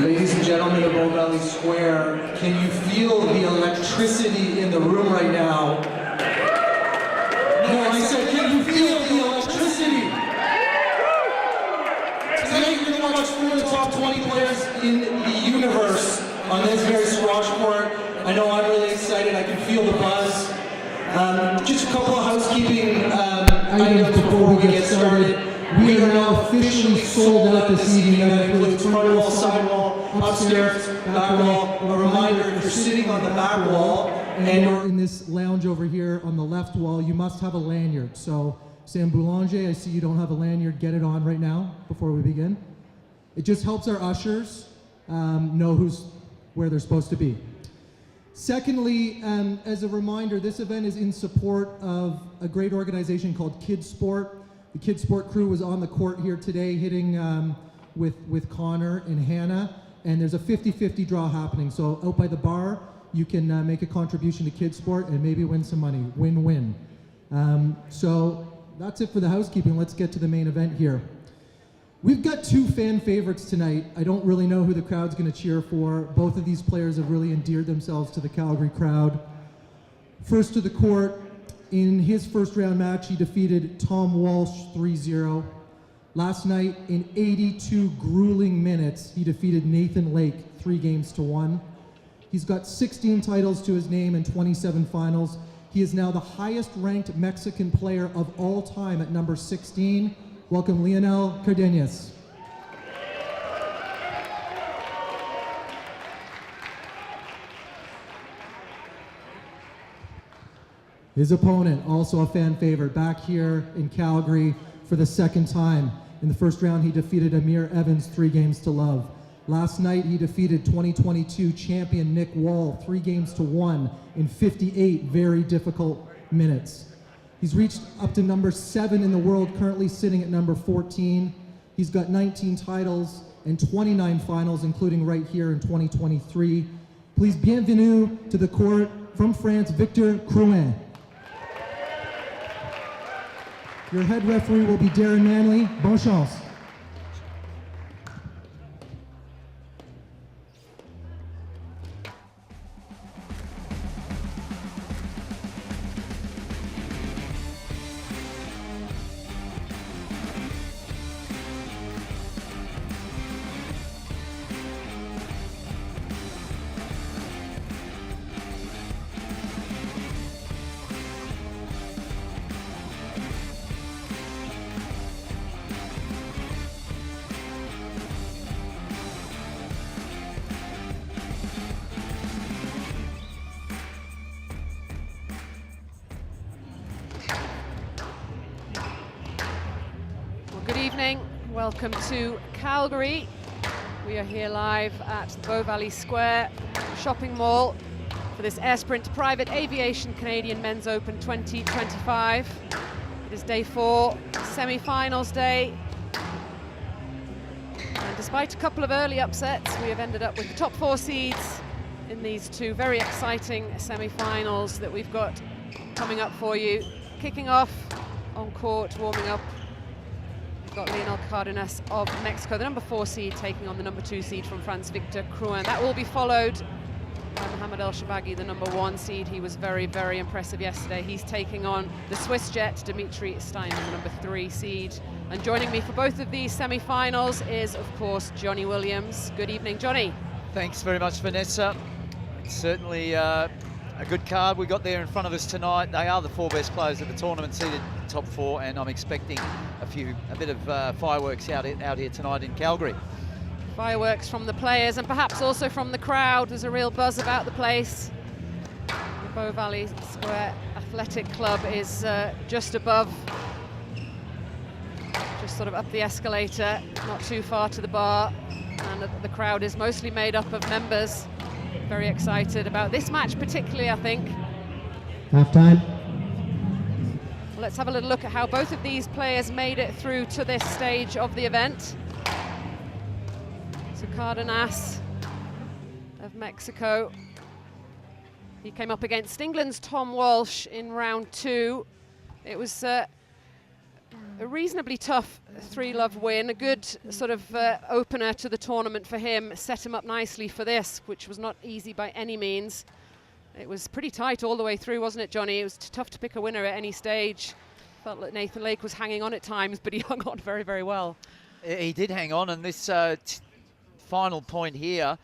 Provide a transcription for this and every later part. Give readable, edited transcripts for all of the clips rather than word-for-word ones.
Ladies and gentlemen of Bow Valley Square, can you feel the electricity in the room right now? No, I said, can you feel the electricity? Tonight you're going to watch 4 of the top 20 players in the universe on this very squash court. I know I'm really excited. I can feel the buzz. Just a couple of housekeeping items before we get started. We are now officially sold out this evening. That includes front wall, side wall, upstairs, back wall. A reminder, if you're sitting on the back wall and you're in this lounge over here on the left wall, you must have a lanyard. So, Sam Boulanger, I see you don't have a lanyard. Get it on right now before we begin. It just helps our ushers know where they're supposed to be. Secondly, as a reminder, this event is in support of a great organization called Kids Sport. The Kids Sport crew was on the court here today hitting with Connor and Hannah, and there's a 50-50 draw happening. So out by the bar, you can make a contribution to Kids Sport and maybe win some money. Win-win. So that's it for the housekeeping. Let's get to the main event here. We've got 2 fan favorites tonight. I don't really know who the crowd's going to cheer for. Both of these players have really endeared themselves to the Calgary crowd. First to the court. In his first round match, he defeated Tom Walsh 3-0. Last night, in 82 grueling minutes, he defeated Nathan Lake 3-1. He's got 16 titles to his name and 27 finals. He is now the highest ranked Mexican player of all time at number 16. Welcome, Leonel Cardenas. His opponent, also a fan favorite, back here in Calgary for the second time. In the first round, he defeated Amir Evans 3-0. Last night, he defeated 2022 champion Nick Wall 3-1 in 58 very difficult minutes. He's reached up to number 7 in the world, currently sitting at number 14. He's got 19 titles and 29 finals, including right here in 2023. Please bienvenue to the court from France, Victor Crouin. Your head referee will be Darren Manley. Bonne chance. Welcome to Calgary. We are here live at the Bow Valley Square shopping mall for this Air Sprint Private Aviation Canadian Men's Open 2025. It is day 4, semi-finals day. And despite a couple of early upsets, we have ended up with the top 4 seeds in these 2 very exciting semi-finals that we've got coming up for you. Kicking off on court, warming up, got Leonel Cardenas of Mexico, the number 4 seed, taking on the number 2 seed from France, Victor Crouin. That will be followed by Mohamed El Shabagi, the number 1 seed. He was very, very impressive yesterday. He's taking on the Swiss Jet, Dimitri Steiner, the number 3 seed. And joining me for both of these semi-finals is, of course, Johnny Williams. Good evening, Johnny. Thanks very much, Vanessa. It's certainly a good card we got there in front of us tonight. They are the 4 best players of the tournament, seeded top 4, and I'm expecting a bit of fireworks out here tonight in Calgary. Fireworks from the players and perhaps also from the crowd. There's a real buzz about the place. The Bow Valley Square Athletic Club is just above, just sort of up the escalator, not too far to the bar, and the crowd is mostly made up of members. Very excited about this match particularly, I think. Halftime. Let's have a little look at how both of these players made it through to this stage of the event. So Cardenas of Mexico. He came up against England's Tom Walsh in round 2. It was a reasonably tough 3-love win, a good sort of opener to the tournament for him, set him up nicely for this, which was not easy by any means. It was pretty tight all the way through, wasn't it, Johnny? It was tough to pick a winner at any stage. Felt like Nathan Lake was hanging on at times, but he hung on very, very well. He did hang on, and this final point here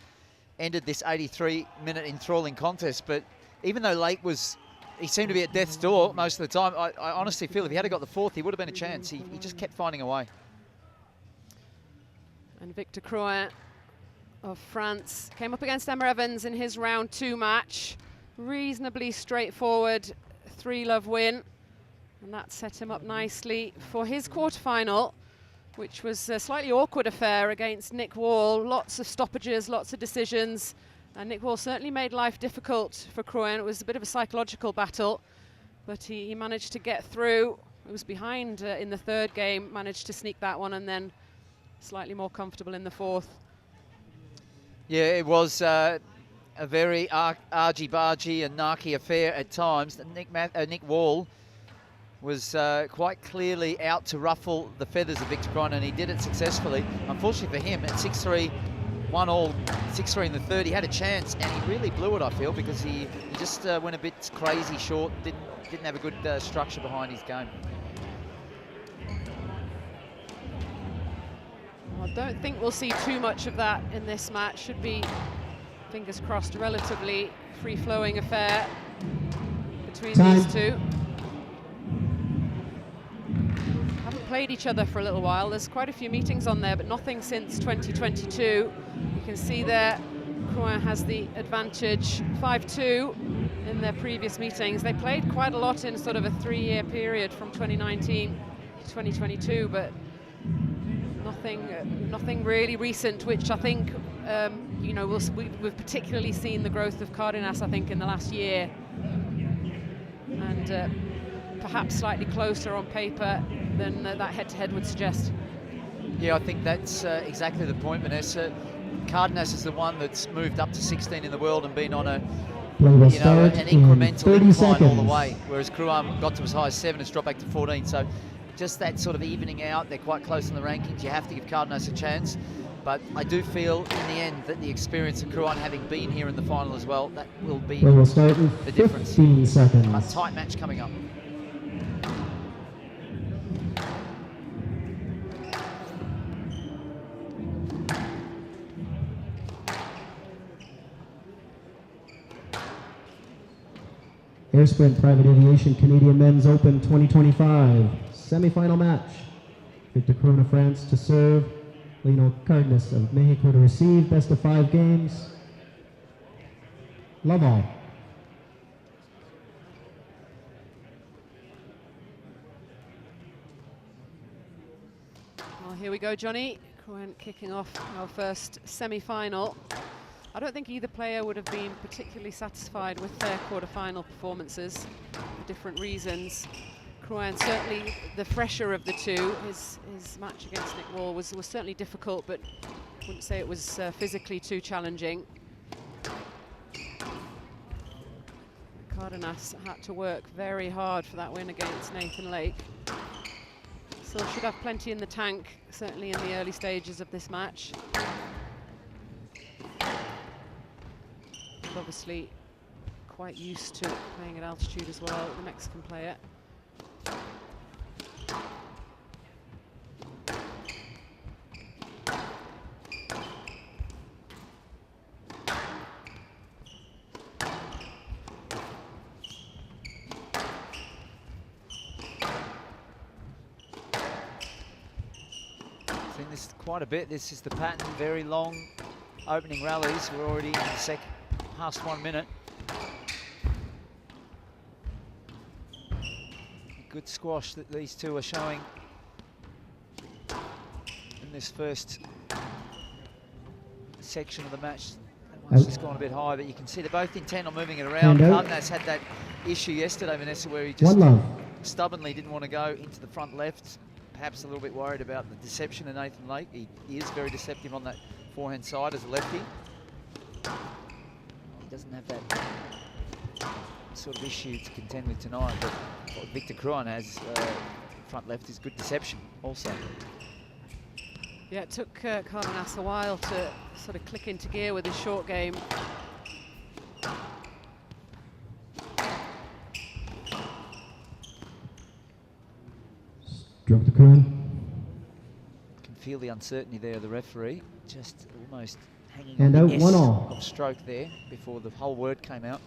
ended this 83-minute enthralling contest. But even though Lake he seemed to be at death's door most of the time, I honestly feel if he had got the fourth, he would have been a chance. He just kept finding a way. And Victor Crouin of France came up against Emma Evans in his round 2 match. Reasonably straightforward 3-love win. And that set him up nicely for his quarterfinal, which was a slightly awkward affair against Nick Wall. Lots of stoppages, lots of decisions. And Nick Wall certainly made life difficult for Crouin. It was a bit of a psychological battle, but he managed to get through. He was behind in the 3rd game, managed to sneak that one, and then slightly more comfortable in the 4th. Yeah, it was a very argy-bargy and narky affair at times. Nick Wall was quite clearly out to ruffle the feathers of Victor Crouin, and he did it successfully. Unfortunately for him, at 6-3, 1-all, 6-3 in the 3rd, he had a chance, and he really blew it, I feel, because he just went a bit crazy short, didn't have a good structure behind his game. I don't think we'll see too much of that in this match. Should be, fingers crossed, a relatively free-flowing affair between these two. Haven't played each other for a little while. There's quite a few meetings on there, but nothing since 2022. You can see there, Crouin has the advantage, 5-2 in their previous meetings. They played quite a lot in sort of a 3-year period from 2019 to 2022, but nothing really recent, which I think, you know, we've particularly seen the growth of Cardenas, I think, in the last year. And perhaps slightly closer on paper than that head-to-head would suggest. Yeah, I think that's exactly the point, Vanessa. Cardenas is the one that's moved up to 16 in the world and been on an incremental incline all the way, whereas Crouin got to as high as 7, has dropped back to 14. So just that sort of evening out. They're quite close in the rankings. You have to give Cardenas a chance. But I do feel in the end that the experience of Crouin having been here in the final as well, that will be we'll start in the difference. 15 seconds. A tight match coming up. Air Sprint Private Aviation Canadian Men's Open 2025 semi-final match. Victor Crouin of France to serve. Lino Cardenas of Mexico to receive. Best of 5 games. Love all. Well, here we go, Johnny. Crouin kicking off our first semi-final. I don't think either player would have been particularly satisfied with their quarter-final performances for different reasons. Crouin certainly the fresher of the two. His match against Nick Wall was certainly difficult, but I wouldn't say it was physically too challenging. Cardenas had to work very hard for that win against Nathan Lake. Still should have plenty in the tank, certainly in the early stages of this match. Obviously quite used to playing at altitude as well, the Mexican player. Seen this quite a bit. This is the pattern, very long opening rallies. We're already in the past 1 minute. Good squash that these two are showing in this first section of the match. That one's just gone a bit high, but you can see they're both intent on moving it around. Cardenas had that issue yesterday, Vanessa, where he just stubbornly didn't want to go into the front left. Perhaps a little bit worried about the deception of Nathan Lake. He is very deceptive on that forehand side as a lefty. He doesn't have that sort of issue to contend with tonight, but what Victor Crouin has, front left is good deception also. Yeah, it took Cardenas a while to sort of click into gear with his short game. Drop the Coon. Can feel the uncertainty there of the referee, just almost hanging And on out, the S 1-all. of stroke there before the whole word came out.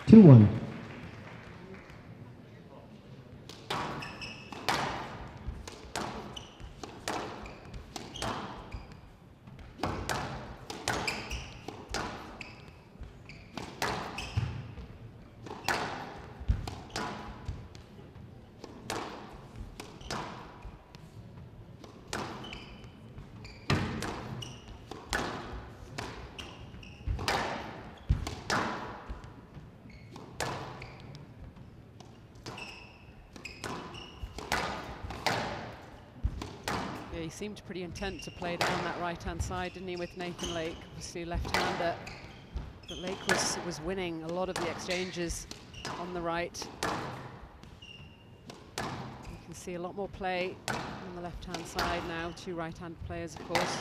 Two one. Yeah, he seemed pretty intent to play down that right-hand side, didn't he, with Nathan Lake, obviously left-hander. But Lake was winning a lot of the exchanges on the right. You can see a lot more play on the left-hand side now, two right-hand players, of course.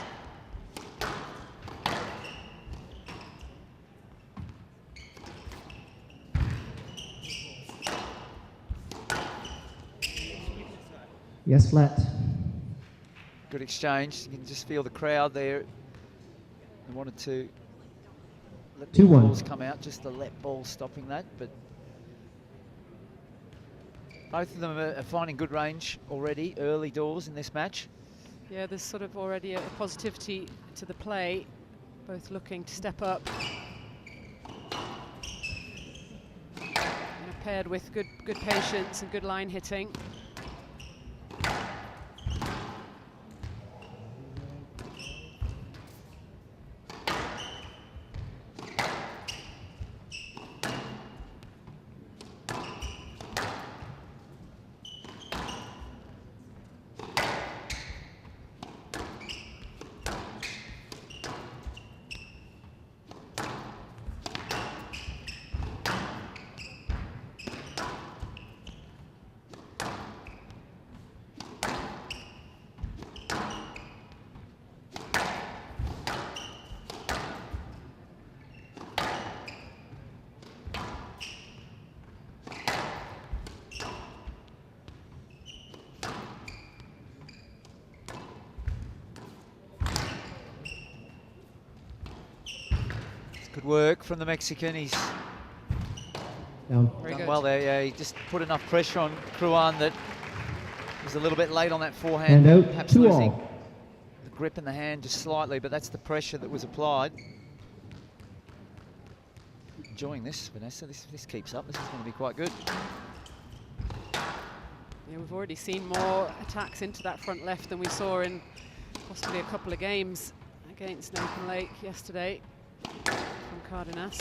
Yes, flat. Good exchange. You can just feel the crowd there. They wanted to let the 2-1. balls come out, just the let ball stopping that. But both of them are finding good range already, early doors in this match. Yeah, there's sort of already a positivity to the play, both looking to step up. And paired with good patience and good line hitting. Good work from the Mexican. He's Down. Very done good. well there. Yeah, he just put enough pressure on Cruan that he was a little bit late on that forehand. And out, Perhaps 2-all. losing the grip in the hand just slightly, but that's the pressure that was applied. Enjoying this, Vanessa. This keeps up. This is going to be quite good. Yeah, we've already seen more attacks into that front left than we saw in possibly a couple of games against Nathan Lake yesterday from Cardenas.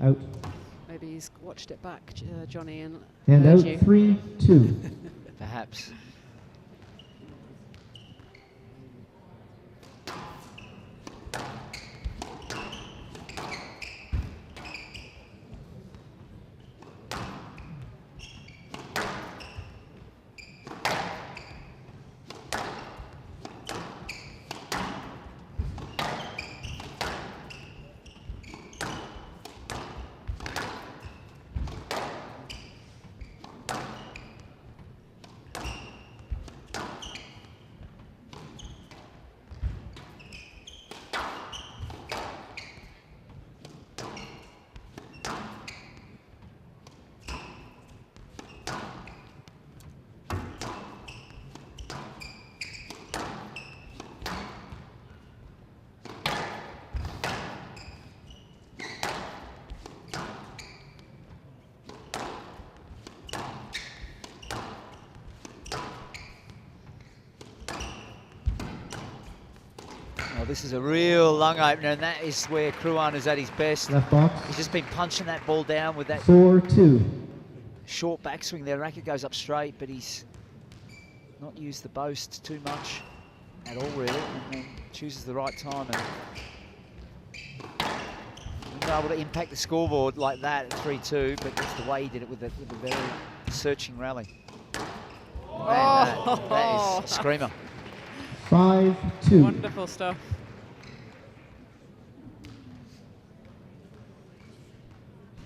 Out. Maybe he's watched it back, Johnny, and And heard out, you. 3-2. Perhaps. this is a real lung opener, and that is where Crouan is at his best. Left box. He's just been punching that ball down with that 4-2. short backswing there. Racket goes up straight, but he's not used the boast too much at all, really, and then chooses the right time and able to impact the scoreboard like that at 3-2, but that's the way he did it with a very searching rally. Man, that is a screamer. 5-2. Wonderful stuff.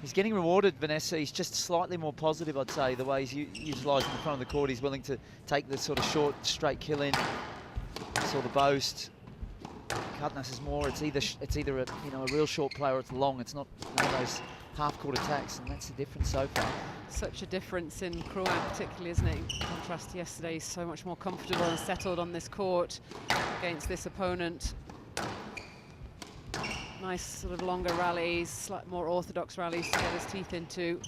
He's getting rewarded, Vanessa. He's just slightly more positive, I'd say, the way he's utilising the front of the court. He's willing to take the sort of short, straight kill in. Saw the boast. Cardenas is more. It's either a a real short player or it's long. It's not one of those half-court attacks, and that's the difference so far. Such a difference in Crouan, particularly, isn't it? In contrast to yesterday, he's so much more comfortable and settled on this court against this opponent. Nice sort of longer rallies, slightly more orthodox rallies to get his teeth into.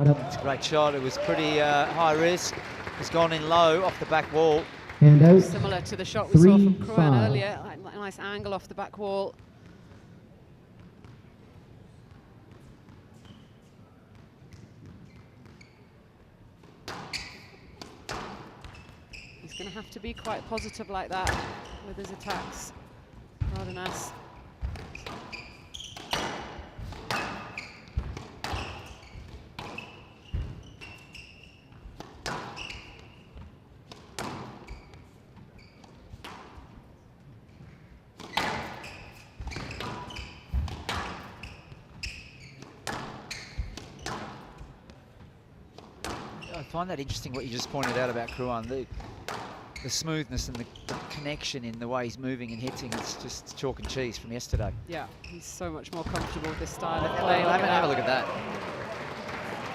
It's a great shot. It was pretty high risk. It's gone in low off the back wall. Hand out. Similar to the shot we saw from 3-5. Crouan earlier. Like a nice angle off the back wall. He's going to have to be quite positive like that with his attacks. Cardenas. I find that interesting what you just pointed out about Crouan, the smoothness and the connection in the way he's moving and hitting. It's just chalk and cheese from yesterday. Yeah, he's so much more comfortable with this style of play. Have a look at that.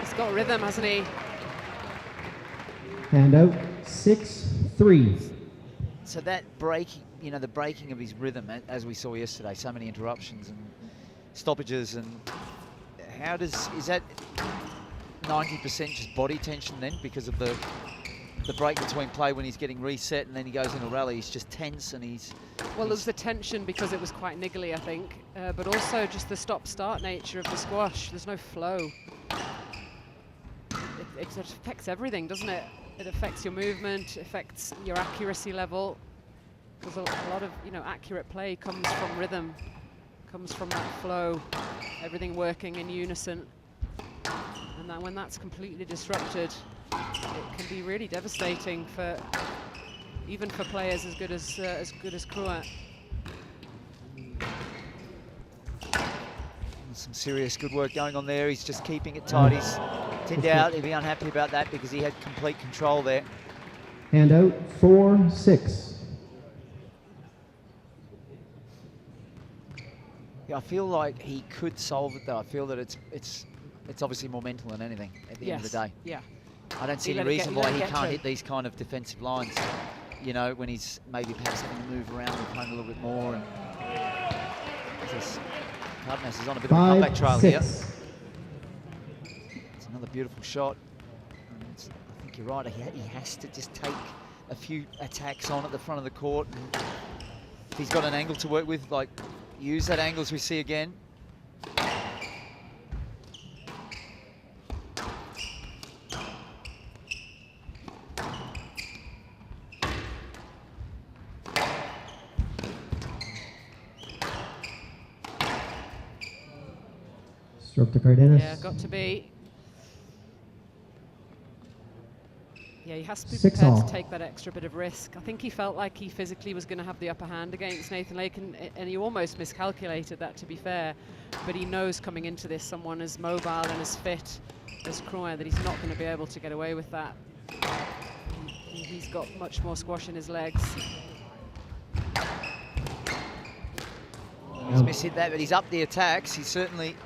He's got rhythm, hasn't he? Hand out. 6-3. So that breaking, the breaking of his rhythm, as we saw yesterday, so many interruptions and stoppages, and is that 90% just body tension then, because of the break between play when he's getting reset and then he goes into rally, he's just tense and Well, there's the tension because it was quite niggly, I think, but also just the stop-start nature of the squash. There's no flow. It affects everything, doesn't it? It affects your movement, affects your accuracy level. Because a lot of accurate play comes from rhythm, comes from that flow, everything working in unison. And then when that's completely disrupted, it can be really devastating even for players as good as Crouan. Some serious good work going on there. He's just keeping it tight. He's tinned out. He'd be unhappy about that because he had complete control there. Hand out. 4-6. Yeah, I feel like he could solve it though. I feel that it's obviously more mental than anything at the end of the day. Yeah. I don't see any reason why he can't hit these kind of defensive lines, when he's maybe perhaps having to move around the opponent a little bit more. And Cardenas is on a bit of a comeback trail here. It's another beautiful shot. And I think you're right, he has to just take a few attacks on at the front of the court. And if he's got an angle to work with, use that angle as we see again. Stroke to Cardenas. Yeah, got to be. Yeah, he has to be 6 prepared all. to take that extra bit of risk. I think he felt like he physically was going to have the upper hand against Nathan Lake, and he almost miscalculated that, to be fair. But he knows coming into this, someone as mobile and as fit as Crouin, that he's not going to be able to get away with that. He's got much more squash in his legs. He's mishit that, but he's up the attacks. He's certainly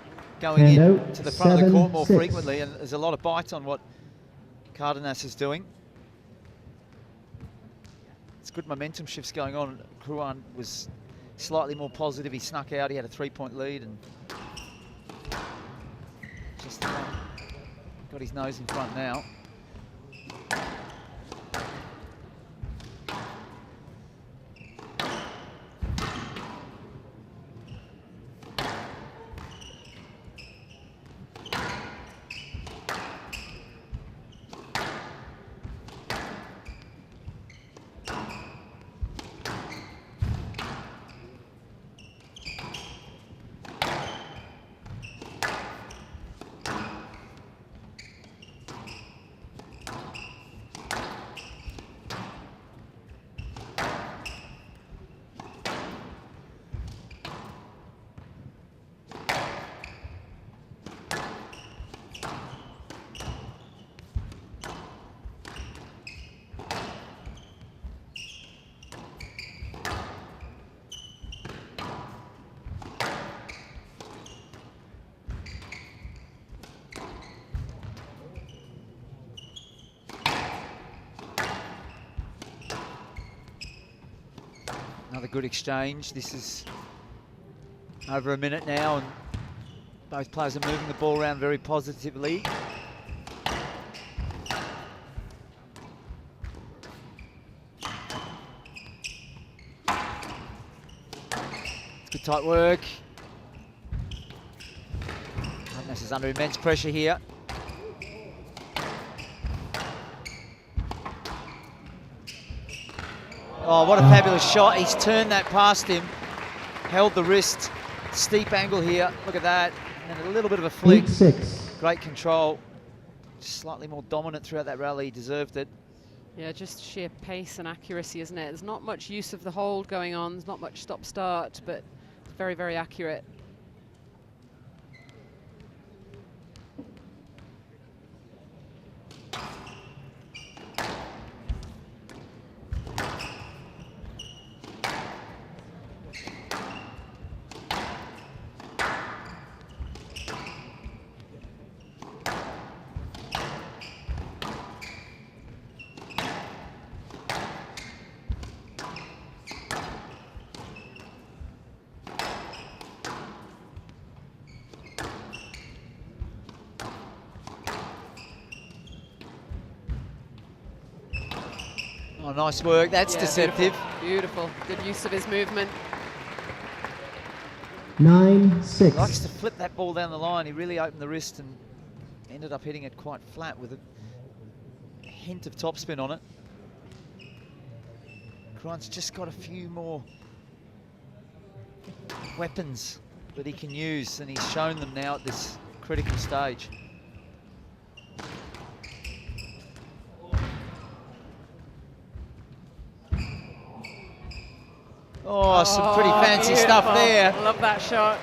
going Hand in out, to the front of the court more 7-6. frequently, and there's a lot of bite on what Cardenas is doing. It's good momentum shifts going on. Crouin was slightly more positive. He snuck out. He had a 3-point lead and just got his nose in front now. Another good exchange. This is over a minute now, and both players are moving the ball around very positively. Good tight work. Cardenas is under immense pressure here. Oh, what a fabulous shot. He's turned that past him, held the wrist, steep angle here. Look at that. And a little bit of a flick. 8-6. Great control. Slightly more dominant throughout that rally. He deserved it. Yeah, just sheer pace and accuracy, isn't it? There's not much use of the hold going on. There's not much stop-start, but it's very, very accurate. Oh, nice work. That's Yeah, deceptive. Beautiful. Good use of his movement. 9-6. He likes to flip that ball down the line. He really opened the wrist and ended up hitting it quite flat with a hint of topspin on it. Crouin's just got a few more weapons that he can use, and he's shown them now at this critical stage. Oh, some pretty fancy stuff Beautiful. there. Love that shot.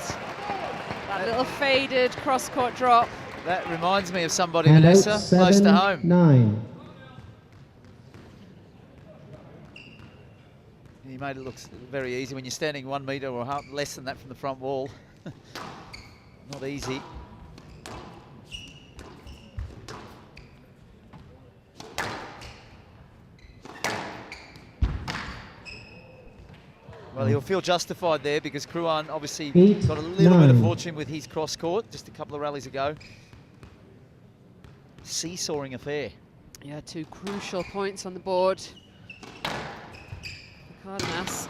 That little faded cross-court drop. That reminds me of somebody, Hand out, Vanessa, close to home. 7-9. He made it look very easy when you're standing 1 metre or less than that from the front wall. Not easy. Well, he'll feel justified there because Crouin obviously 8, got a little bit of 9. fortune with his cross court just a couple of rallies ago. Seesawing affair. Yeah, 2 crucial points on the board for Cardenas.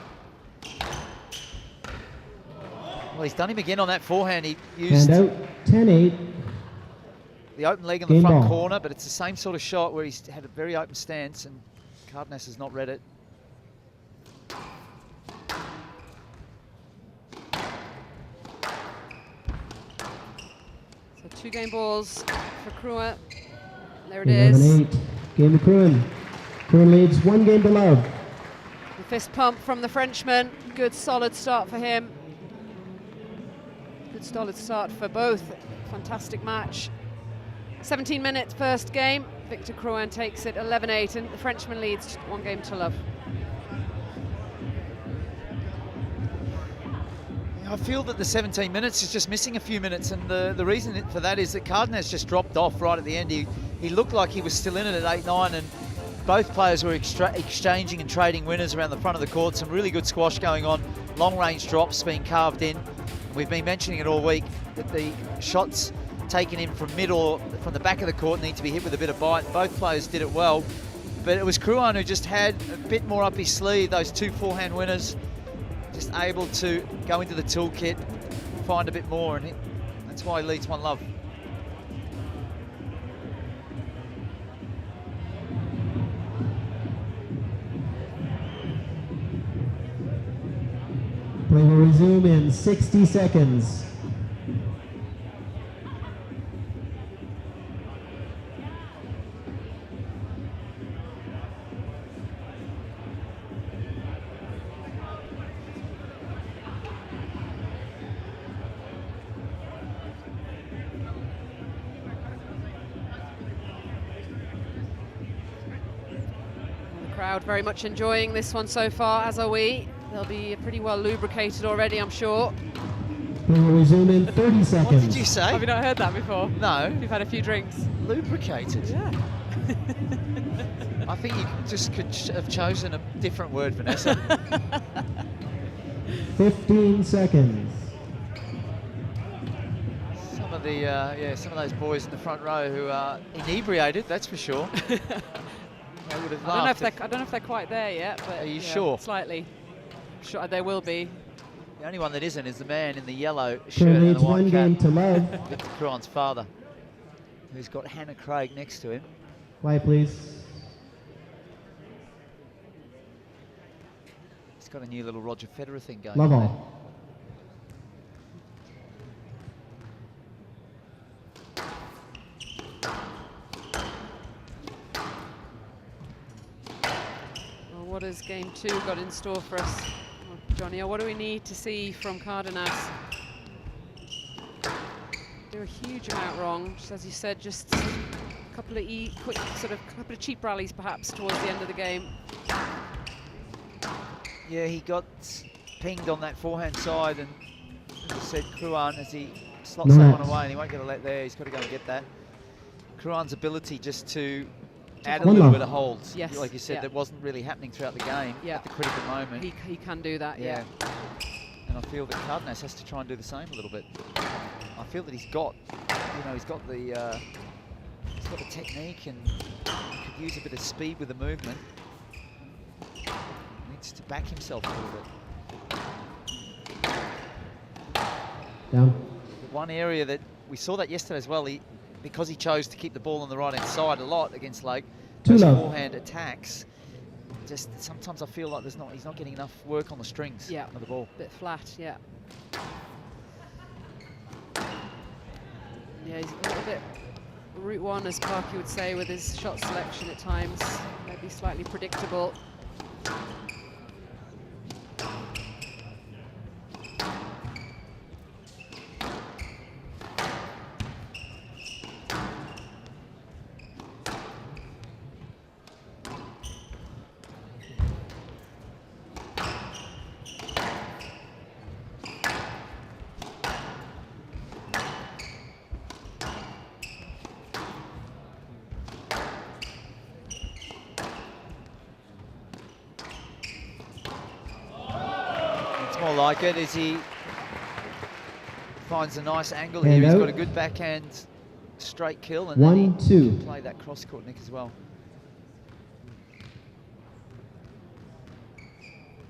Well, he's done him again on that forehand. He used Hand out, 10-8. the open leg in the Game front ball. corner, but it's the same sort of shot where he's had a very open stance and Cardenas has not read it. So 2 game balls for Crouin. There it is. 11-8. Game to Cruin. Cruin leads 1 game to love. The fist pump from the Frenchman. Good solid start for him. Good solid start for both. Fantastic match. 17 minutes first game. Victor Crouin takes it 11-8 and the Frenchman leads 1 game to love. I feel that the 17 minutes is just missing a few minutes, and the reason for that is that Cardenas just dropped off right at the end. He looked like he was still in it at 8-9, and both players were exchanging and trading winners around the front of the court. Some really good squash going on, long-range drops being carved in. We've been mentioning it all week that the shots taken in from mid or from the back of the court need to be hit with a bit of bite. Both players did it well, but it was Crouin who just had a bit more up his sleeve, those 2 forehand winners. Just able to go into the toolkit, find a bit more, and that's why he leads 1 love. Play will resume in 60 seconds. Crowd very much enjoying this one so far, as are we. They'll be pretty well lubricated already, I'm sure. Play will resume in 30 seconds. What did you say? Have you not heard that before? No. You've had a few drinks. Lubricated. Yeah. I think you just could have chosen a different word, Vanessa. 15 seconds. Some of those boys in the front row who are inebriated, that's for sure. They would have I laughed. don't know if they're quite there yet, but Are you yeah, sure? Slightly. Sure, they will be. The only one that isn't is the man in the yellow shirt Cruin and leads the white 1 game cap, to love. Victor Crouin's father, who's got Hannah Craig next to him. Quiet, please. He's got a new little Roger Federer thing going Love on there. all. Well, what has game 2 got in store for us? Well, Johnny, what do we need to see from Cardenas? Do a huge amount wrong, just as you said, just a couple of couple of cheap rallies perhaps towards the end of the game. Yeah, he got pinged on that forehand side, and as I said, Crouin, as he slots No that net. one away, and he won't get a let there, he's got to go and get that. Crouin's ability just to add a hold. little One bit love. of holds, Yes, like you said, yeah. that wasn't really happening throughout the game Yeah. at the critical moment. He can do that, yeah. And I feel that Cardenas has to try and do the same a little bit. I feel that he's got the technique, and he could use a bit of speed with the movement. He needs to back himself a little bit. Down. The one area that we saw that yesterday as well, because he chose to keep the ball on the right-hand side a lot against Lake, those 2 love. forehand attacks, just sometimes I feel like he's not getting enough work on the strings of the ball. Bit flat, yeah. Yeah, he's a little bit Route 1, as Parky would say, with his shot selection at times. Maybe slightly predictable. More like it as he finds a nice angle Hand here. He's out. got a good backhand straight kill, and then 1-2. he can play that cross court nick as well.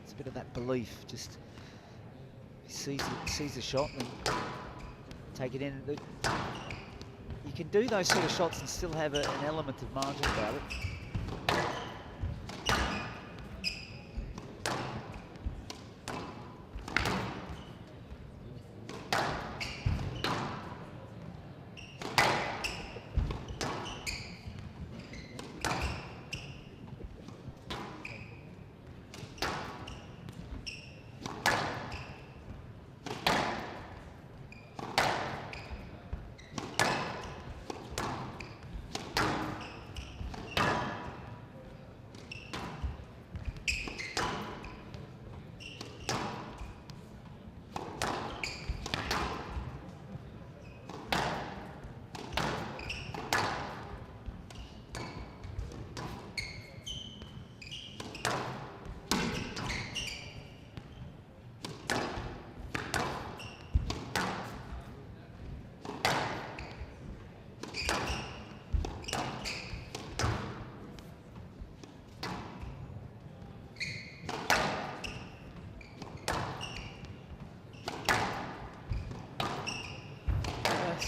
It's a bit of that belief. Just he sees the shot and take it in. You can do those sort of shots and still have an element of margin about it.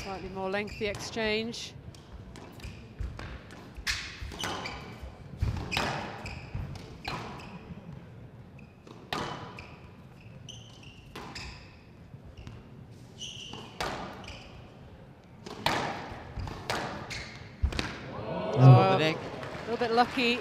Slightly more lengthy exchange. The neck. A little bit lucky.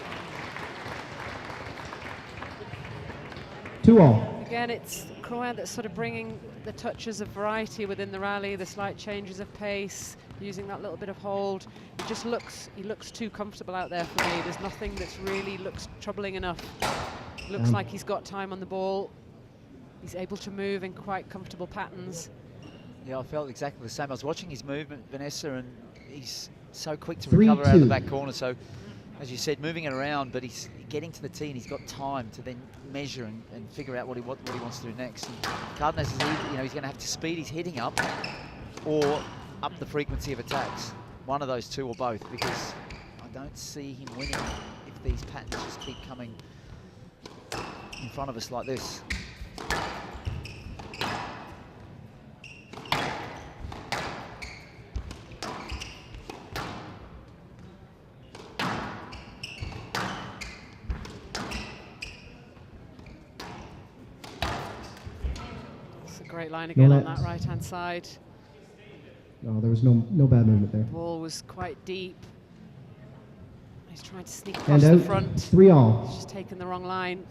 2-all. Again, it's Crouin that's sort of bringing the touches of variety within the rally, the slight changes of pace, using that little bit of hold. He looks too comfortable out there for me. There's nothing that's really looks troubling enough. Looks like he's got time on the ball. He's able to move in quite comfortable patterns. Yeah, I felt exactly the same. I was watching his movement, Vanessa, and he's so quick to 3-2. recover out of the back corner. So, as you said, moving it around, but he's getting to the tee and he's got time to then measure and figure out what he wants to do next. And Cardenas is either, he's going to have to speed his hitting up or up the frequency of attacks. One of those two or both, because I don't see him winning if these patterns just keep coming in front of us like this. Great line again on net. that right-hand side. No, there was no bad movement there. Ball was quite deep. He's trying to sneak And across the out. front. 3-all. He's just taken the wrong line.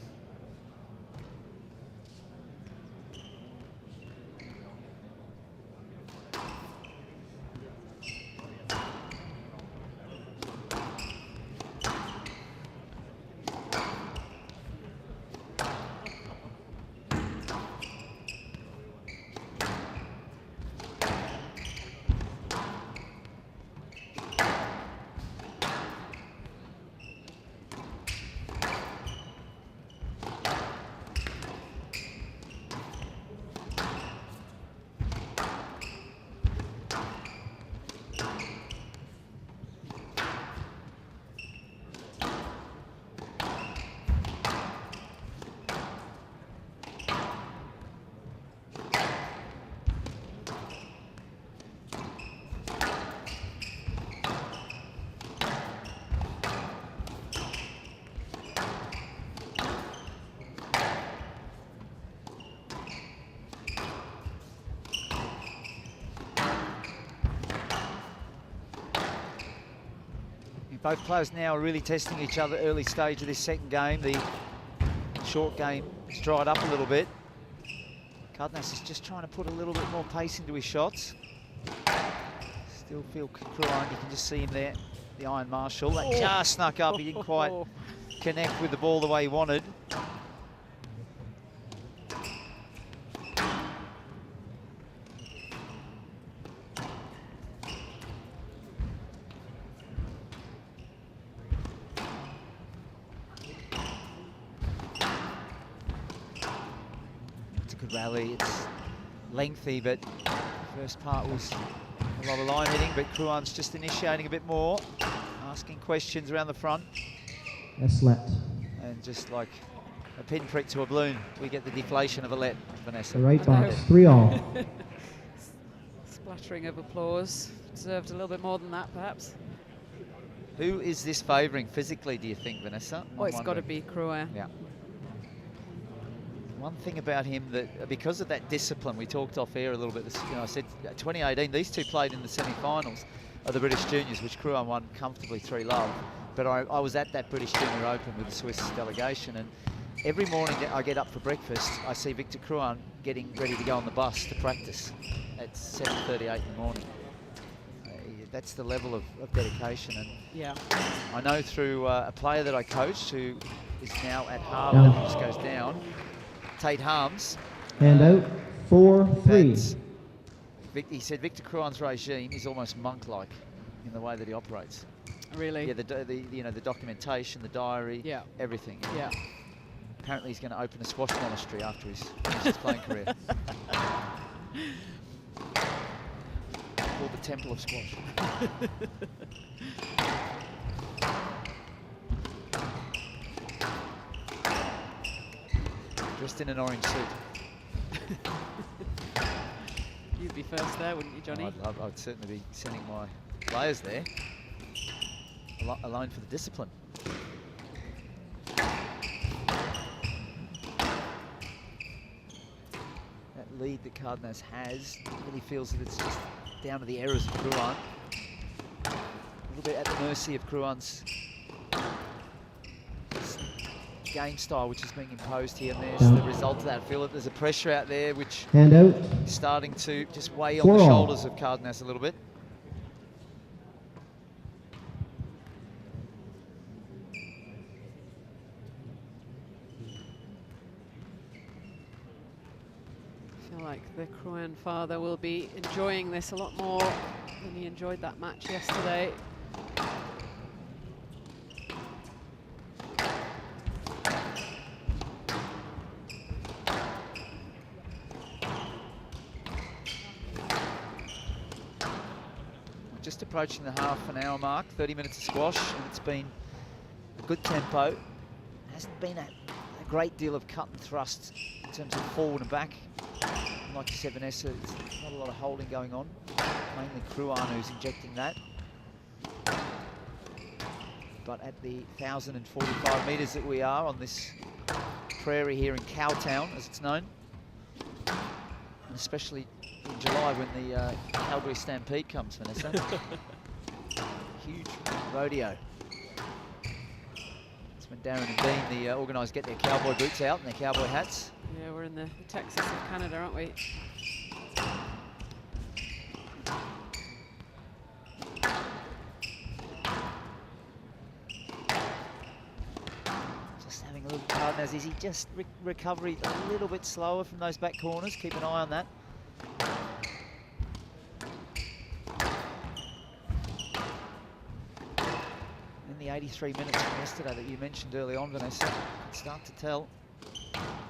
Both players now are really testing each other early stage of this second game. The short game has dried up a little bit. Cardenas is just trying to put a little bit more pace into his shots. Still feel Crouin, you can just see him there, the Iron Marshal. That just snuck up, he didn't quite connect with the ball the way he wanted. Rally, it's lengthy, but the first part was a lot of line hitting, but Crouin's just initiating a bit more, asking questions around the front. S-let. And just like a pinprick to a balloon, we get the deflation of a let, Vanessa. The right box, 3-all. Splattering of applause. Deserved a little bit more than that, perhaps. Who is this favouring physically, do you think, Vanessa? Oh, it's got to be Crouin. Yeah. One thing about him that, because of that discipline, we talked off air a little bit. I said 2018, these two played in the semi-finals of the British Juniors, which Crouin won comfortably 3-love. But I was at that British Junior Open with the Swiss delegation, and every morning I get up for breakfast, I see Victor Crouin getting ready to go on the bus to practice at 7:38 in the morning. That's the level of dedication. And yeah, I know through a player that I coached who is now at Harvard, and just goes down, Tate Harms. And out, 4-3. He said Victor Crouin's regime is almost monk-like in the way that he operates. Really? Yeah, the documentation, the diary, yeah, everything. Yeah. Apparently he's going to open a squash monastery after his playing career. Called the Temple of Squash. Dressed in an orange suit. be first there, wouldn't you, Johnny? I'd certainly be sending my players there, alone for the discipline. That lead that Cardenas has really feels that it's just down to the errors of Crouan. A little bit at the mercy of Crouan's game style, which is being imposed here, and there's the result of that. I feel that there's a pressure out there which Handout. is starting to just weigh on 4 the all. shoulders of Cardenas a little bit. I feel like the Crouan father will be enjoying this a lot more than he enjoyed that match yesterday. Just approaching the half an hour mark, 30 minutes of squash, and it's been a good tempo. Hasn't been a great deal of cut and thrust in terms of forward and back. Like you said, Vanessa, it's not a lot of holding going on. Mainly Crouan who's injecting that. But at the 1,045 metres that we are on this prairie here in Cowtown, as it's known, and especially in July when the Calgary Stampede comes, Vanessa. Huge rodeo. That's when Darren and Dean, the organisers, get their cowboy boots out and their cowboy hats. Yeah, we're in the Texas of Canada, aren't we? Just having a look at Cardenas. Is he just recovery a little bit slower from those back corners? Keep an eye on that. In the 83 minutes from yesterday that you mentioned early on, Vanessa, you can start to tell.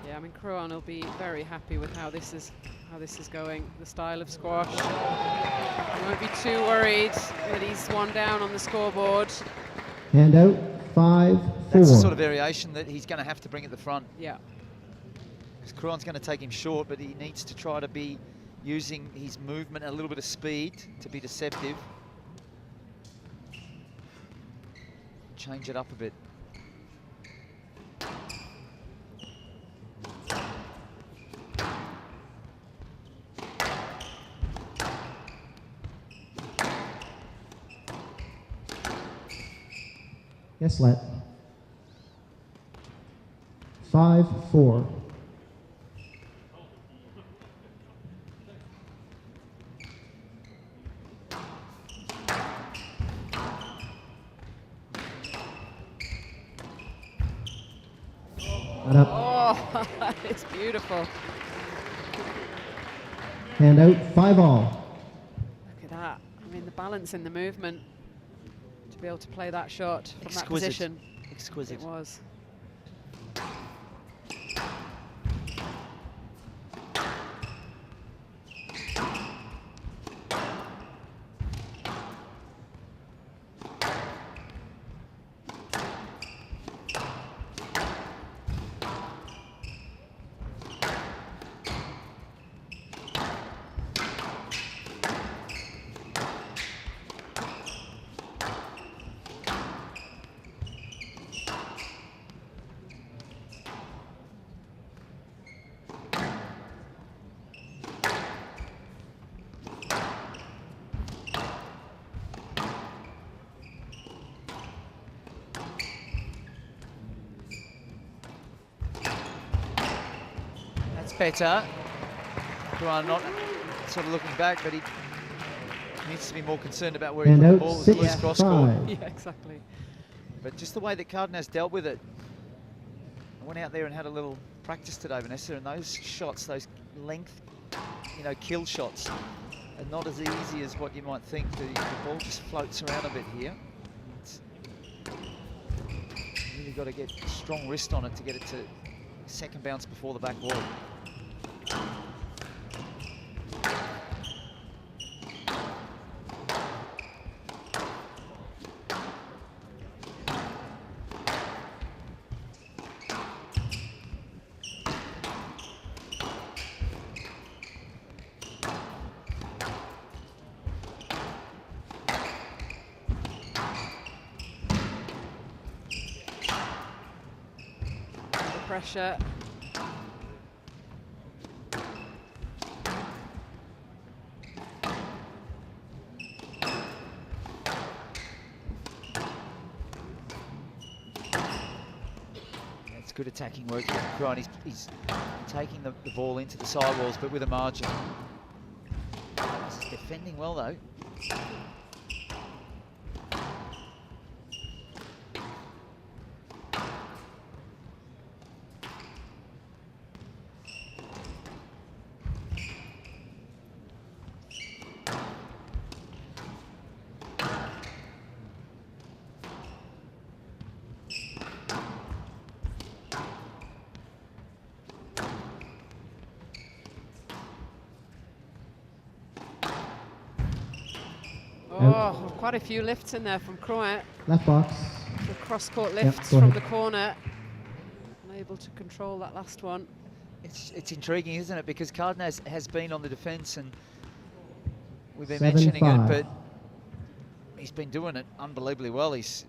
Yeah, I mean, Crouan will be very happy with how this is going, the style of squash. He won't be too worried that he's one down on the scoreboard. Handout 5-4. That's the sort of variation that he's going to have to bring at the front. Yeah. Because Crouan's going to take him short, but he needs to try to be using his movement and a little bit of speed to be deceptive. Change it up a bit. Yes, let. 5-4. Not up. Oh, it's beautiful. Handout 5 all. Look at that. I mean, the balance in the movement to be able to play that shot from that Exquisite. position. Exquisite. It was. Better. Crouan not sort of looking back, but he needs to be more concerned about where he put the Handout ball as a loose 6-5. cross court. Yeah, exactly. But just the way that Cardenas dealt with it. I went out there and had a little practice today, Vanessa, and those shots, those length, kill shots, are not as easy as what you might think. The ball just floats around a bit here. It's really got to get a strong wrist on it to get it to second bounce before the back wall. pressure. It's good attacking work from Kruan. He's taking the ball into the sidewalls, but with a margin. He's defending well, though. Oh, quite a few lifts in there from Croat. Left box. The cross-court Yep, lifts go from ahead. the corner. Unable to control that last one. It's intriguing, isn't it? Because Cardenas has been on the defence, and we've been 7-5. mentioning it, but he's been doing it unbelievably well. He's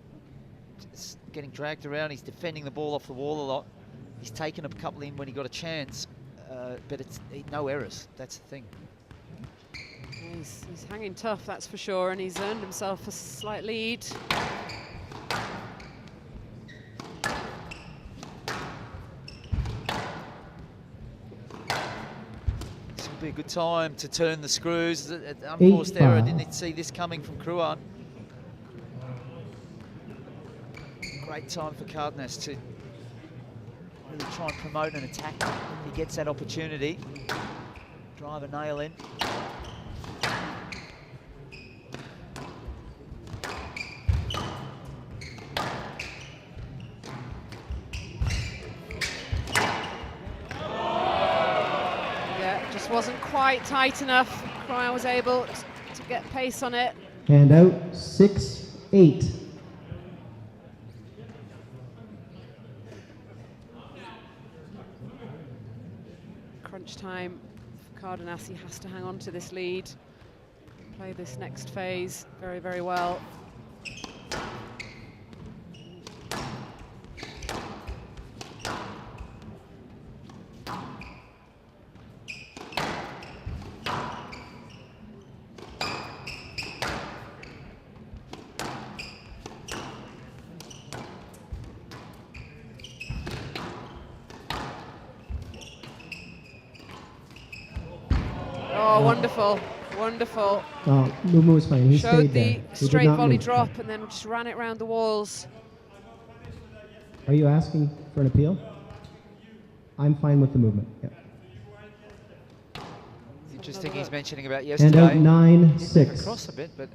just getting dragged around. He's defending the ball off the wall a lot. He's taken a couple in when he got a chance, but it's no errors. That's the thing. He's hanging tough, that's for sure, and he's earned himself a slight lead. This will be a good time to turn the screws. Unforced error. 8-5. Didn't see this coming from Kruan. Great time for Cardenas to really try and promote an attack. He gets that opportunity. Drive a nail in. Just wasn't quite tight enough. Croat was able to get pace on it. Hand out 6-8. Crunch time for Cardenas. He has to hang on to this lead. Play this next phase very, very well. Oh, wonderful, wonderful. Oh, Mumu was fine. He Showed stayed the there. He did straight not volley move. drop and then just ran it around the walls. Are you asking for an appeal? I'm fine with the movement. Yep. It's interesting he's mentioning about Hand out yesterday. 9-6. Across a bit, but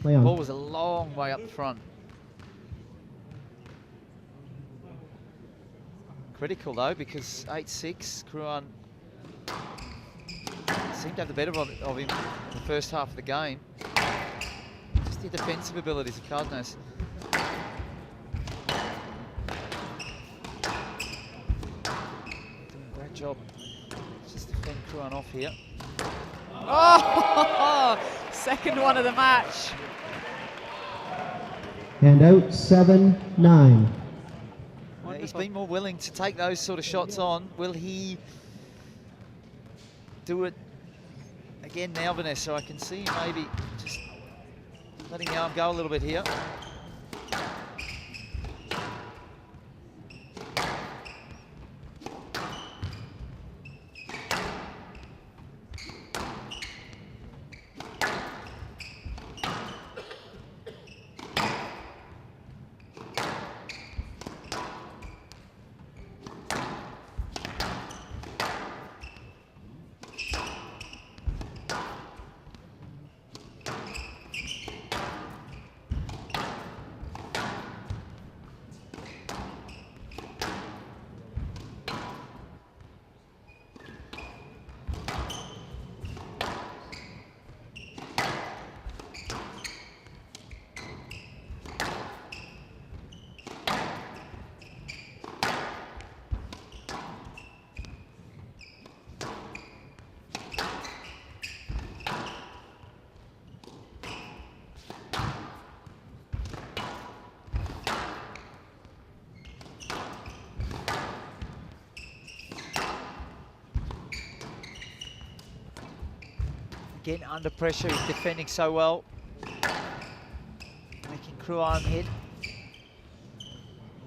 Play the on. ball was a long way up the front. Critical though, because 8-6, Kruan seemed to have the better of him in the first half of the game. Just the defensive abilities of Cardenas. Doing a great job. Let's just defend Kruan off here. Oh, second one of the match. Hand out 7-9. He's been more willing to take those sort of shots on. Will he do it again now, Vanessa? I can see him maybe just letting the arm go a little bit here. Again, under pressure, he's defending so well. Making Kruan hit.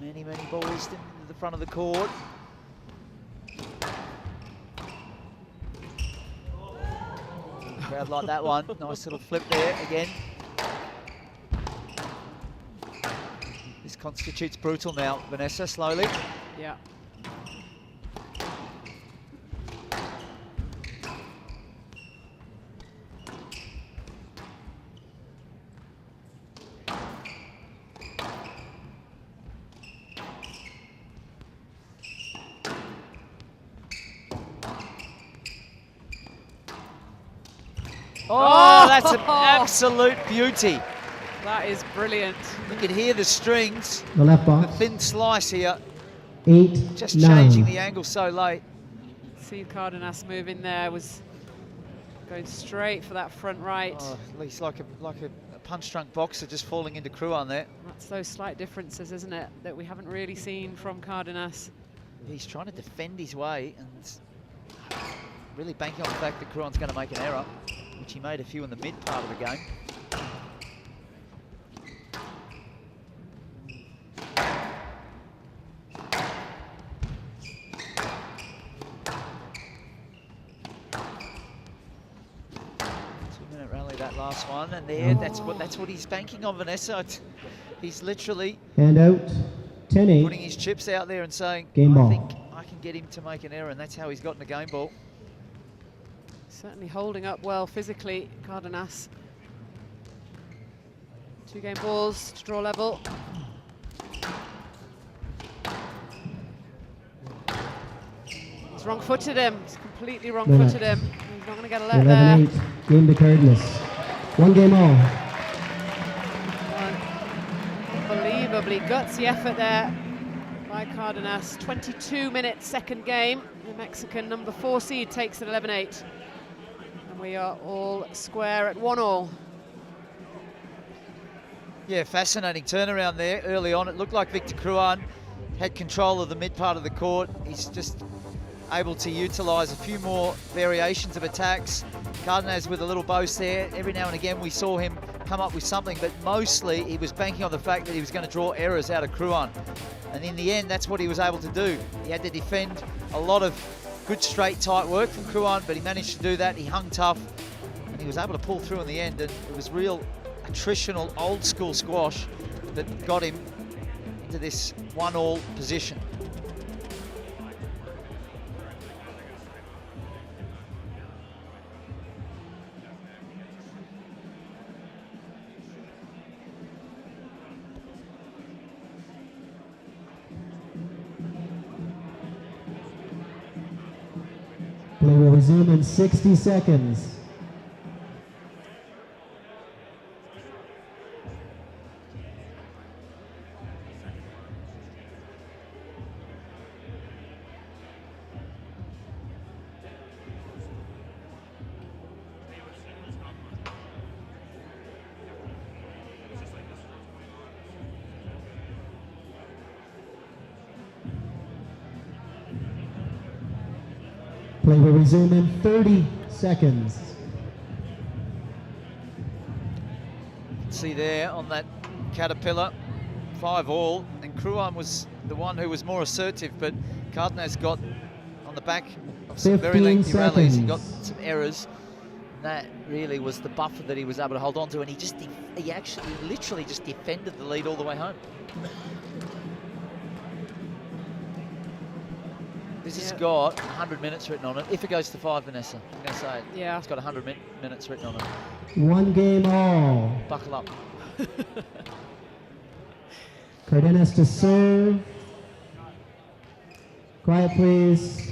Many balls into the front of the court. Crowd like that one. Nice little flip there again. This constitutes brutal now. Vanessa, slowly. Yeah. Oh, that's an absolute beauty. That is brilliant. You can hear the strings, The left the box. thin slice here, 8-9. just changing the angle so late. See Cardenas move in there, was going straight for that front right. Oh, at least like a punch-drunk boxer just falling into Kruan there. That's those slight differences, isn't it, that we haven't really seen from Cardenas. He's trying to defend his way and really banking on the fact that Kruan's going to make an error, which he made a few in the mid part of the game. Two-minute rally, that last one, and there, that's what he's banking on, Vanessa. He's literally Hand out. 10-8. putting his chips out there and saying, Game I ball. think I can get him to make an error, and that's how he's gotten the game ball. Certainly holding up well physically, Cardenas. 2 game balls to draw level. He's wrong-footed him. He's completely wrong-footed him. He's not going to get a let there. 11-8. Game to Cardenas. 1 game all. Unbelievably gutsy effort there by Cardenas. 22-minute second game. The Mexican number 4 seed takes it 11-8. And we are all square at 1-1. Yeah, fascinating turnaround there early on. It looked like Victor Kruan had control of the mid part of the court. He's just able to utilise a few more variations of attacks. Cardenas with a little boast there. Every now and again we saw him come up with something, but mostly he was banking on the fact that he was going to draw errors out of Kruan. And in the end, that's what he was able to do. He had to defend a lot of good straight tight work from Kruan, but he managed to do that. He hung tough and he was able to pull through in the end, and it was real attritional old school squash that got him into this 1-all position. Play will resume in 60 seconds. Play will resume in 30 seconds. See there on that Caterpillar, 5-all, and Kruan was the one who was more assertive, but Cardenas got on the back of some very 15 lengthy rallies. He got seconds. some errors. And that really was the buffer that he was able to hold on to, and he actually literally just defended the lead all the way home. This has got 100 minutes written on it. If it goes to 5, Vanessa, I'm going to say it. Yeah. It's got 100 minutes written on it. 1 game all. Buckle up. Cardenas to serve. Quiet, please.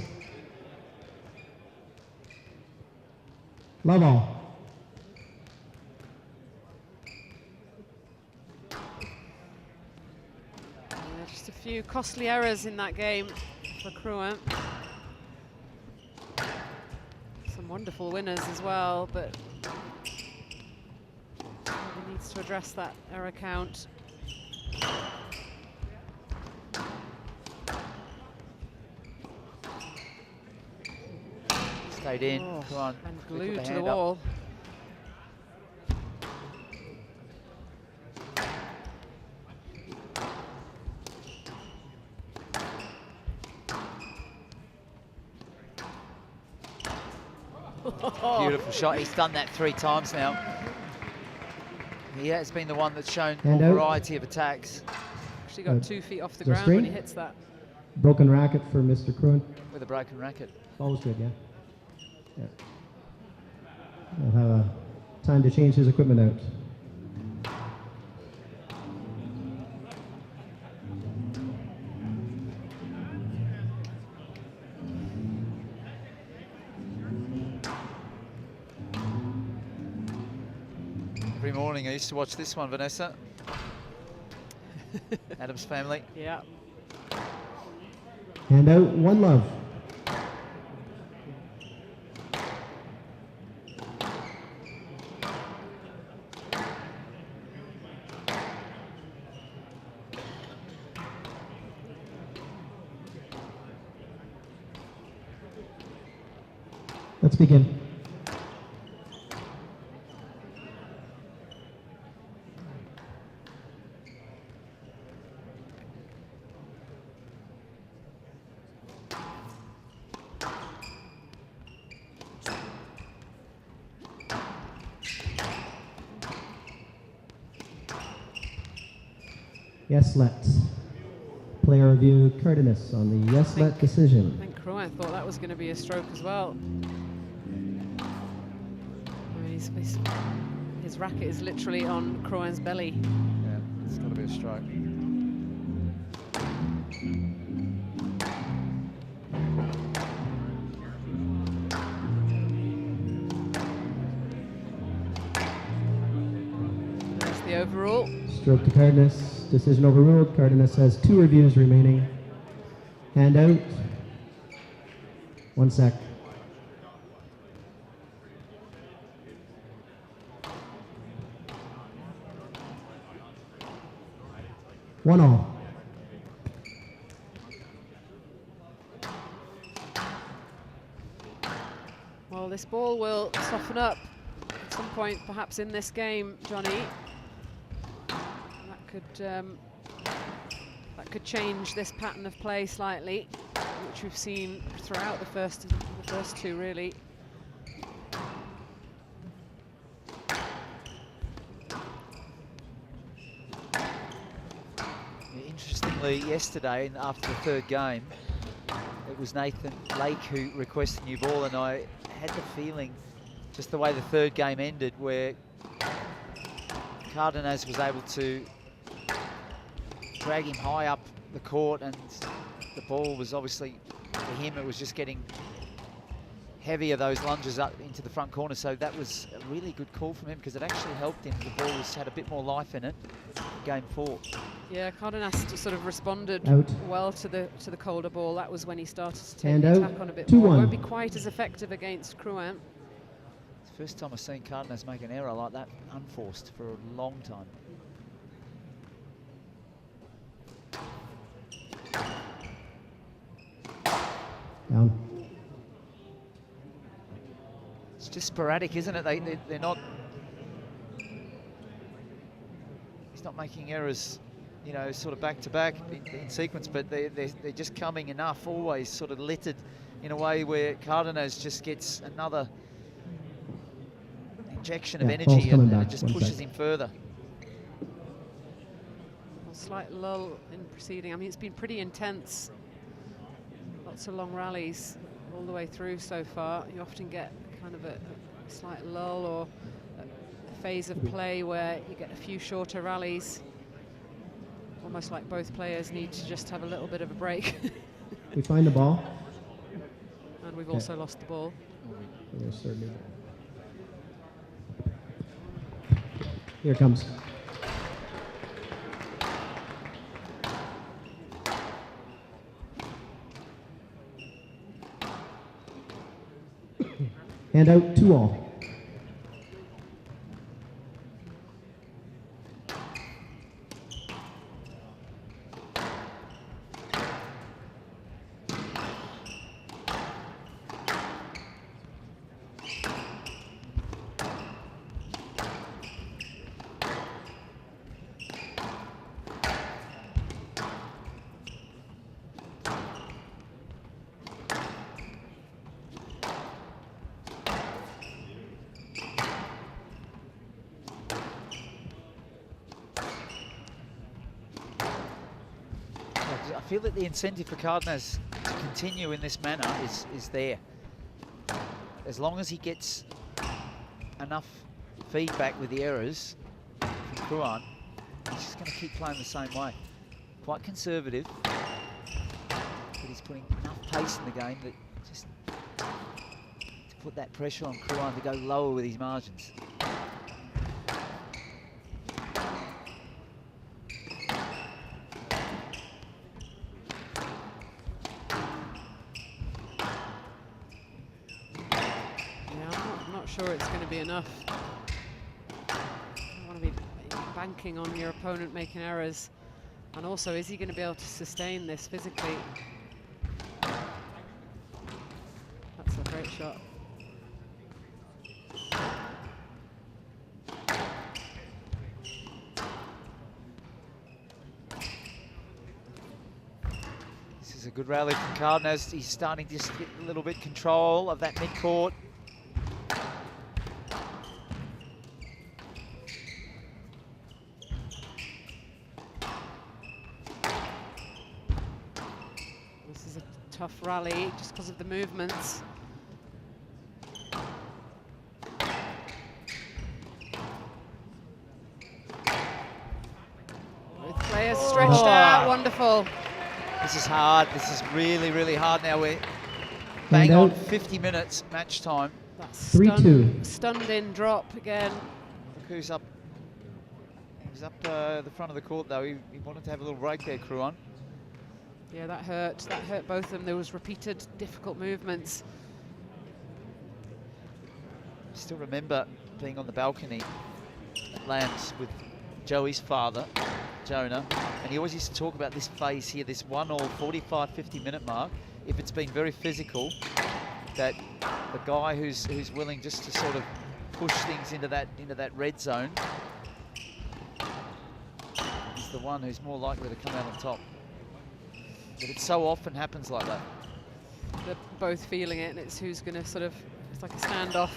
Love all. Yeah, just a few costly errors in that game for Kruan. Some wonderful winners as well, but he needs to address that error count. Stayed in. Oh, Come on. and Flick with glued the to the hand up. wall. Oh. Beautiful shot. He's done that 3 times now. He has been the one that's shown a And out. variety of attacks Actually got 2 feet off the so ground when he straight. hits that. Broken racket for Mr. Cruin. with a broken racket. Always good, yeah. Yeah. He'll have time to change his equipment out. Every morning I used to watch this one, Vanessa. Adam's Family. Yeah. Hand out, one love. Let's begin. Yes, let. Player review, Cardenas on the yes, let I decision. think Cruin thought that was going to be a stroke as well. I mean, his racket is literally on Cruin's belly. Yeah, it's got to be a stroke. There's the overall. Stroke to Cardenas. Decision overruled. Cardenas has 2 reviews remaining. Hand out. 1 sec. One all. Well, this ball will soften up at some point, perhaps in this game, Johnny. That could change this pattern of play slightly, which we've seen throughout the first 2, really. Interestingly, yesterday, after the 3rd game, it was Nathan Lake who requested new ball, and I had the feeling, just the way the 3rd game ended, where Cardenas was able to drag him high up the court, and the ball was obviously, for him, it was just getting heavier, those lunges up into the front corner. So that was a really good call from him, because it actually helped him. The ball had a bit more life in it. Game 4. Yeah, Cardenas just sort of responded Out. well to the colder ball. That was when he started to take And the out. attack on a bit 2-1. more. Won't be quite as effective against Cruin. It's the first time I've seen Cardenas make an error like that, unforced, for a long time. Down. It's just sporadic, isn't it? They're not... He's not making errors, you know, sort of back-to-back in sequence, but they're just coming enough, always sort of littered in a way where Cardenas just gets another injection of Yeah, energy, ball's coming and it back. just 1 pushes sec. him further. A slight lull in proceeding. I mean, it's been pretty intense. Lots of long rallies all the way through so far. You often get kind of a slight lull or a phase of play where you get a few shorter rallies. Almost like both players need to just have a little bit of a break. We find the ball. And we've also lost the ball. We're gonna start new ball. Here it comes. Hand out 2 all. feel that the incentive for Cardenas to continue in this manner is there. As long as he gets enough feedback with the errors from Crouan, he's just going to keep playing the same way. Quite conservative, but he's putting enough pace in the game that just to put that pressure on Crouan to go lower with his margins. Sure it's going to be enough. You don't want to be banking on your opponent making errors. And also, is he going to be able to sustain this physically? That's a great shot. This is a good rally from Cardenas. He's starting to just get a little bit control of that mid-court. Tough rally just because of the movements. Both players stretched out, wonderful. This is hard, this is really, really hard now. We're bang on 50 minutes match time. That's 3-2. Stunned in drop again. Look who's up. He was up the front of the court though. He wanted to have a little break there, Crouan. Yeah, that hurt both of them. There was repeated difficult movements. Still remember being on the balcony at Lambs with Joey's father, Jonah, and he always used to talk about this phase here, this 1-all 45, 50-minute mark. If it's been very physical, that the guy who's willing just to sort of push things into that red zone is the one who's more likely to come out on top. But it so often happens like that. They're both feeling it, and it's who's going to sort of, it's like a standoff.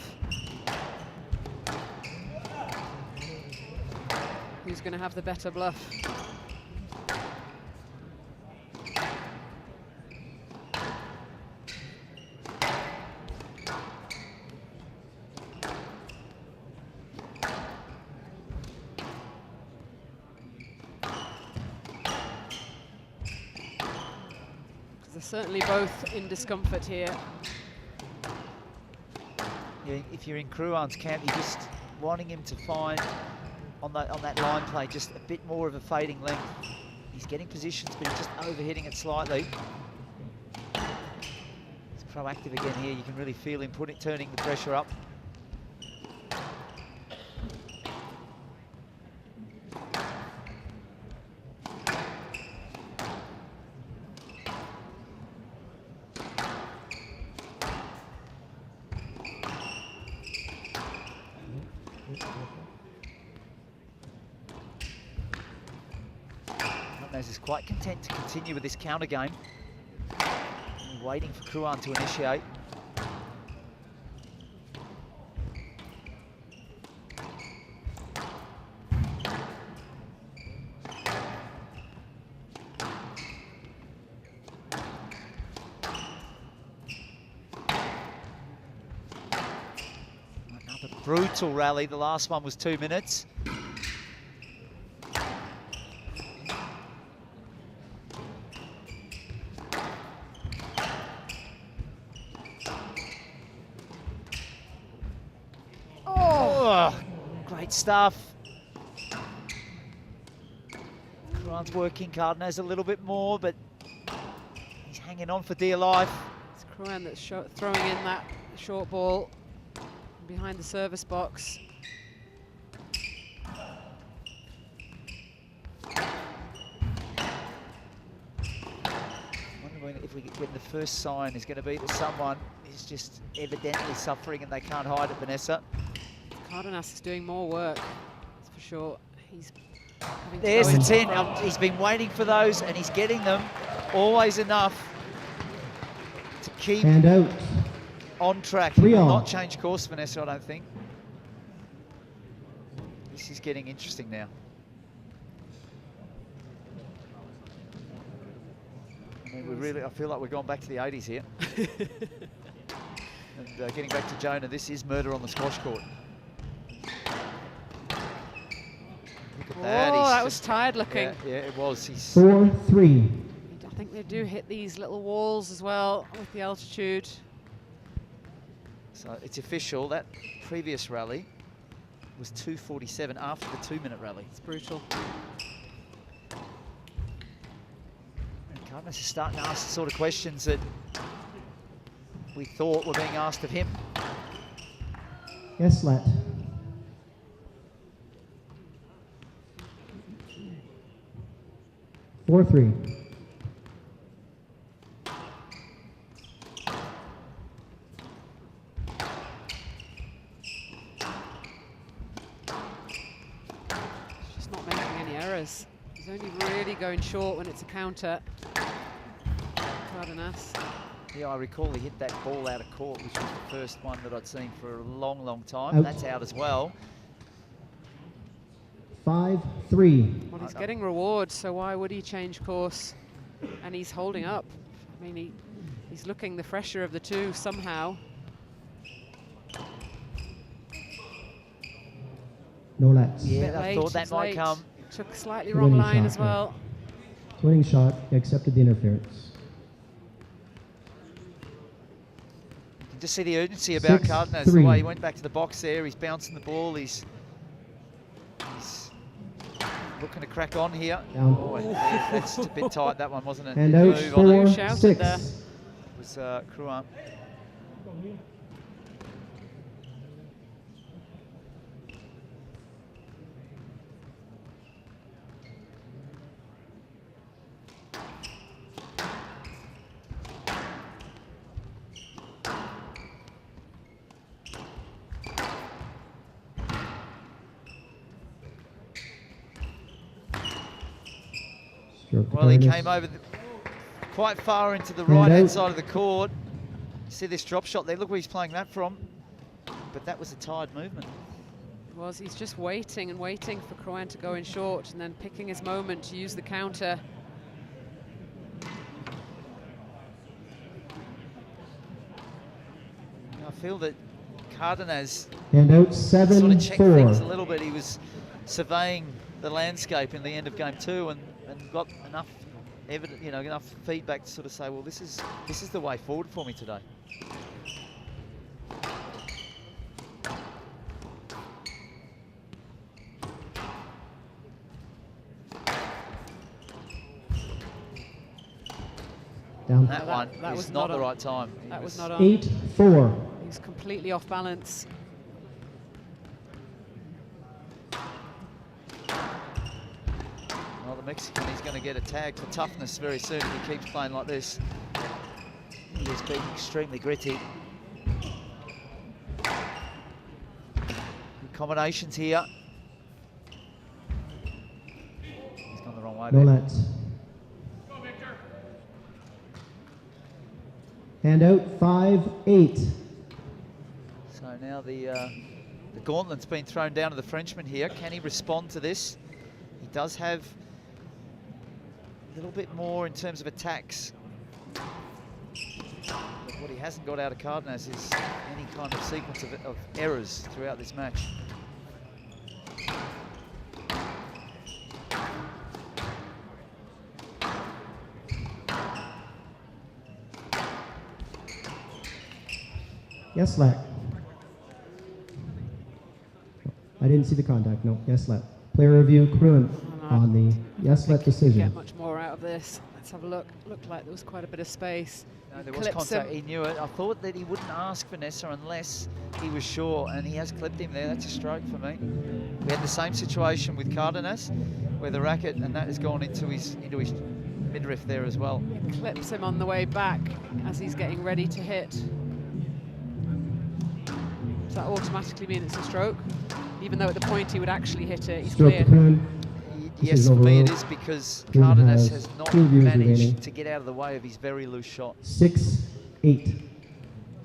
Who's going to have the better bluff? Certainly both in discomfort here. Yeah, if you're in Crouan's camp, you're just wanting him to find on that line play just a bit more of a fading length. He's getting positions, but he's just overhitting it slightly. He's proactive again here. You can really feel him turning the pressure up. Is quite content to continue with this counter game. Waiting for Crouan to initiate. Another brutal rally. The last one was 2 minutes. Stuff. Crouan's working Cardenas a little bit more, but he's hanging on for dear life. It's Crouan that's throwing in that short ball behind the service box. When the first sign is going to be that someone is just evidently suffering and they can't hide it, Vanessa. Cardenas is doing more work, that's for sure. He's There's the 10. He's been waiting for those and he's getting them. Always enough to keep on track. He will not change course, Vanessa, I don't think. This is getting interesting now. I mean, I feel like we're going back to the 80s here. And getting back to Jonah, this is murder on the squash court. Look at that. Oh, that was tired looking. Yeah, it was. 4-3. I think they do hit these little walls as well with the altitude. So it's official. That previous rally was 2:47 after the 2-minute rally. It's brutal. And Cardenas is starting to ask the sort of questions that we thought were being asked of him. Yeslet. Four, 3. Just not making any errors. He's only really going short when it's a counter. Cardenas. Yeah, I recall he hit that ball out of court, which was the first one that I'd seen for a long, long time. Out. That's out as well. 5-3. Well, he's getting rewards, so why would he change course? And he's holding up. I mean, he's looking the fresher of the two somehow. No lets. Yeah, Bit I late, thought that it's might late. come. Took a slightly It's a wrong winning line shot, as yeah. well. Winning shot, he accepted the interference. You can just see the urgency about 6-3. Cardenas, the way he went back to the box there. He's bouncing the ball. He's looking to crack on here. Down. Oh, that's a bit tight, that one, wasn't it? And Didn't out move on it. Shouted there. 4-6. It was Kruan. Well, he came over quite far into the right-hand side of the court. You see this drop shot there? Look where he's playing that from. But that was a tired movement. It was. He's just waiting and waiting for Kruan to go in short and then picking his moment to use the counter. I feel that Cardenas And out sort of checked things a 7-4. little bit. He was surveying the landscape in the end of game 2 and got enough evidence, enough feedback to sort of say, well, this is the way forward for me today. Down. That one that is was not not the on. right time. That was not on. 8-4. He's completely off balance. Well, the Mexican, he's going to get a tag for toughness very soon if he keeps playing like this. He is being extremely gritty. Good combinations here. He's gone the wrong way No there. lets. And out 5-8. So now the gauntlet's been thrown down to the Frenchman here. Can he respond to this? He does have a little bit more in terms of attacks. But what he hasn't got out of Cardenas is any kind of sequence of errors throughout this match. Yeslet. I didn't see the contact. No, Yeslet. Player review, Kruan on the Yeslet Get decision. much more out of this. Let's have a look. Looked like there was quite a bit of space. No, there was Clips contact. him. He knew it. I thought that he wouldn't ask Vanessa unless he was sure, and he has clipped him there. That's a stroke for me. We had the same situation with Cardenas, where the racket and that has gone into his midriff there as well. It clips him on the way back as he's getting ready to hit. Does that automatically mean it's a stroke? Even though at the point he would actually hit it, he's Stroke to clear. Kruan. Yes, for me it is because Cardenas has not 2 views managed remaining. to get out of the way of his very loose shot. 6-8.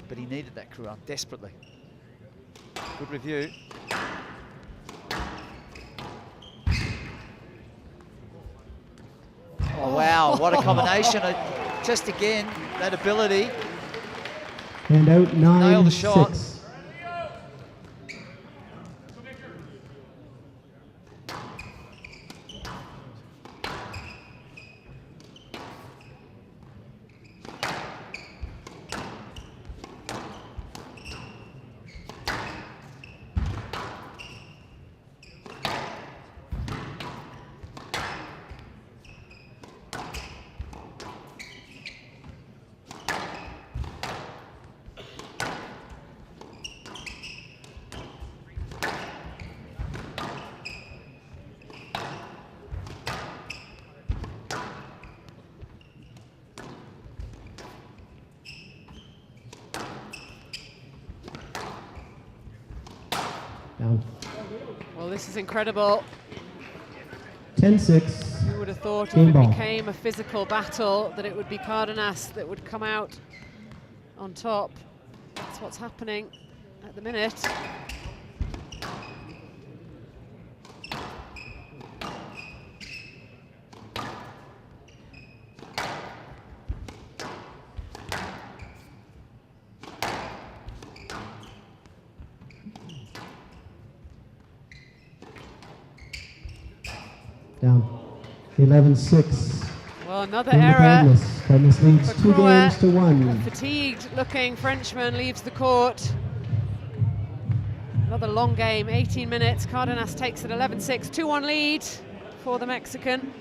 But he needed that Kruan desperately. Good review. Oh wow, what a combination. just again, that ability. And out Nail the shot. 9-6. Down. Well, this is incredible. 10-6. Who would have thought if Game it ball. became a physical battle that it would be Cardenas that would come out on top? That's what's happening at the minute. Down. 11-6. Well, another Game error. Cardenas. Cardenas leads for 2 Crouet. games to 1. A fatigued-looking Frenchman leaves the court. Another long game, 18 minutes. Cardenas takes it 11-6, 2-1 lead for the Mexican.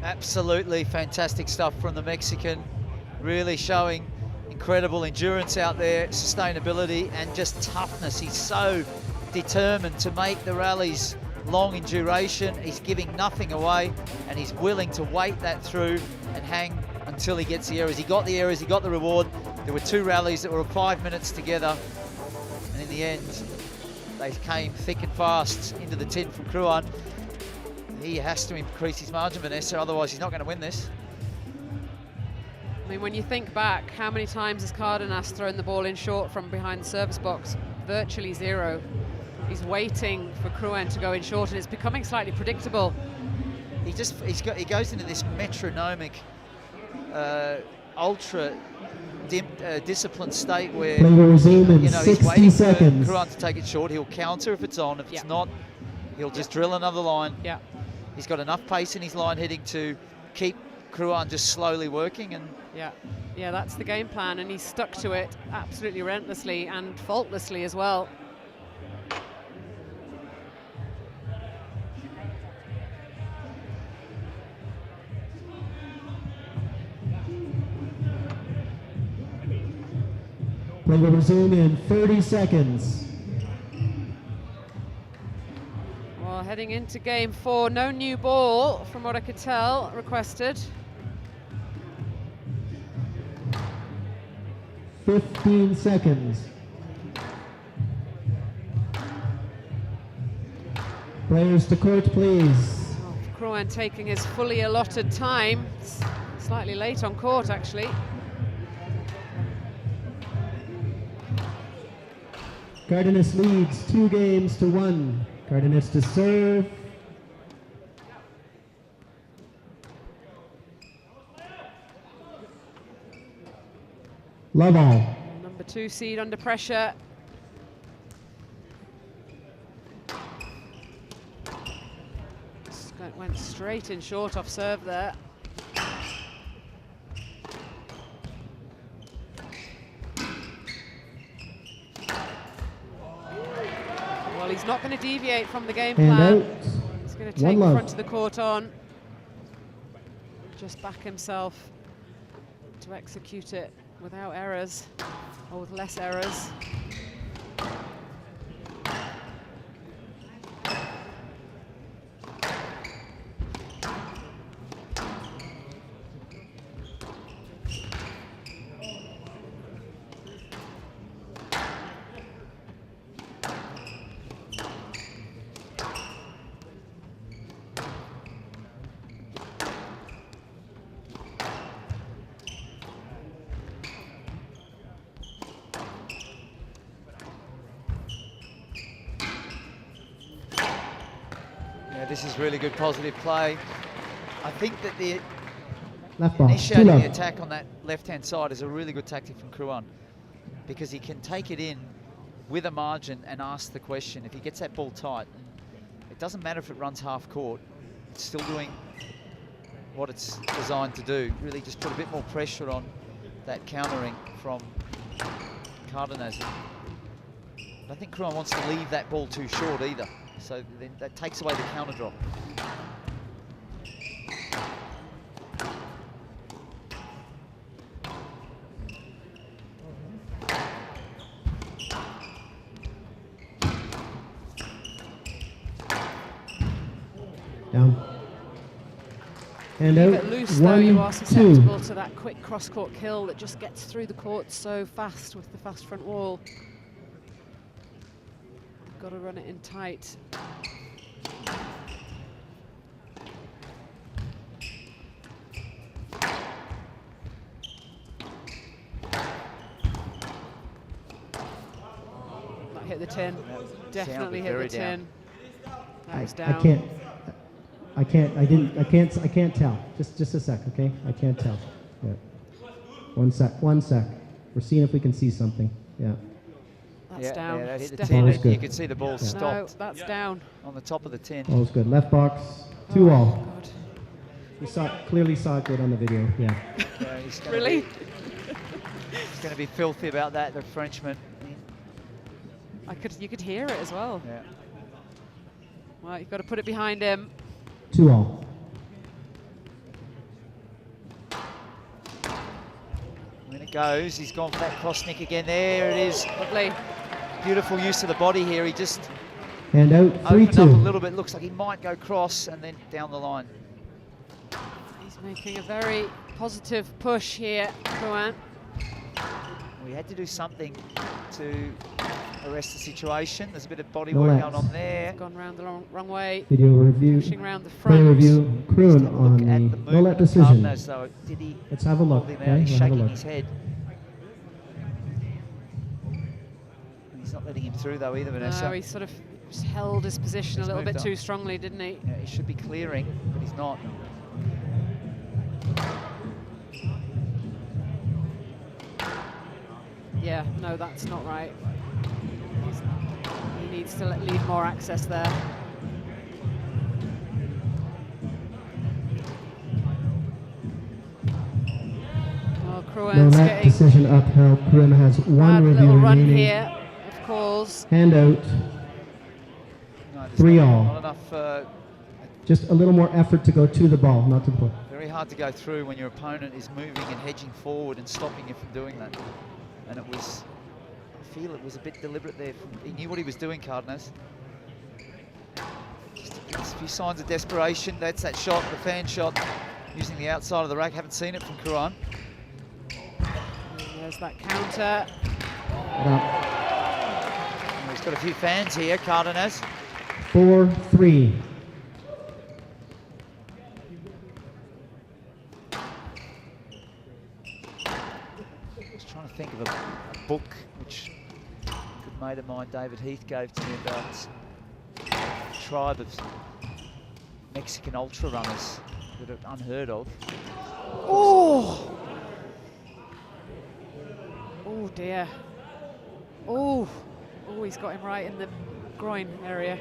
Absolutely fantastic stuff from the Mexican. Really showing incredible endurance out there, sustainability and just toughness. He's so determined to make the rallies long in duration. He's giving nothing away and he's willing to wait that through and hang until he gets the errors. He got the errors, he got the reward. There were 2 rallies that were 5 minutes together and in the end they came thick and fast into the tin from Crouet. He has to increase his margin, Vanessa, otherwise he's not going to win this. I mean, when you think back, how many times has Cardenas thrown the ball in short from behind the service box? Virtually 0. He's waiting for Crouet to go in short, and it's becoming slightly predictable. He goes into this metronomic, ultra disciplined state where Play will resume in he's 60 waiting seconds. for Crouet to take it short. He'll counter if it's on. If it's not, he'll just drill another line. Yeah. He's got enough pace in his line hitting to keep Crouet just slowly working. And Yeah, that's the game plan, and he's stuck to it absolutely relentlessly and faultlessly as well. Play will resume in 30 seconds. Well, heading into game 4, no new ball from what I could tell requested. 15 seconds. Players to court, please. Oh, Crouet taking his fully allotted time. Slightly late on court, actually. Cardenas leads 2 games to 1. Cardenas to serve. Love all. Number 2 seed under pressure. Went straight in short off serve there. Well, he's not going to deviate from the game And plan. out. He's going to One take the love. front of the court on. Just back himself to execute it without errors, or with less errors. Yeah, this is really good positive play. I think that the Left box, initiating 2 the love. attack on that left-hand side is a really good tactic from Kruan, because he can take it in with a margin and ask the question. If he gets that ball tight, it doesn't matter if it runs half court, it's still doing what it's designed to do. Really just put a bit more pressure on that countering from Cardenas. I don't think Kruan wants to leave that ball too short either, so then that takes away the counter drop. Down. And Leave out. it loose though, you are 1-2. susceptible to that quick cross-court kill that just gets through the court so fast with the fast front wall. Got to run it in tight. That hit the tin. Definitely hit the tin. That was down. I can't tell. Just a sec, okay? I can't tell. Yeah. One sec. We're seeing if we can see something. Yeah. That's down. Yeah, that hit the It's tin. definitely- You could see the ball Yeah. stopped No, that's down. on the top of the tin. All was good. Left box, 2 all. God. We clearly saw it good on the video. Yeah. Yeah, he's gonna Really? he's going to be filthy about that, the Frenchman. You could hear it as well. Yeah. Well, you've got to put it behind him. 2 all. When it goes, he's gone for that cross nick again. There it is. Lovely. Beautiful use of the body here. He just And out, opened up a 3-2. little bit. Looks like he might go cross and then down the line. He's making a very positive push here, Kruan. We had to do something to arrest the situation. There's a bit of body No work lets. going on there. Gone round the wrong way. Video review. Pushing round the Play front. review. Just Kruan have a on look at the the movement no let of decision. Cardenas, though. Did he Let's have a look. hold him Okay, out? He's we'll have a shaking look. his head. And he's not letting him through though either, Vanessa. No, he sort of just held his position He's a little moved bit up. too strongly, didn't he? Yeah, he should be clearing, but he's not. Yeah, no, that's not right. He needs to leave more access there. Well, No Kruan's let getting decision upheld. Kruan has a 1 review little run remaining. here of calls. Hand out. No, there's 3 not, all. Not enough. Just a little more effort to go to the ball, not to the ball. Very hard to go through when your opponent is moving and hedging forward and stopping you from doing that. And it was, I feel it was a bit deliberate there. He knew what he was doing, Cardenas. Just a few signs of desperation. That's that shot, the fan shot, using the outside of the rack. Haven't seen it from Kruan. There's that counter. He's got a few fans here, Cardenas. 4-3. I was trying to think of a book which a good mate of mine, David Heath, gave to me about a tribe of Mexican ultra runners that are unheard of. Oh! Oh dear. Oh! Oh, he's got him right in the groin area.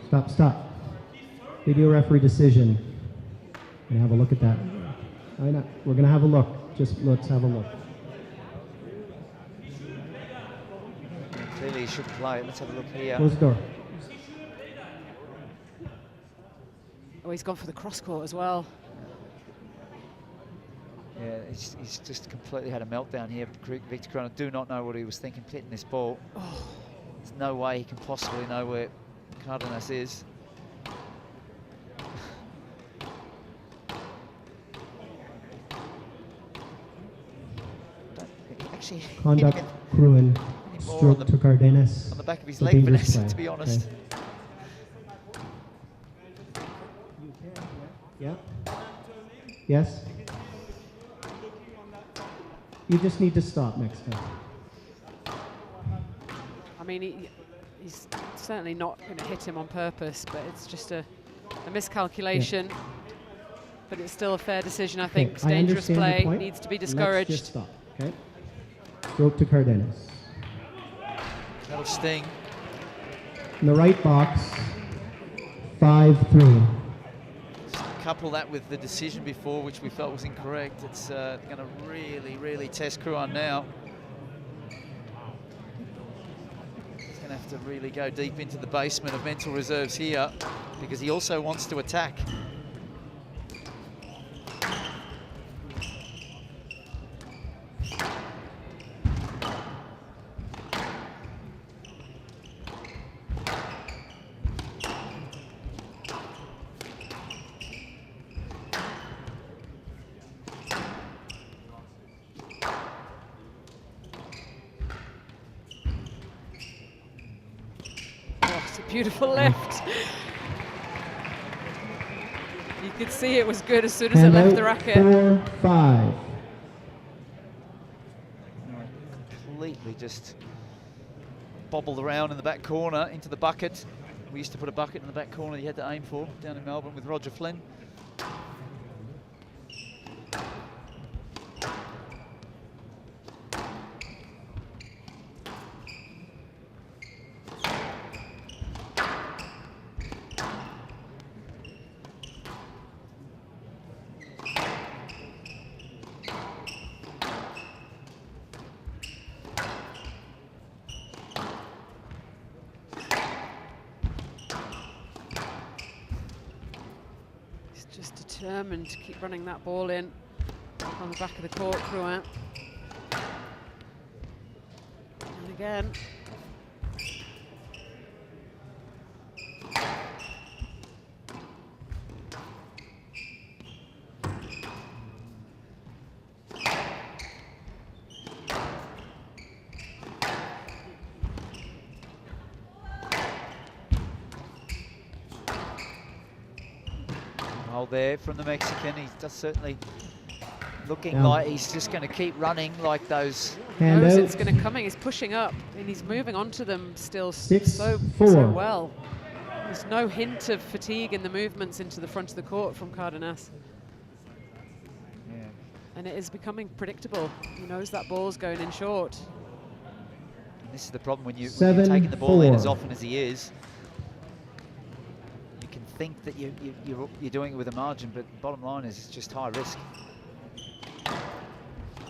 Stop. Video referee decision. Gonna have a look at that. We're gonna have a look. Just let's have a look. Clearly he should play. Let's have a look here. Close the door. Oh, he's gone for the cross court as well. Yeah, he's just completely had a meltdown here. Victor Kruan, I do not know what he was thinking hitting this ball. Oh. There's no way he can possibly know where Cardenas is. Actually, Conduct Kruan. more Stroke on the- to Cardenas. on the back of his It's a leg, dangerous Vanessa, play. to be honest. Okay. Yeah. Yes. You just need to stop next time. I mean, he's certainly not going to hit him on purpose, but it's just a a miscalculation, but it's still a fair decision, I Okay, think. It's I dangerous understand your play, point. needs to be Let's discouraged. just stop, okay? Stroke to Cardenas. That'll sting. In the right box, 5-3. Couple that with the decision before, which we felt was incorrect. It's going to really, really test Kruan now. He's going to have to really go deep into the basement of mental reserves here, because he also wants to attack. Beautiful lift. You could see it was good as soon as it left the racket. 4-5. Completely just bobbled around in the back corner into the bucket. We used to put a bucket in the back corner you had to aim for down in Melbourne with Roger Flynn. Just determined to keep running that ball in on the back of the court, Kruan. And again. There from the Mexican. He's just certainly looking Yeah. like he's just going to keep running like those. Hand Knows out. it's going to come. He's pushing up and he's moving onto them still 6-4. so well. There's no hint of fatigue in the movements into the front of the court from Cardenas. Yeah. And it is becoming predictable. He knows that ball's going in short. And this is the problem when you're taking the ball in 7-4. as often as he is. You can think that you're doing it with a margin, but the bottom line is it's just high risk.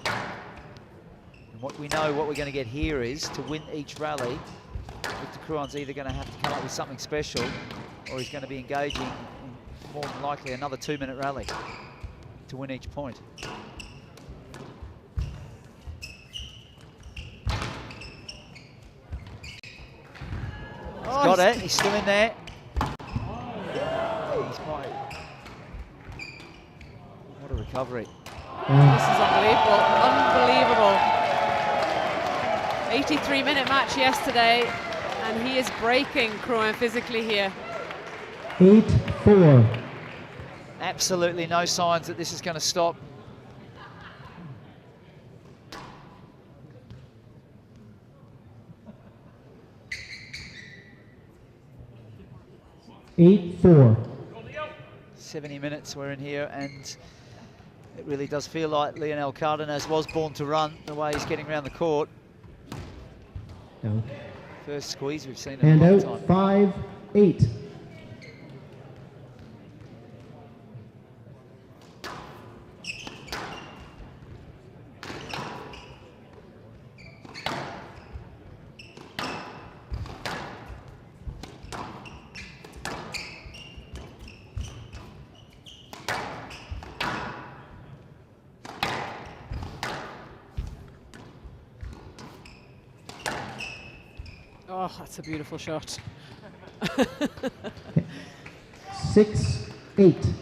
And what we know, what we're going to get here is to win each rally, Victor Kruan's either going to have to come up with something special, or he's going to be engaging in more than likely another 2-minute rally to win each point. He's got it. He's still in there. He's quite. What a recovery. This is unbelievable. Unbelievable. 83-minute match yesterday, and he is breaking Kruan physically here. 8-4. Absolutely no signs that this is going to stop. Eight, 4. 70 minutes we're in here, and it really does feel like Lionel Cardenas was born to run the way he's getting around the court. Down. First squeeze we've seen in Hand a long out. time. 5-8. Oh, that's a beautiful shot. 6-8.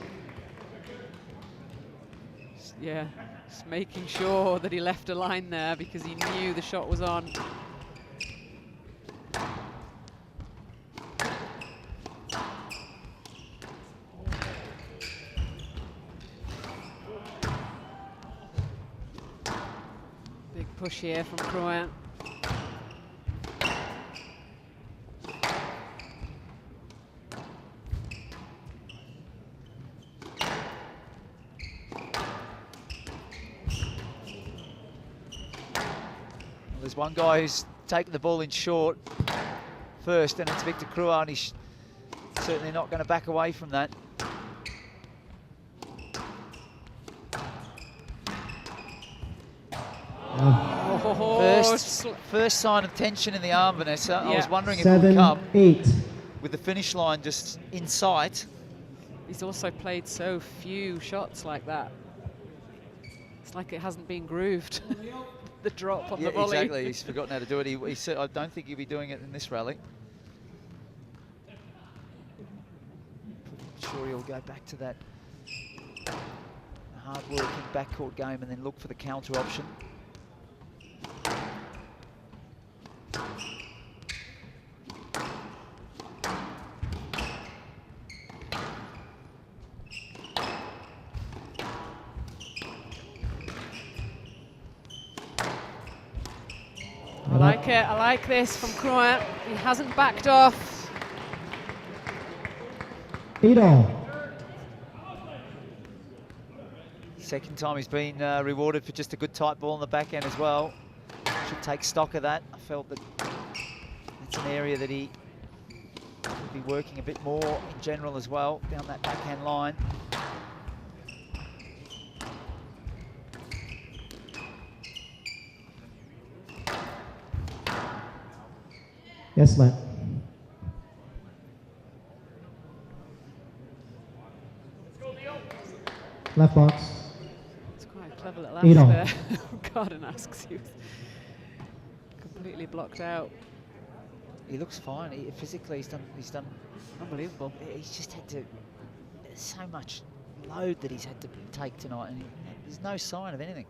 Yeah, just making sure that he left a line there because he knew the shot was on. Big push here from Kruan. There's one guy who's taken the ball in short first, and it's Victor Crua, and he's certainly not going to back away from that. First sign of tension in the arm, Vanessa. I was wondering if it would come 7-8. with the finish line just in sight. He's also played so few shots like that. It's like it hasn't been grooved. The drop on the volley. Exactly. He's forgotten how to do it. He said, I don't think he'll be doing it in this rally. Pretty sure he'll go back to that hard-working backcourt game and then look for the counter option. I like it. I like this from Crua. He hasn't backed off. 8-all. Second time he's been rewarded for just a good tight ball on the back end as well. Should take stock of that. I felt that it's an area that he could be working a bit more in general as well, down that backhand line. Yes, Len. Left box. It's quite a clever little 8-all. ask there. Garden asks you. Completely blocked out. He looks fine. Physically, he's done Unbelievable. He's just had to. There's so much load that he's had to take tonight, and there's no sign of anything.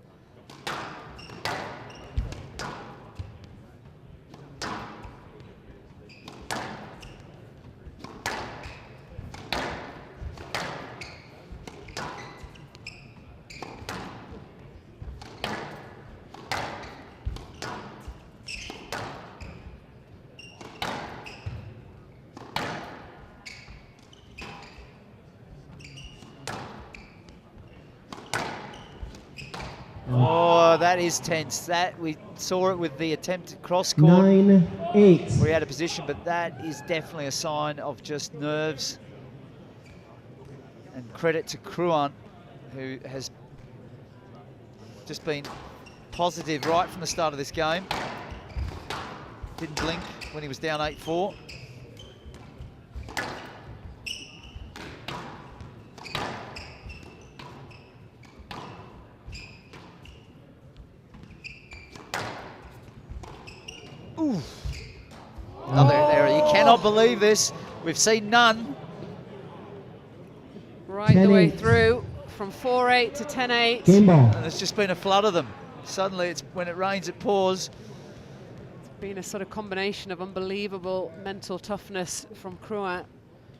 Oh, that is tense. That we saw it with the attempted cross court 9-8. where he had a position, but that is definitely a sign of just nerves. And credit to Crua, who has just been positive right from the start of this game. Didn't blink when he was down 8-4. Another error. You cannot believe this. We've seen none. Right the way 10-8. through from 4-8 to 10-8. Game ball. And there's just been a flood of them. Suddenly, it's when it rains, it pours. It's been a sort of combination of unbelievable mental toughness from Crua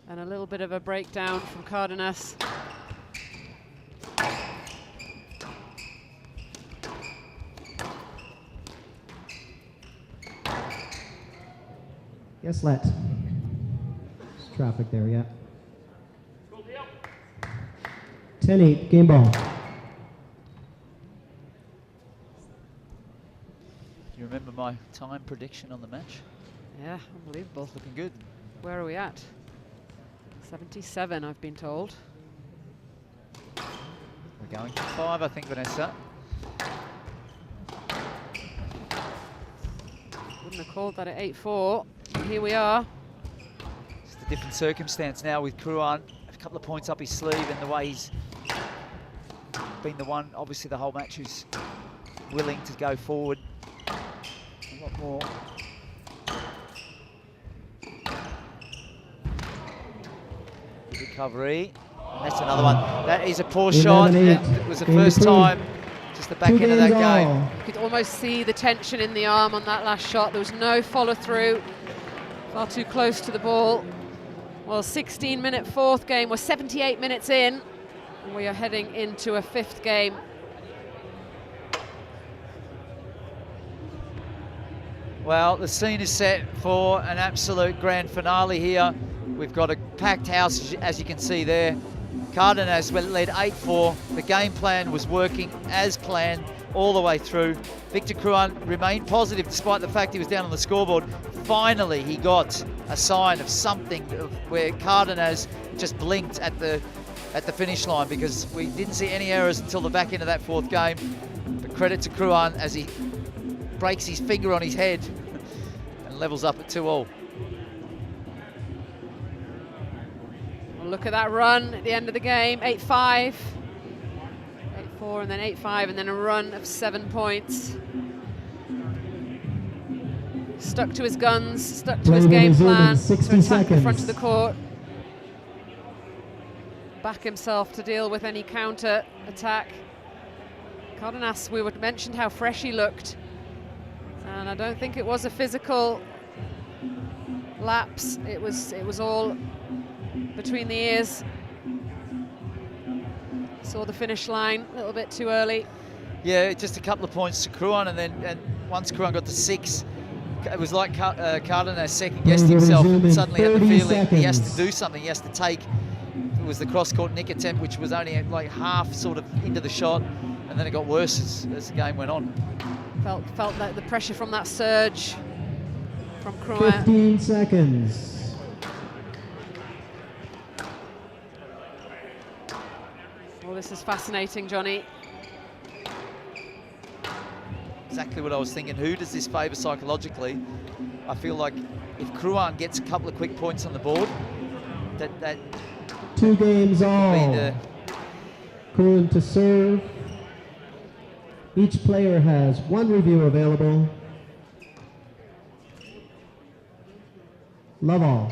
and a little bit of a breakdown from Cardenas. Yes, Let. There's traffic there, yeah. 10-8, game ball. Do you remember my time prediction on the match? Yeah, unbelievable. Looking good. Where are we at? 77, I've been told. We're going to 5, I think, Vanessa. Wouldn't have called that at 8-4. Here we are. Just a different circumstance now with Crua. A couple of points up his sleeve, and the way he's been the one, obviously, the whole match who's willing to go forward a lot more. Good recovery. And that's another one. That is a poor shot. 11-8. And it was the Game first between. time, just the back 2 end of that games game. all. You could almost see the tension in the arm on that last shot. There was no follow-through. Far too close to the ball. Well, 16-minute fourth game. We're 78 minutes in. And we are heading into a fifth game. Well, the scene is set for an absolute grand finale here. We've got a packed house, as you can see there. Cardenas led 8-4. The game plan was working as planned. all the way through. Victor Crouin remained positive despite the fact he was down on the scoreboard. Finally, he got a sign of something where Cardenas just blinked at the finish line, because we didn't see any errors until the back end of that fourth game. But credit to Crouin as he breaks his finger on his head and levels up at 2-all. Well, look at that run at the end of the game, 8-5. 8-4 and then 8-5 and then a run of 7 points. Stuck to his guns, stuck to his game plan to attack the front of the court. Back himself to deal with any counter attack. Cardenas, we mentioned how fresh he looked, and I don't think it was a physical lapse. It was all between the ears. Saw the finish line a little bit too early. Yeah, just a couple of points to Crouin, and once Crouin got to 6, it was like Cardenas second-guessed himself and suddenly had the feeling he has to do something, he has to take. It was the cross-court nick attempt, which was only like half sort of into the shot, and then it got worse as the game went on. Felt that the pressure from that surge from Crouin. 15 seconds. Well, this is fascinating, Johnny. Exactly what I was thinking. Who does this favour psychologically? I feel like if Crouin gets a couple of quick points on the board, that 2 games all. Crouin to serve. Each player has 1 review available. Love all.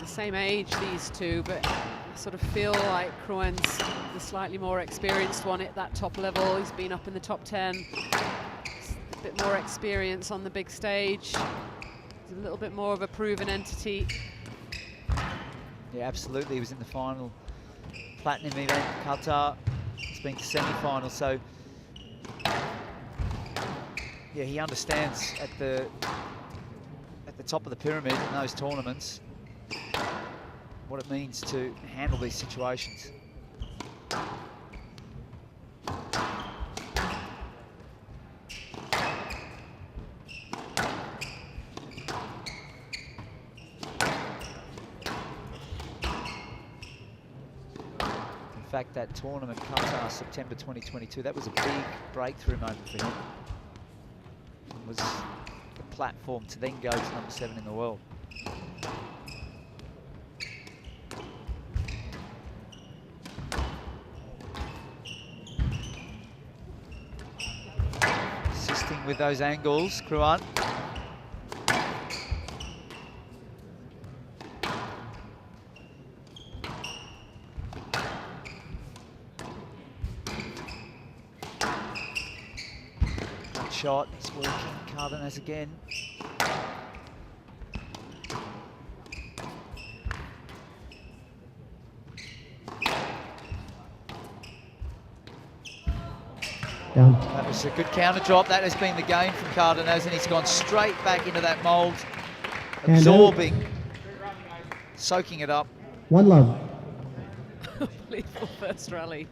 Same age, these two, but I sort of feel like Crouin's the slightly more experienced one at that top level. He's been up in the top 10. A bit more experience on the big stage. He's a little bit more of a proven entity. Yeah, absolutely. He was in the final platinum event, Qatar. It's been to semi-final, so yeah, he understands at the top of the pyramid in those tournaments what it means to handle these situations. In fact, that tournament, Qatar, September 2022, that was a big breakthrough moment for him. It was the platform to then go to number 7 in the world. With those angles, Crouin. Good shot, it's working. Cardenas again. Down. That was a good counter drop. That has been the game from Cardenas, and he's gone straight back into that mould, absorbing, soaking it up. 1 love. Unbelievable first rally.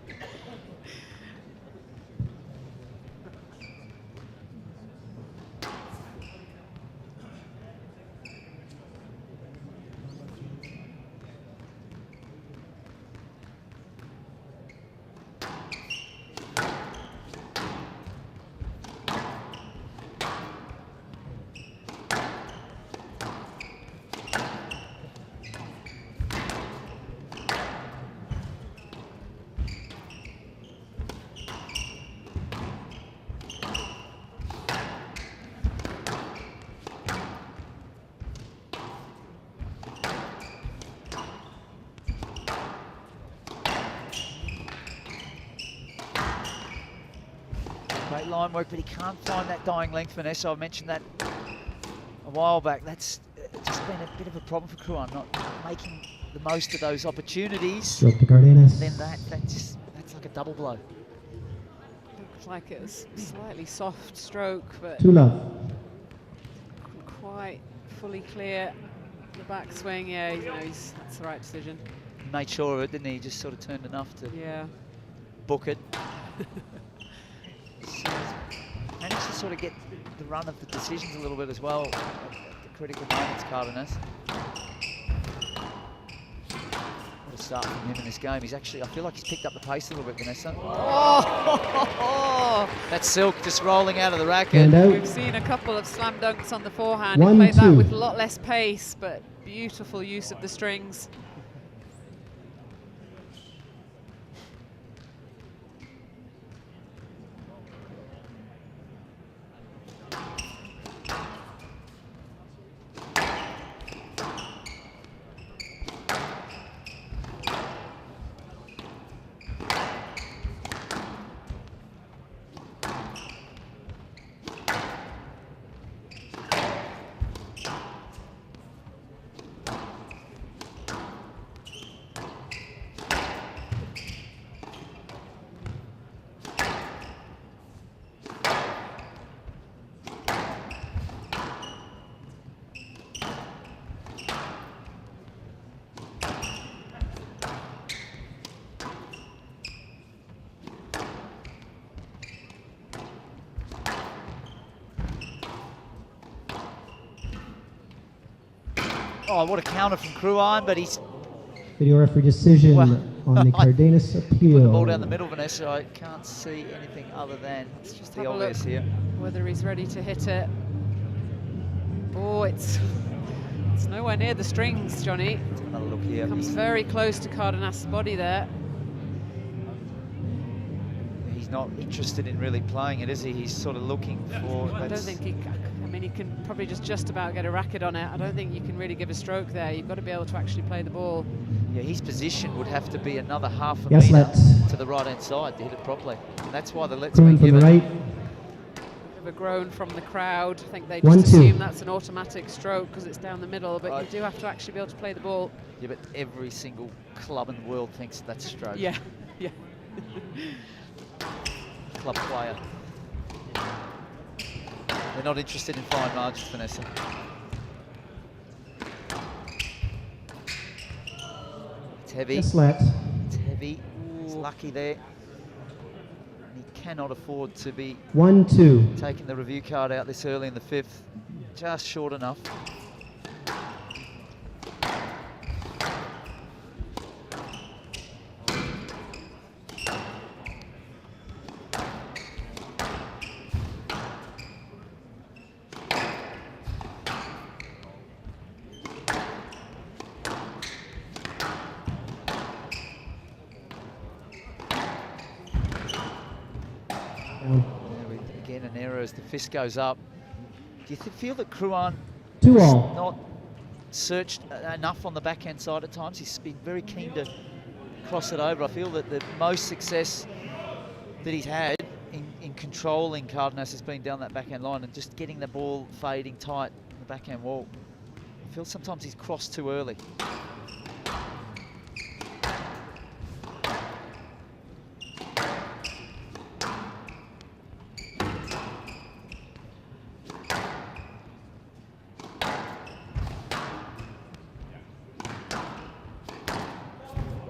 Great line work, but he can't find that dying length, Vanessa. I mentioned that a while back. That's just been a bit of a problem for Crouin, not making the most of those opportunities. Stroke to Cardenas. Then that's like a double blow. Looked like it was slightly soft stroke, but 2 love. couldn't quite fully clear the backswing. Yeah, you know, that's the right decision. Made sure of it, didn't he? Just sort of turned enough to Yeah. book it. So managed to sort of get the run of the decisions a little bit as well at the critical moments, Cardenas. What a start from him in this game. He's actually, I feel like he's picked up the pace a little bit, Vanessa. Oh! That silk just rolling out of the racket. And out. We've seen a couple of slam dunks on the forehand. He 1-2. played that with a lot less pace, but beautiful use of the strings. Oh, what a counter from Cruan, but he's Video referee decision Well, on the Cardenas appeal. put the ball down the middle, Vanessa. I can't see anything other than Let's just the have a obvious look here. whether he's ready to hit it. Oh, it's nowhere near the strings, Johnny. Let's have another look here. Comes very close to Cardenas' body there. He's not interested in really playing it, is he? He's sort of looking for... I don't think he can probably just about get a racket on it. I don't think you can really give a stroke there. You've got to be able to actually play the ball. Yeah, his position would have to be another half a Yes, metre let's. to the right-hand side to hit it properly. And that's why the let's Cruan been from the given. right. Bit of a groan from the crowd. I think they 1-2. just assume that's an automatic stroke because it's down the middle, but you do have to actually be able to play the ball. Yeah, but every single club in the world thinks that's a stroke. Yeah, yeah. Club player. They're not interested in fine margins, Vanessa. It's heavy. Yes, let's. It's heavy. He's lucky there. And he cannot afford to be 1-2. taking the review card out this early in the fifth. Just short enough. Again, an error as the fist goes up. Do you feel that Cruan 2 has all. not searched enough on the backhand side at times? He's been very keen to cross it over. I feel that the most success that he's had in controlling Cardenas has been down that backhand line and just getting the ball fading tight on the backhand wall. I feel sometimes he's crossed too early.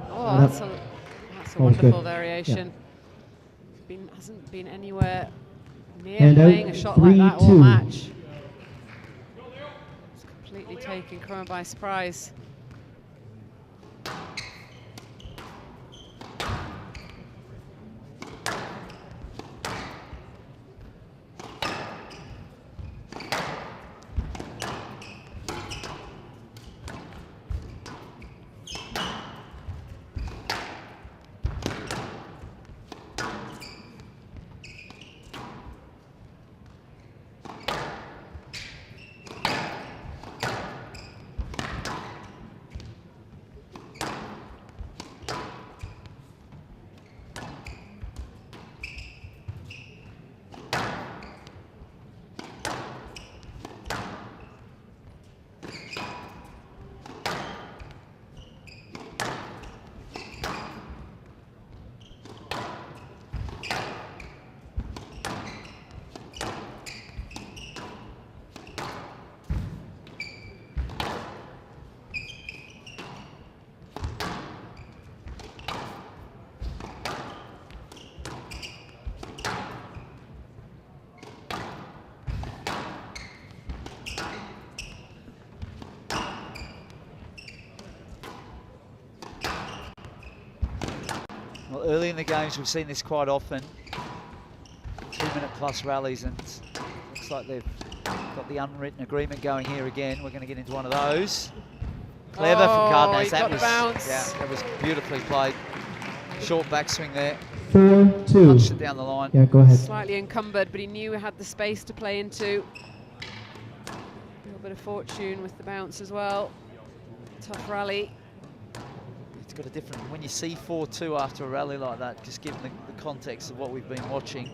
Oh, that's a Always wonderful good. variation. Hasn't been anywhere near And out, playing a shot like that all 3-2. match. It's completely taking Cruan by surprise. Well, early in the games, we've seen this quite often. 2-minute plus rallies, and looks like they've got the unwritten agreement going here again. We're going to get into one of those. Clever from Cardenas. That was bounce. Yeah, that was beautifully played. Short backswing there. 4-2. Punched it down the line. Yeah, go ahead. Slightly encumbered, but he knew he had the space to play into. A little bit of fortune with the bounce as well. Tough rally. It's got a different, when you see 4-2 after a rally like that, just given the context of what we've been watching,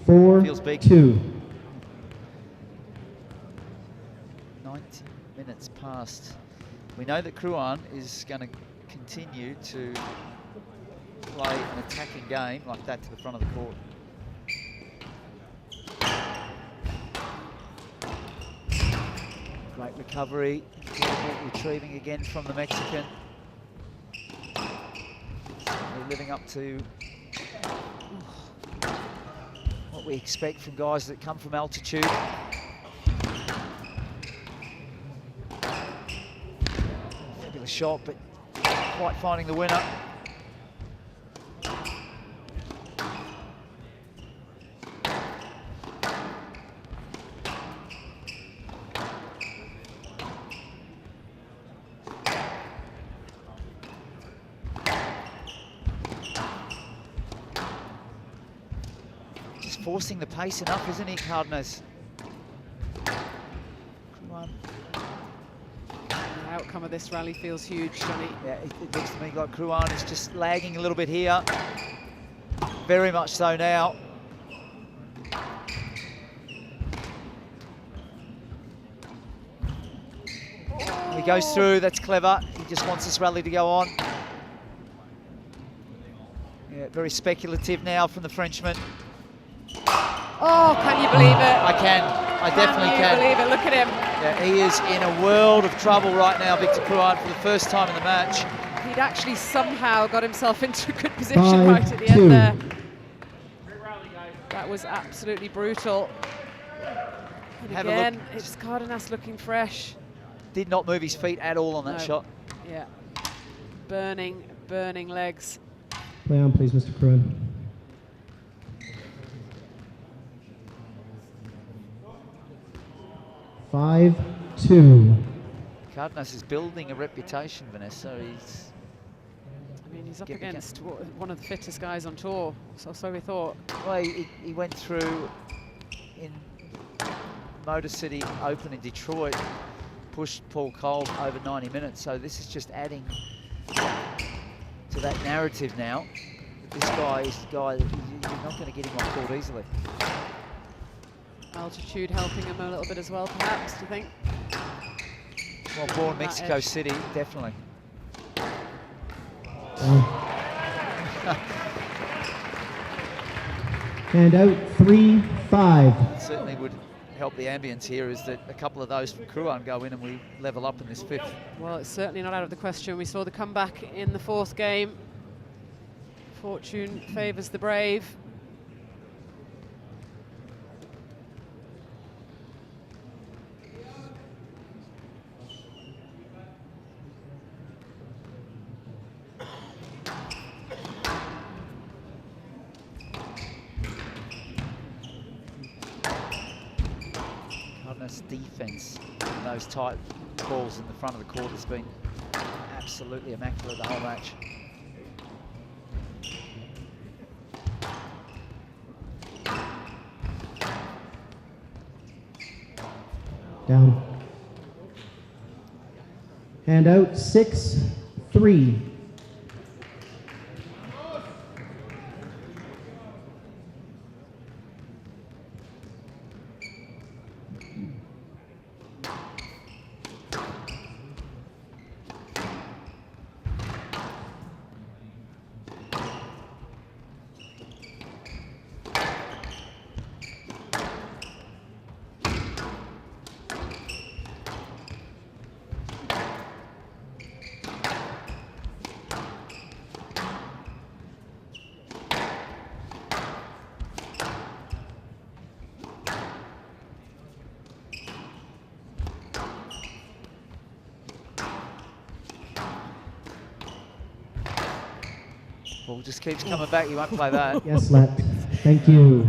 feels big. 4-2. 90 minutes past. We know that Crouan is going to continue to play an attacking game like that to the front of the court. Great recovery, retrieving again from the Mexican. They're living up to what we expect from guys that come from altitude. Fabulous shot, but not quite finding the winner. Forcing the pace enough, isn't he, Cardenas? The outcome of this rally feels huge, Johnny. Yeah, it looks to me like Crouan is just lagging a little bit here. Very much so now. He goes through, that's clever. He just wants this rally to go on. Yeah, very speculative now from the Frenchman. Oh, can you believe it? I can. I definitely can. Can you believe it? Look at him. Yeah, he is in a world of trouble right now, Victor Crouan, for the first time in the match. He'd actually somehow got himself into a good position right at the 5-2. end there. That was absolutely brutal. And Have a again, look. it's Cardenas looking fresh. Did not move his feet at all on that No. shot. Yeah. Burning, burning legs. Play on, please, Mr. Crouan. Five, 2. Cardenas is building a reputation, Vanessa. I mean, he's up Get the against one of the fittest guys on tour, so we thought. Well, he went through in Motor City Open in Detroit, pushed Paul Cole over 90 minutes. So this is just adding to that narrative now. This guy is the guy that you're not going to get him off court easily. Altitude helping him a little bit as well, perhaps, do you think? Well, born That Mexico edge. City, definitely. And out 3-5. It certainly would help the ambience here is that a couple of those from Crouan go in and we level up in this fifth. Well, it's certainly not out of the question. We saw the comeback in the fourth game. Fortune favours the brave. Cardenas' defense in those tight balls in the front of the court has been absolutely immaculate the whole match. Down. And out 6-3. Ball just keeps coming back. He won't play that. Yes, Let. Thank you.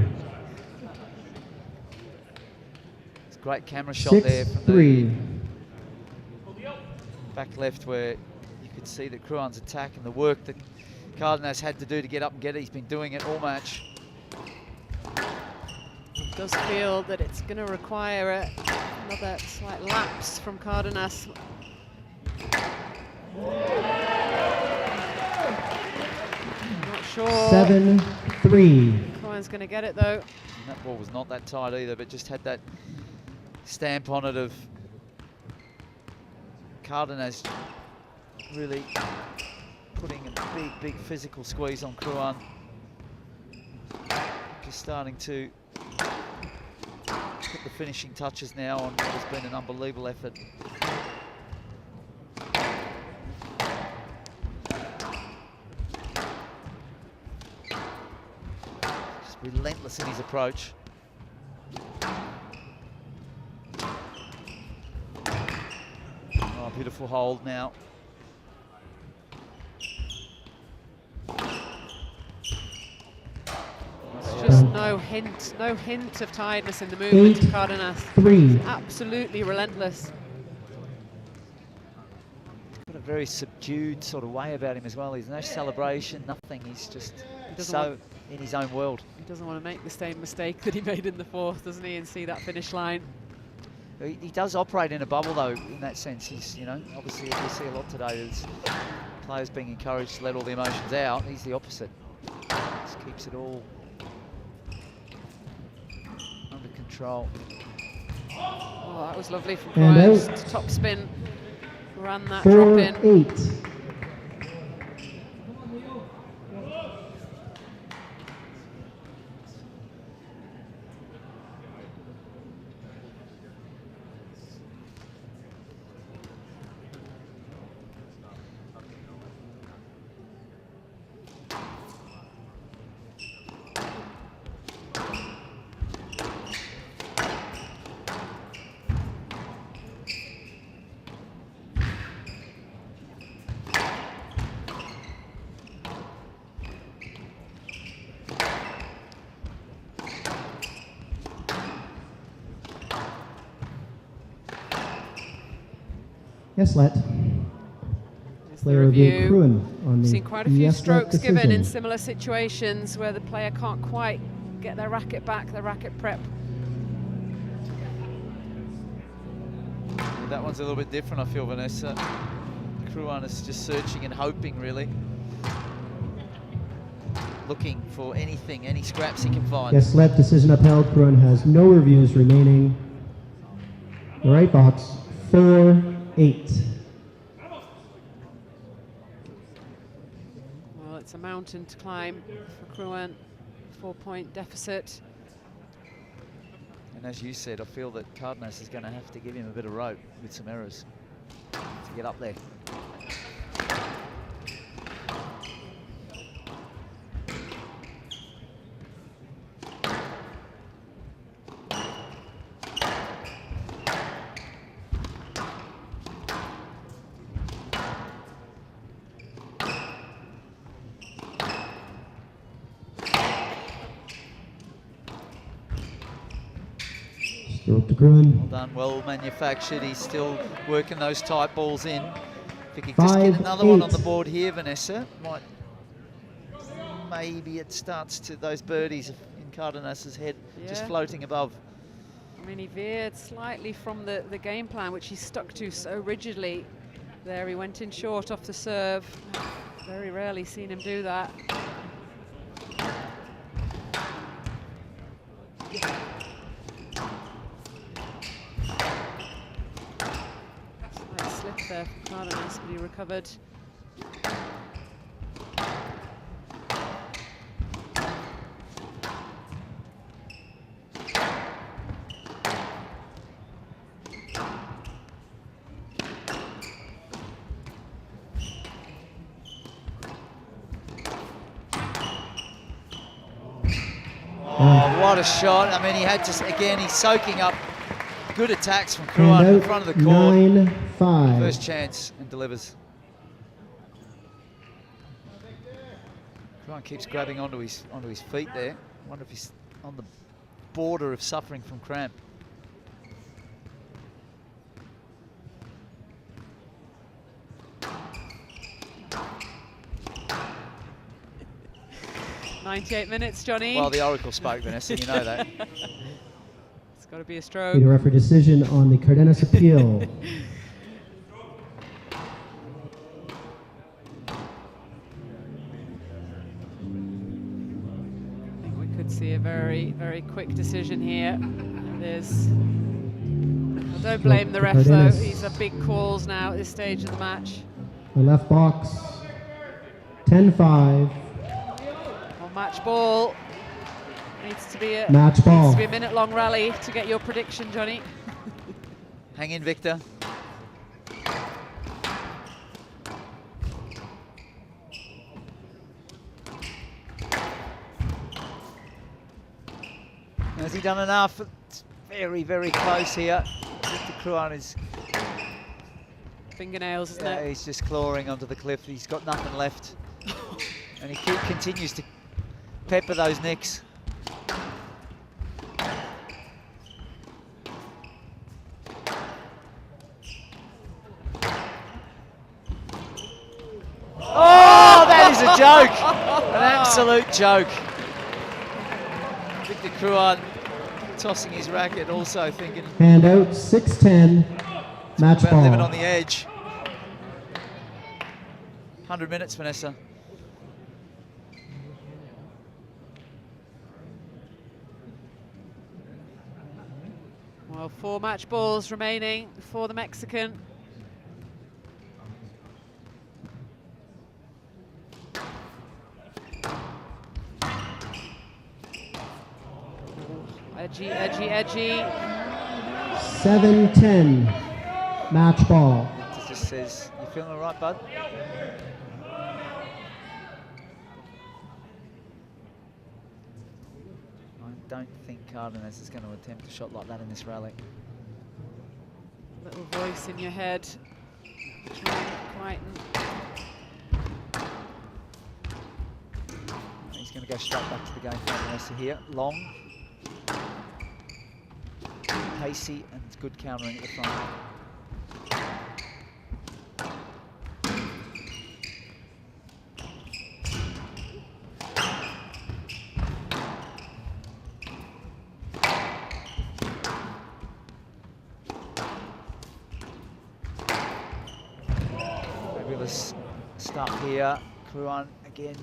It's a great camera shot there from 6-3. the back left where you could see that Crouan's attack and the work that Cardenas had to do to get up and get it. He's been doing it all match. It does feel that it's going to require another slight lapse from Cardenas. Not sure. 7-3. Crouan's going to get it though. And that ball was not that tight either, but just had that stamp on it of Cardenas really putting a big physical squeeze on Crouan. Just starting to put the finishing touches now on what has been an unbelievable effort. Just relentless in his approach. Oh, beautiful hold now. Just no hint of tiredness in the movement of Cardenas. 8-3. Absolutely relentless. Got a very subdued sort of way about him as well. There's no celebration, nothing. He's just so in his own world. He doesn't want to make the same mistake that he made in the fourth, doesn't he, and see that finish line. He does operate in a bubble though, in that sense. He's, you know, obviously we see a lot today, there's players being encouraged to let all the emotions out. He's the opposite. Just keeps it all under control. Oh, that was lovely from And Crouan. out. Just top spin, ran that drop in. 4-8. Yes, Let. Here's the Player review, review. Crouan on We've the seen quite a few yes, strokes Let given in decision. similar situations where the player can't quite get their racket back, their racket prep. Yeah, that one's a little bit different, I feel, Vanessa. Crouan is just searching and hoping, really. Looking for anything, any scraps he can find. Yes, Let decision upheld. Crouan has no reviews remaining. The right box, 4-8. Well, it's a mountain to climb for Crouan. 4-point deficit. And as you said, I feel that Cardenas is going to have to give him a bit of rope with some errors to get up there. Stroke to Crouan. Well done, well manufactured. He's still working those tight balls in. If he could just get another one on the 5-8. board here, Vanessa, maybe it starts to those birdies in Cardenas's head just Yeah. floating above. I mean, he veered slightly from the game plan, which he stuck to so rigidly. There, he went in short off the serve. Very rarely seen him do that. Slight slip there for Cardenas, but he recovered. Oh, what a shot. I mean, he had to, again, he's soaking up good attacks from Crouan in front of the court. 9-5. First chance and delivers. Cruan keeps grabbing onto his feet there. I wonder if he's on the border of suffering from cramp. "98 minutes, Johnny." Well, the Oracle spoke, Vanessa, you know that. It's got to be a Lead stroke. referee decision on the Cardenas appeal. I think we could see a very, very quick decision here. There's... I don't blame the ref, though. Cardenas. These are big calls now at this stage of the match. The left box. 10-5. On match ball. Needs to be a Match ball. Needs to be a minute-long rally to get your prediction, Johnny. Hang in, Victor. Has he done enough? It's very, very close here. Victor Cruan is... Fingernails, isn't Yeah, it? he's just clawing onto the cliff. He's got nothing left. And he continues to pepper those necks. Oh, that is a joke! An absolute joke. Victor Cruan tossing his racket, also thinking Hand out, 6-10. Match about living ball. on the edge. 100 minutes, Vanessa. Well, 4 match balls remaining for the Mexican. Edgy, edgy, edgy. 7-10. Match ball. It just says, "You feeling all right, bud?" I don't think Cardenas is going to attempt a shot like that in this rally. Little voice in your head. Trying to quieten. He's going to go straight back to the game for Vanessa here. Long, pacey, and good countering at the front. Fabulous start here. Cruan again.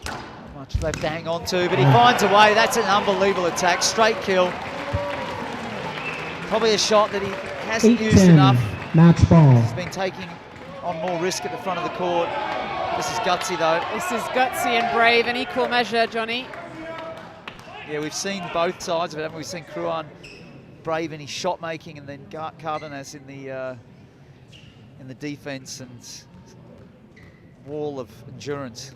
Not much left to hang on to, but he finds a way. That's an unbelievable attack. Straight kill. Probably a shot that he hasn't used 8-10. enough. Match ball. He's been taking on more risk at the front of the court. This is gutsy, though. This is gutsy and brave in equal measure, Johnny. Yeah, we've seen both sides of it, haven't we? We've seen Cruan brave in his shot making, and then Cardenas in the defense and wall of endurance.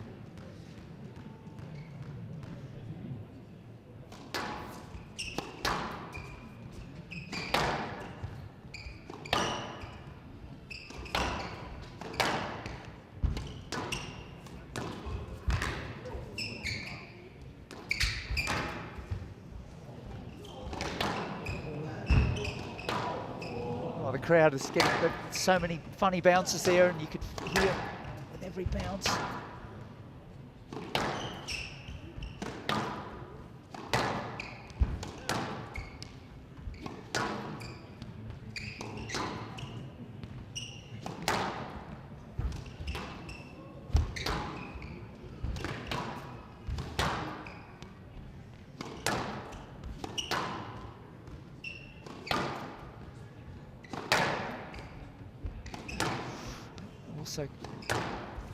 The crowd is getting so many funny bounces there, and you could hear it with every bounce. Also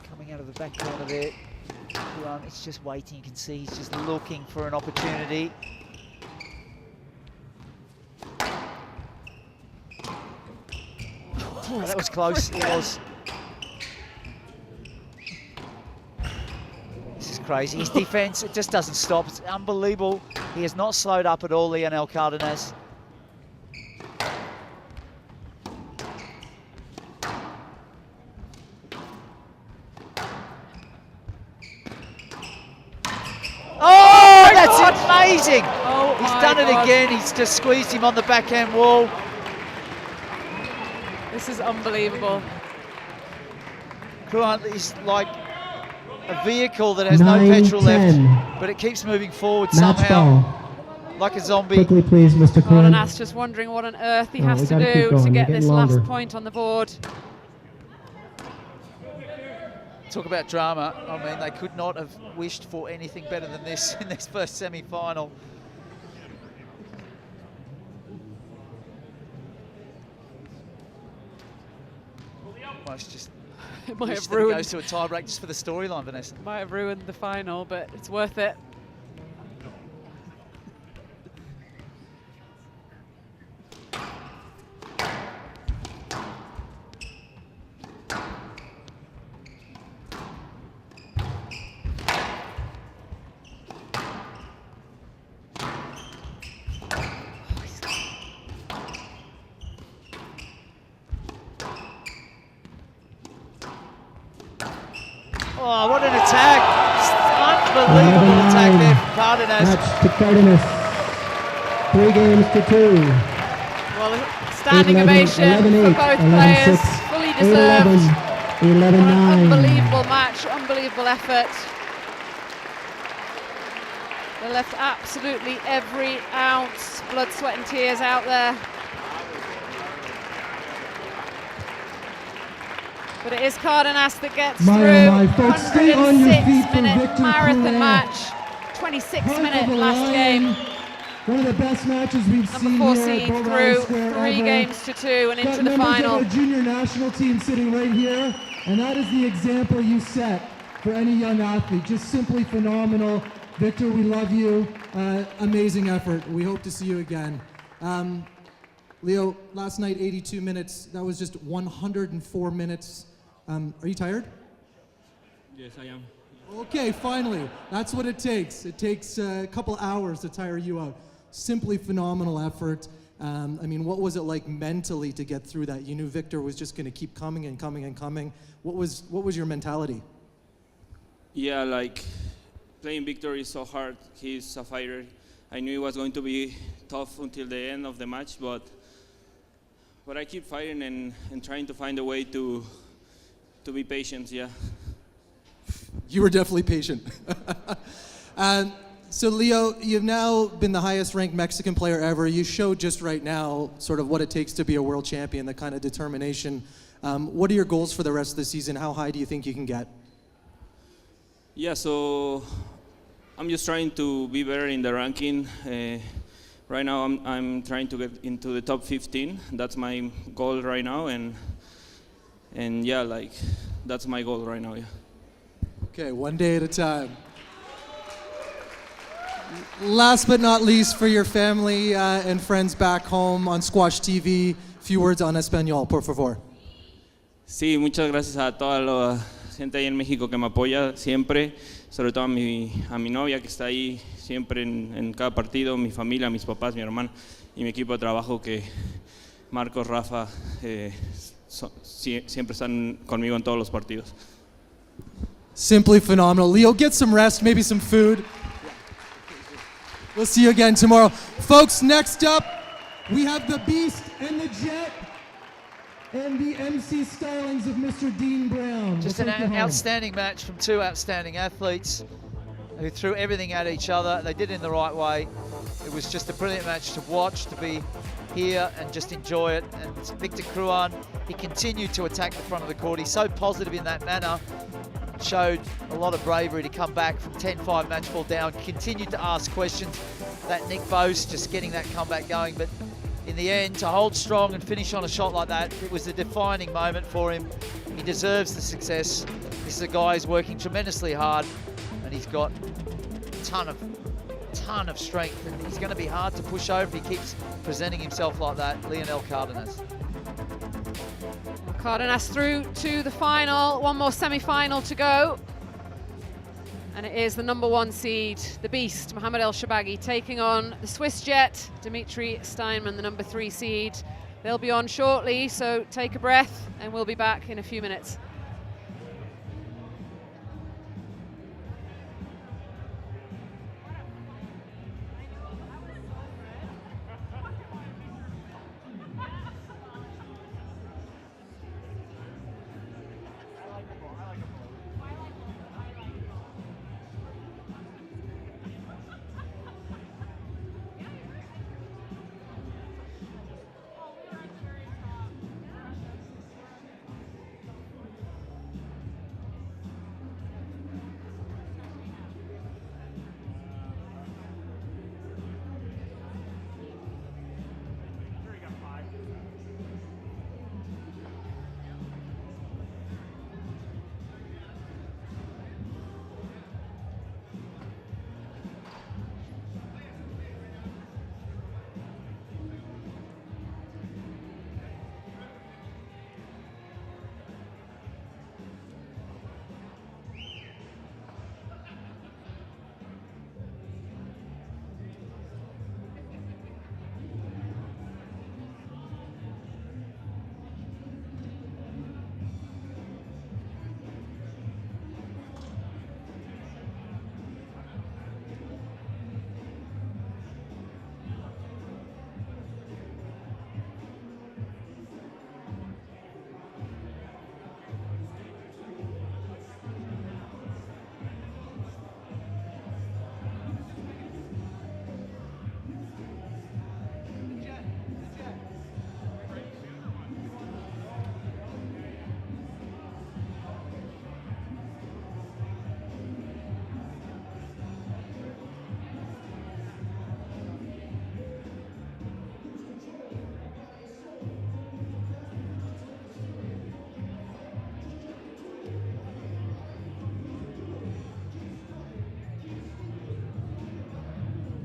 coming out of the back corner there, it's just waiting. You can see he's just looking for an opportunity. Oh, that was close. It was. This is crazy. His defense, it just doesn't stop. It's unbelievable. He has not slowed up at all, Leonel Cardenas. amazing. Oh, He's my done it God. again. He's just squeezed him on the backhand wall. This is unbelievable. Kruan is like a vehicle that has no petrol 9-10. left, but it keeps moving forward Match somehow, ball. like a zombie. Quickly, please, Mr. Kruan. Cardenas just wondering what on earth he Oh, has we to gotta keep do to going. get We're this getting last longer. point on the board. Talk about drama. I mean, they could not have wished for anything better than this in this first semi-final. Almost just It might wish have that it ruined. goes to a tie-break just for the storyline, Vanessa. Might have ruined the final, but it's worth it. Oh, what an attack. Unbelievable 11-9. attack there from Cardenas. Match to Cardenas. 3 games to 2. Well, standing 11, ovation 11-8, for both 11-6, players. Fully deserved. 8-11, What an 11-9. unbelievable match, unbelievable effort. They left absolutely every ounce, blood, sweat and tears out there. But it is Cardenas that gets My, through. oh my, folks, stay on your feet for 106-minute Victor marathon Poulet. match. 26-minute Heart of a last lion. game. One of the best matches we've seen Number 4 here at seed Bow through, Square 3 ever. games to 2 and Got into the members final. of our junior national team sitting right here, and that is the example you set for any young athlete. Just simply phenomenal. Victor, we love you. Amazing effort. We hope to see you again. Leo, last night 82 minutes. That was just 104 minutes. Are you tired? Yes, I am. Okay, finally. That's what it takes. It takes a couple hours to tire you out. Simply phenomenal effort. I mean, what was it like mentally to get through that? You knew Victor was just going to keep coming and coming and coming. What was your mentality? Yeah, like playing Victor is so hard. He's a fighter. I knew it was going to be tough until the end of the match, but I keep fighting and trying to find a way to be patient, yeah. You were definitely patient. So Leo, you've now been the highest ranked Mexican player ever. You showed just right now sort of what it takes to be a world champion, the kind of determination. What are your goals for the rest of the season? How high do you think you can get? Yeah, so I'm just trying to be better in the ranking. Right now I'm trying to get into the top 15. That's my goal right now, and yeah, like that's my goal right now, yeah. Okay, one day at a time. Last but not least, for your family and friends back home on Squash TV, few words en español, por favor. Sí, muchas gracias a toda la gente ahí en México que me apoya siempre, sobre todo a mi novia que está ahí siempre en cada partido, mi familia, mis papás, mi hermana y mi equipo de trabajo que Marcos, Rafa, siempre están conmigo en todos los partidos. Simply phenomenal. Leo, get some rest, maybe some food. We'll see you again tomorrow. Folks, next up, we have the Beast and the Jet and the MC stylings of Mr. Dean Brown. Just We'll an take you home. outstanding match from 2 outstanding athletes who threw everything at each other. They did it in the right way. It was just a brilliant match to watch, to be here and just enjoy it. And Victor Kruan, he continued to attack the front of the court. He's so positive in that manner. Showed a lot of bravery to come back from 10-5 match ball down, continued to ask questions. That Nick Bose just getting that comeback going, but in the end, to hold strong and finish on a shot like that, it was a defining moment for him. He deserves the success. This is a guy who's working tremendously hard, and he's got a ton of strength, and he's going to be hard to push over if he keeps presenting himself like that. Lionel Cardenas. Cardenas through to the final, one more semi-final to go. And it is the number 1 seed, the Beast, Mohamed El Shabagi, taking on the Swiss Jet, Dimitri Steinman, the number 3 seed. They'll be on shortly, so take a breath, and we'll be back in a few minutes.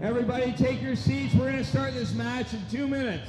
Everybody take your seats. We're going to start this match in 2 minutes.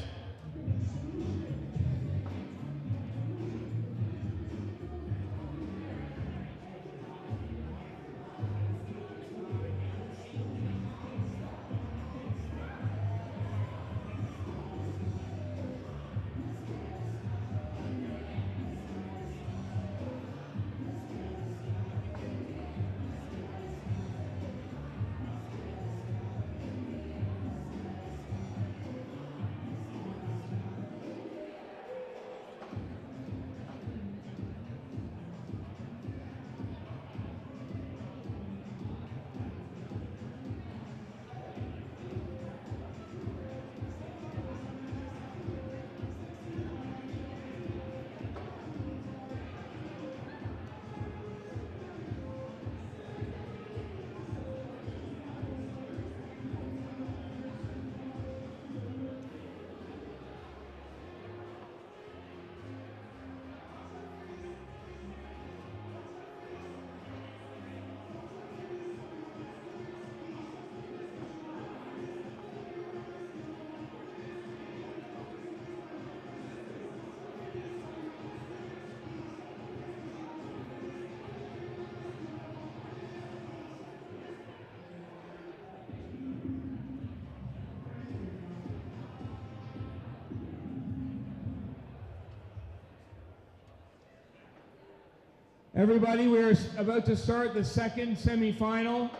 Everybody, we are about to start the second semifinal.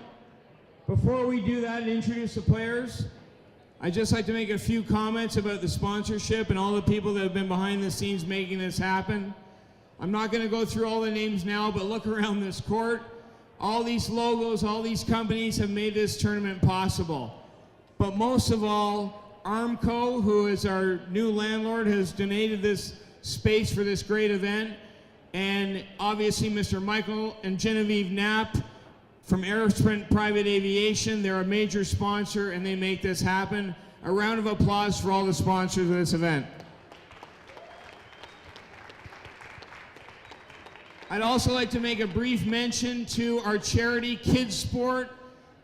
Before we do that and introduce the players, I'd just like to make a few comments about the sponsorship and all the people that have been behind the scenes making this happen. I'm not going to go through all the names now, but look around this court. All these logos, all these companies have made this tournament possible. But most of all, Armco, who is our new landlord, has donated this space for this great event. And obviously Mr. Michael and Genevieve Knapp from Aerosprint Private Aviation. They're a major sponsor and they make this happen. A round of applause for all the sponsors of this event. I'd also like to make a brief mention to our charity, Kids Sport.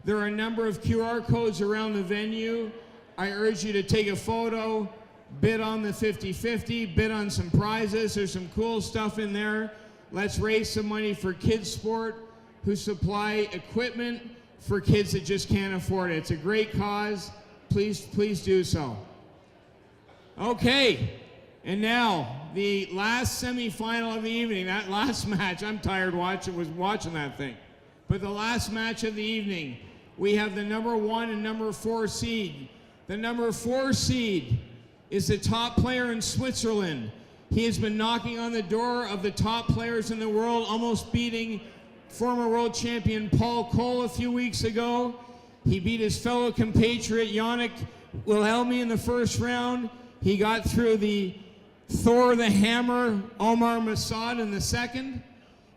There are a number of QR codes around the venue. I urge you to take a photo, bid on the 50-50, bid on some prizes. There's some cool stuff in there. Let's raise some money for Kids Sport, who supply equipment for kids that just can't afford it. It's a great cause. Please do so. Okay, and now the last semifinal of the evening. That last match, I'm tired watching that thing. But the last match of the evening, we have the number 1 and number 4 seed. The number 4 seed is the top player in Switzerland. He has been knocking on the door of the top players in the world, almost beating former world champion Paul Cole a few weeks ago. He beat his fellow compatriot Yannick Wilhelmi in the first round. He got through the Thor the Hammer Omar Masad in the second.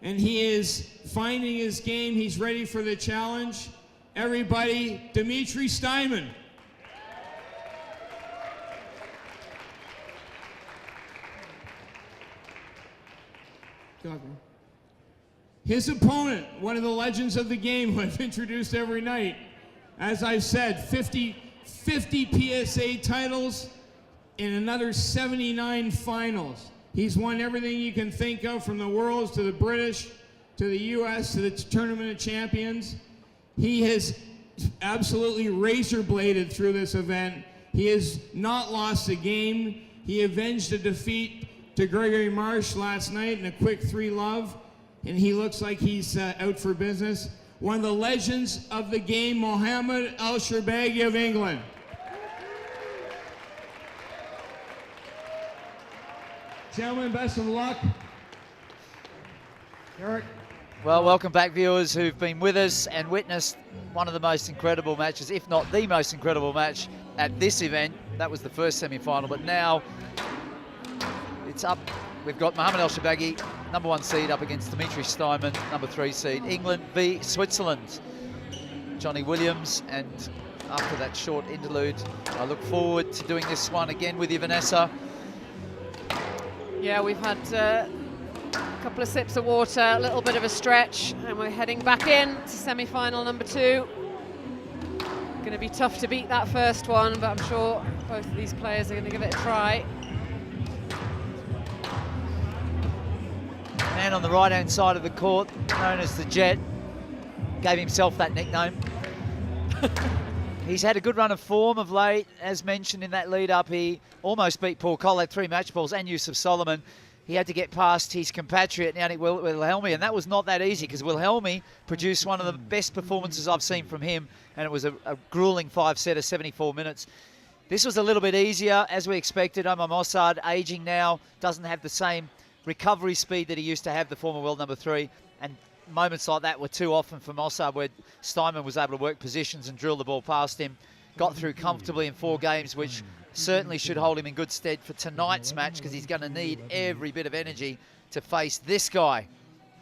And he is finding his game. He's ready for the challenge. Everybody, Dimitri Steinman. His opponent, one of the legends of the game who I've introduced every night. As I've said, 50 PSA titles and another 79 finals. He's won everything you can think of, from the Worlds to the British to the US to the Tournament of Champions. He has absolutely razor-bladed through this event. He has not lost a game. He avenged a defeat to Gregory Marsh last night in a quick 3-love, and he looks like he's out for business. One of the legends of the game, Mohammed Al-Sharbaghi of England. Gentlemen, best of luck. Eric. Well, welcome back, viewers who've been with us and witnessed one of the most incredible matches, if not the most incredible match at this event. That was the first semi-final, but now it's up. We've got Mohammed Al-Sharbaghi, number 1 seed, up against Dimitri Steinman, number 3 seed. England v Switzerland. Johnny Williams, and after that short interlude, I look forward to doing this one again with you, Vanessa. Yeah, we've had a couple of sips of water, a little bit of a stretch, and we're heading back in to semi-final number 2. going to be tough to beat that first one, but I'm sure both of these players are going to give it a try. Man on the right-hand side of the court, known as the Jet, gave himself that nickname. He's had a good run of form of late. As mentioned in that lead-up, he almost beat Paul Cole, had 3 match balls, and Yusuf Solomon. He had to get past his compatriot, Yannick Wilhelmi, and that was not that easy, because Wilhelmi produced one of the best performances I've seen from him, and it was a grueling 5-setter, 74 minutes. This was a little bit easier, as we expected. Omar Mossad, aging now, doesn't have the same recovery speed that he used to have, the former world number 3, and moments like that were too often for Mossad, where Steinman was able to work positions and drill the ball past him. Got through comfortably in 4 games, which certainly should hold him in good stead for tonight's match, because he's going to need every bit of energy to face this guy,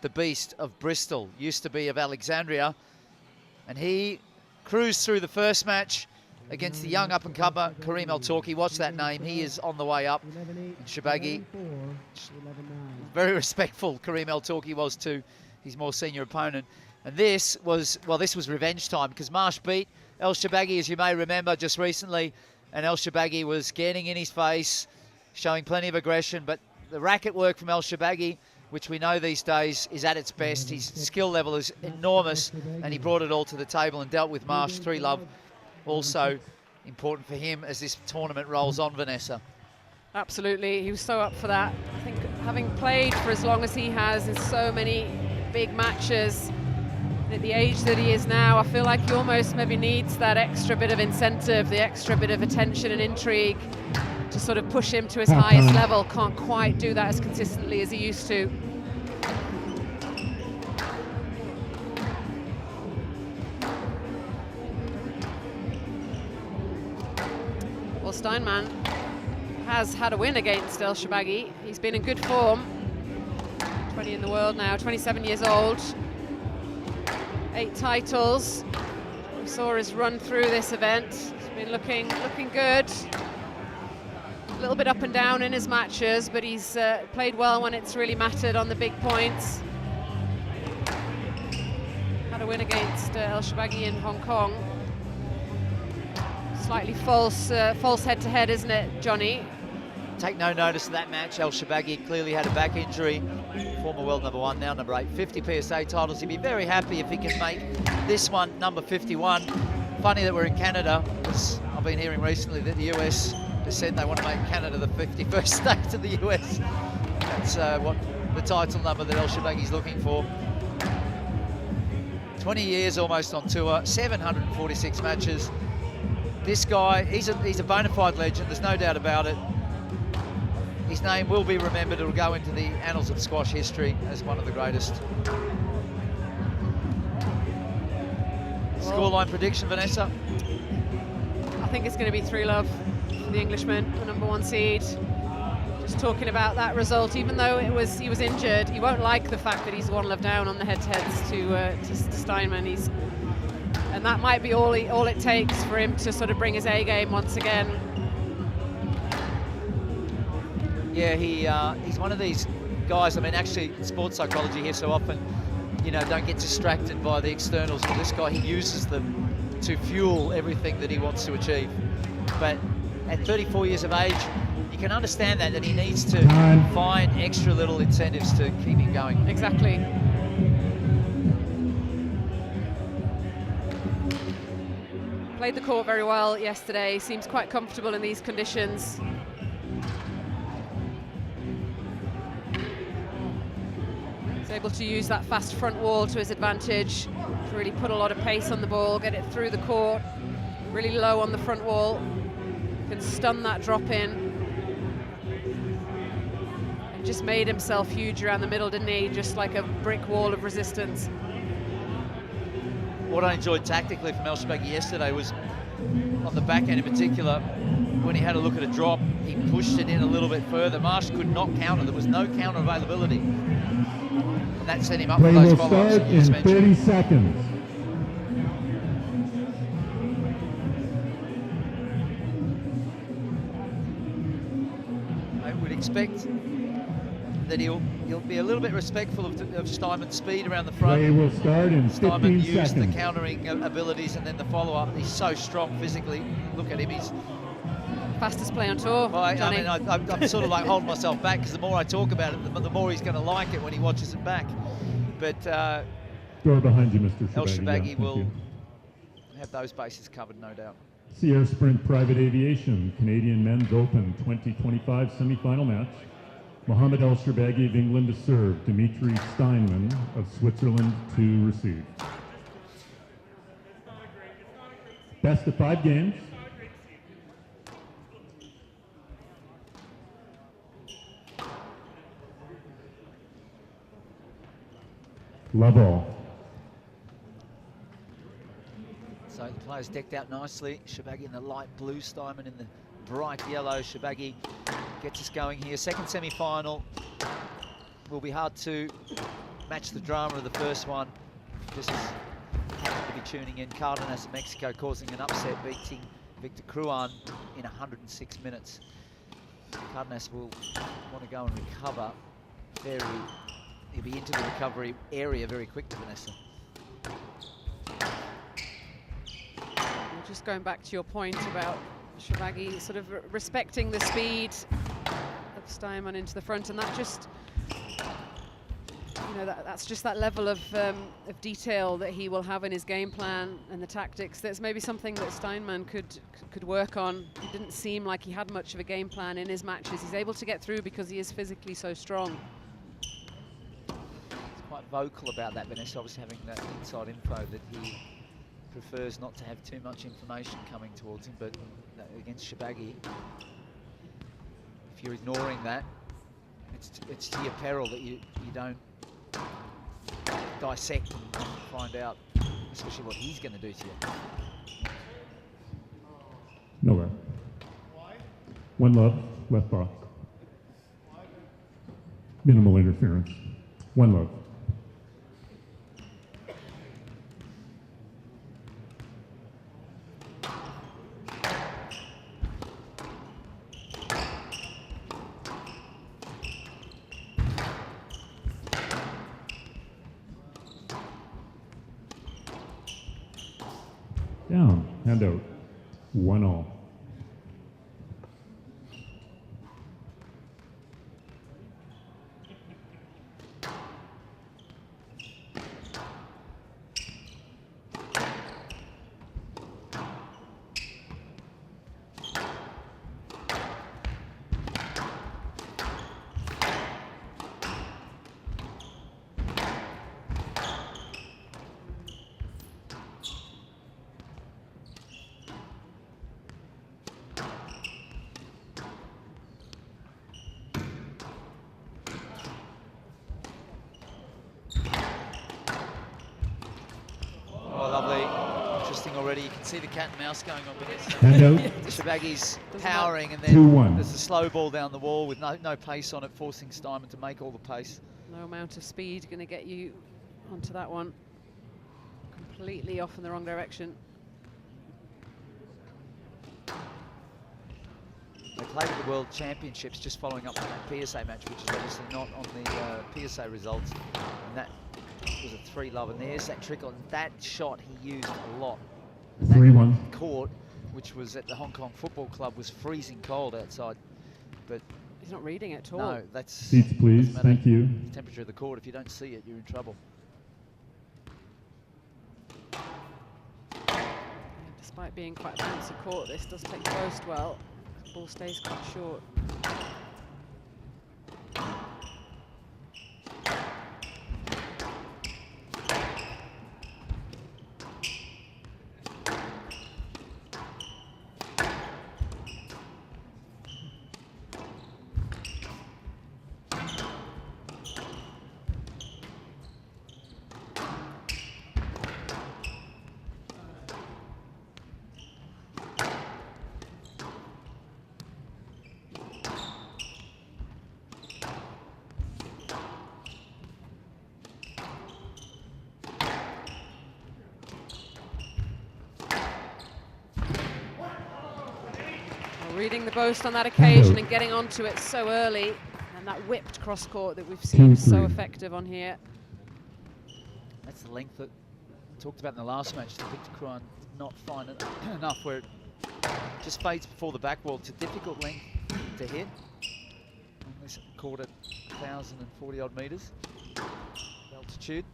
the beast of Bristol, used to be of Alexandria. And he cruised through the first match against the young up-and-comer Kareem El-Torki. Watch that name, he is on the way up. And Shorbagy, very respectful Kareem El-Torki was to his more senior opponent. And this was revenge time, because Marsh beat El Shorbagy, as you may remember, just recently, and El Shorbagy was getting in his face, showing plenty of aggression, but the racket work from El Shorbagy, which we know these days is at its best. His skill level is enormous, and he brought it all to the table and dealt with Marsh. 3-love, also important for him as this tournament rolls on, Vanessa. Absolutely, he was so up for that. I think having played for as long as he has in so many big matches, at the age that he is now, I feel like he almost maybe needs that extra bit of incentive, the extra bit of attention and intrigue to sort of push him to his highest level. Can't quite do that as consistently as he used to. Well, Steinman has had a win against El Shorbagy. He's been in good form. 20 in the world now, 27 years old. 8 titles. We saw his run through this event. He's been looking good. A little bit up and down in his matches, but he's played well when it's really mattered on the big points. Had a win against El Shorbagy in Hong Kong. Slightly false head-to-head, isn't it, Johnny? Take no notice of that match. El Shorbagy clearly had a back injury. Former world number 1, now number 8. 50 PSA titles. He'd be very happy if he can make this one number 51. Funny that we're in Canada, because I've been hearing recently that the US has said they want to make Canada the 51st state of the US. That's what the title number that El Shorbagy's looking for. 20 years almost on tour, 746 matches. This guy, he's a bona fide legend, there's no doubt about it. His name will be remembered. It'll go into the annals of squash history as one of the greatest. Scoreline prediction, Vanessa? I think it's going to be 3-love for the Englishman, the number 1 seed. Just talking about that result, even though he was injured, he won't like the fact that he's 1-love down on the head-to-heads to Steinman. And that might be all it takes for him to sort of bring his A game once again. Yeah, he's one of these guys. I mean, actually, sports psychology here so often, you know, don't get distracted by the externals. But this guy, he uses them to fuel everything that he wants to achieve. But at 34 years of age, you can understand that he needs to find extra little incentives to keep him going. Exactly. Played the court very well yesterday. Seems quite comfortable in these conditions. He's able to use that fast front wall to his advantage, to really put a lot of pace on the ball, get it through the court, really low on the front wall. Can stun that drop in. And just made himself huge around the middle, didn't he? Just like a brick wall of resistance. What I enjoyed tactically from El Shorbagy yesterday was on the back end in particular, when he had a look at a drop, he pushed it in a little bit further. Marsh could not counter. There was no counter availability. And that set him up for those follow-ups that you just mentioned. 30 seconds. I would expect that he'll be a little bit respectful of Steinman's speed around the front. Play will start in 15 Steinman used seconds. the countering abilities and then the follow-up. He's so strong physically. Look at him. He's Fastest play on tour, I Johnny. mean, I'm sort of like holding myself back because the more I talk about it, the more he's going to like it when he watches it back. But Door behind you, Mr. El Shabaghi. Shabaghi Thank will you. have those bases covered, no doubt. Sierra Sprint Private Aviation, Canadian Men's Open 2025 semifinal match. Mohamed El Shabaghi of England to serve, Dimitri Steinman of Switzerland to receive. Best of 5 games. Love all. So the players decked out nicely. Shabaghi in the light blue, Steinman in the bright yellow. Shabaghi gets us going here. Second semi-final. Will be hard to match the drama of the first one. This is to be tuning in. Cardenas of Mexico causing an upset, beating Victor Crouan in 106 minutes. Cardenas will want to go and recover he'll be into the recovery area very quickly, Vanessa. Just going back to your point about Shabaghi sort of respecting the speed of Steinman into the front, and that just, you know, that's just that level of detail that he will have in his game plan and the tactics. That's maybe something that Steinman could work on. It didn't seem like he had much of a game plan in his matches. He's able to get through because he is physically so strong. Quite vocal about that, Vanessa, obviously having that inside info that he prefers not to have too much information coming towards him, but against Shabaghi, if you're ignoring that, it's to your peril that you don't dissect and find out, especially what he's going to do to you. Nowhere. One love, left box. Minimal interference. One love. Down, hand out, 1-all. Already, you can see the cat and mouse going on with this. Hand out. Shabaghi's powering, and then 2-1. there's a slow ball down the wall with no pace on it, forcing Steinman to make all the pace. No amount of speed going to get you onto that one. Completely off in the wrong direction. They played at the World Championships just following up on that PSA match, which is obviously not on the PSA results. And that was a 3-love, and there's that trickle. And that shot he used a lot. 3-1. Court, which was at the Hong Kong Football Club, was freezing cold outside. But he's not reading it at all. No, that's... Seats, please. Thank you. The temperature of the court. If you don't see it, you're in trouble. Despite being quite a bouncy court, this does take the post well. The ball stays quite short. Reading the boast on that occasion and getting onto it so early, and and that whipped cross court that we've seen is so 2-3. effective on here. That's the length that we talked about in the last match that Victor Crouin did not find it enough, where it just fades before the back wall. It's a difficult length to hit. On this court at 1,040 odd meters altitude.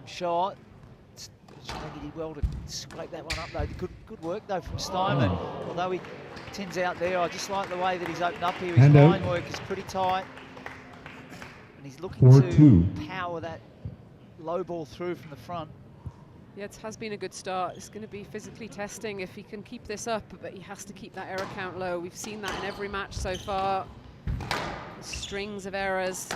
Shot. Shebagi did well to scrape that one up though. Good work though from Steinman. Although he tins out there, I just like the way that he's opened up here. His line work is pretty tight. And he's looking to power that low ball through from the front. Yeah, it has been a good start. It's going to be physically testing if he can keep this up, but he has to keep that error count low. We've seen that in every match so far. Strings of errors.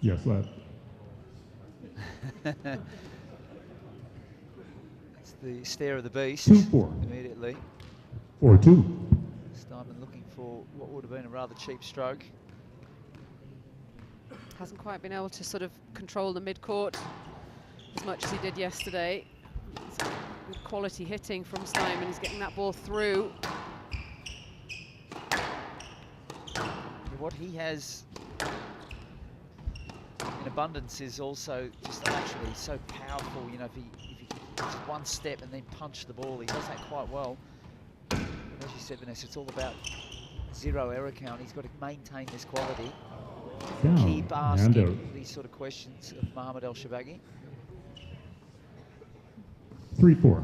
Yes, lad. That's the stare of the beast. 2-4. Immediately. 4-2. Steinman looking for what would have been a rather cheap stroke. Hasn't quite been able to sort of control the mid-court as much as he did yesterday. It's good quality hitting from Steinman. He's getting that ball through. What he has in abundance is also just naturally so powerful. You know, if he just one step and then punch the ball, he does that quite well. But as you said, Vanessa, it's all about zero error count. He's got to maintain this quality. Keep asking these sort of questions of Mohamed El Shebagi. 3-4.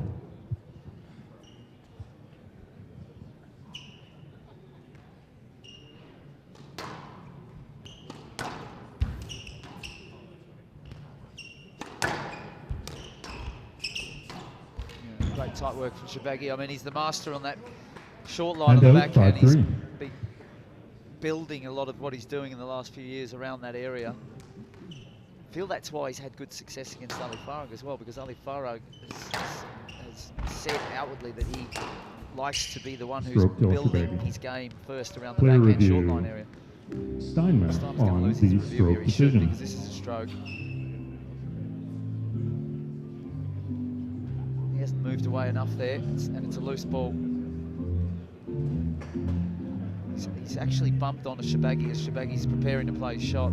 Great tight work from Shebagi. I mean, he's the master on that short line on the backhand. He's been building a lot of what he's doing in the last few years around that area. I feel that's why he's had good success against Ali Farag as well, because Ali Farag has said outwardly that he likes to be the one who's building his game first around the backhand short line area. Steinman on the stroke decision. Because this is a stroke. He hasn't moved away enough there, and it's a loose ball. He's actually bumped onto Shebagi as Shebagi's preparing to play his shot.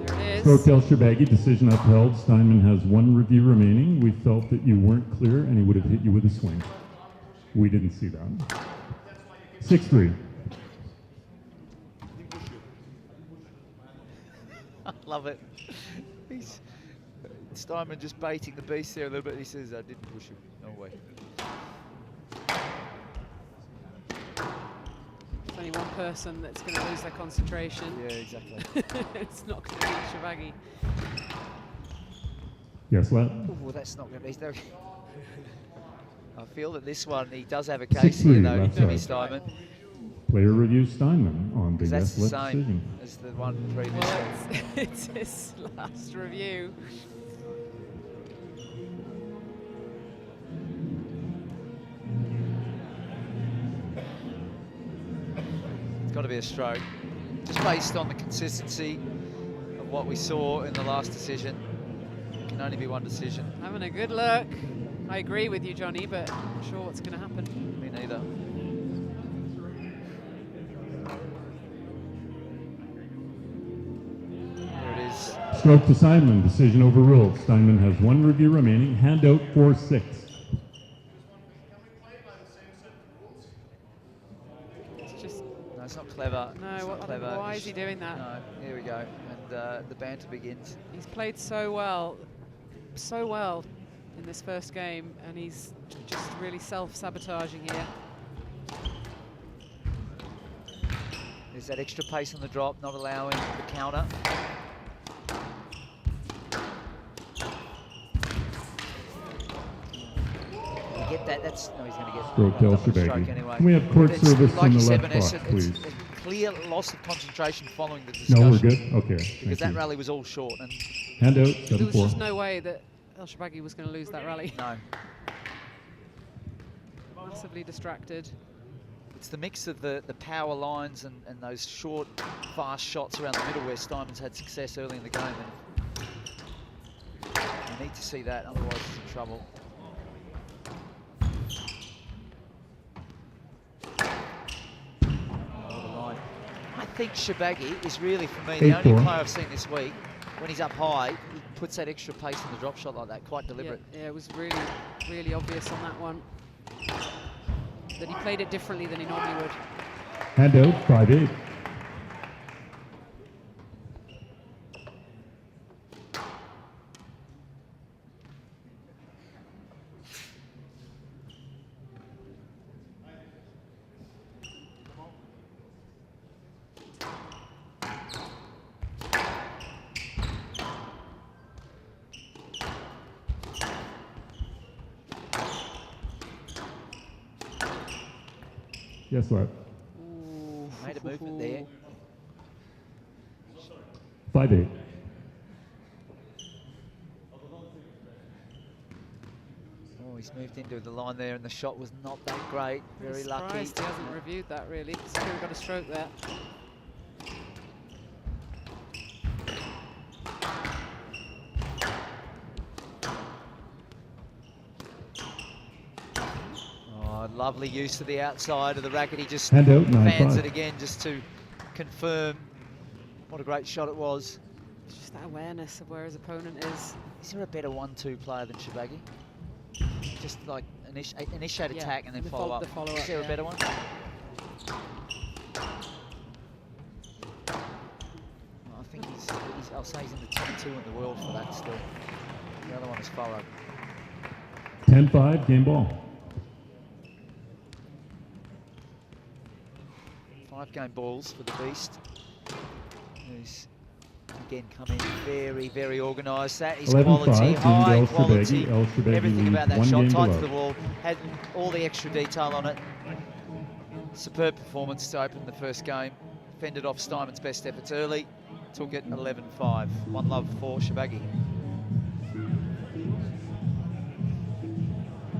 There it is. Stroke El Shebagi, decision upheld. Steinman has one review remaining. We felt that you weren't clear and he would have hit you with a swing. We didn't see that. 6-3. I love it. Steinman just baiting the beast there a little bit. He says, I didn't push him. No way. There's only one person that's going to lose their concentration. Yeah, exactly. It's not going to be Shebagi. Yes, lad. Oh, that's not going to be. I feel that this one, he does have a case here, though, Jimmy Steinman. Player reviews Steinman on the that's yes, the let same decision. as the one previously. Well, it's his last review. It's got to be a stroke. Just based on the consistency of what we saw in the last decision. It can only be one decision. Having a good look. I agree with you, Johnny, but I'm not sure what's going to happen. Me neither. There it is. Stroke to Steinman. Decision overruled. Steinman has 1 review remaining. Handout 4-6. It's just, No, it's not clever. no, It's not clever. why is he doing that? No, here we go. And the banter begins. He's played so well in this first game, and he's just really self-sabotaging here. There's that extra pace on the drop, not allowing the counter. You get that? That's no, he's going to get Stroke to El stroke Shebagi. anyway. Can we have court It's, service like in you the said, left Vanessa, block, please? it's a clear loss of concentration following the discussion. No, we're good? Okay. Because Thank that you. rally was all short, and Handout There was just 7-4. no way that El Shebagi was going to lose that rally. no. Massively distracted. It's the mix of the power lines and those short, fast shots around the middle where Steinman's had success early in the game. And you need to see that, otherwise he's in trouble. Oh, the line. I think Shebagi is really, for me, the only 8-4. player I've seen this week. When he's up high, he puts that extra pace in the drop shot like that, quite deliberate. Yeah, it was really, really obvious on that one that he played it differently than he normally would. Handout 5-8. Yes, sir. Ooh. Made a movement there. 5-8. Oh, he's moved into the line there, and the shot was not that great. Very I'm lucky. surprised he hasn't reviewed that really. He's clearly got a stroke there. Oh, lovely use of the outside of the racket. He just Handout fans 9-5. it again just to confirm what a great shot it was. It's just that awareness of where his opponent is. Is there a better 1-2 player than Shebagi? Just like initiate Yeah, attack and then the follow up. the follow-up, Is there yeah. a better one? I think he's, I'll say he's in the top 2 in the world for that still. The other one is follow. 10-5, game ball. 5-game balls for the Beast. Who's again come in very, very organised. That is 11-5, quality, James high El quality. Shebagi. El Shebagi Everything about leads that shot, 1 game tight below. to the wall, had all the extra detail on it. Superb performance to open the first game. Fended off Steinman's best efforts early. Took it 11-5. One love for Shebagi.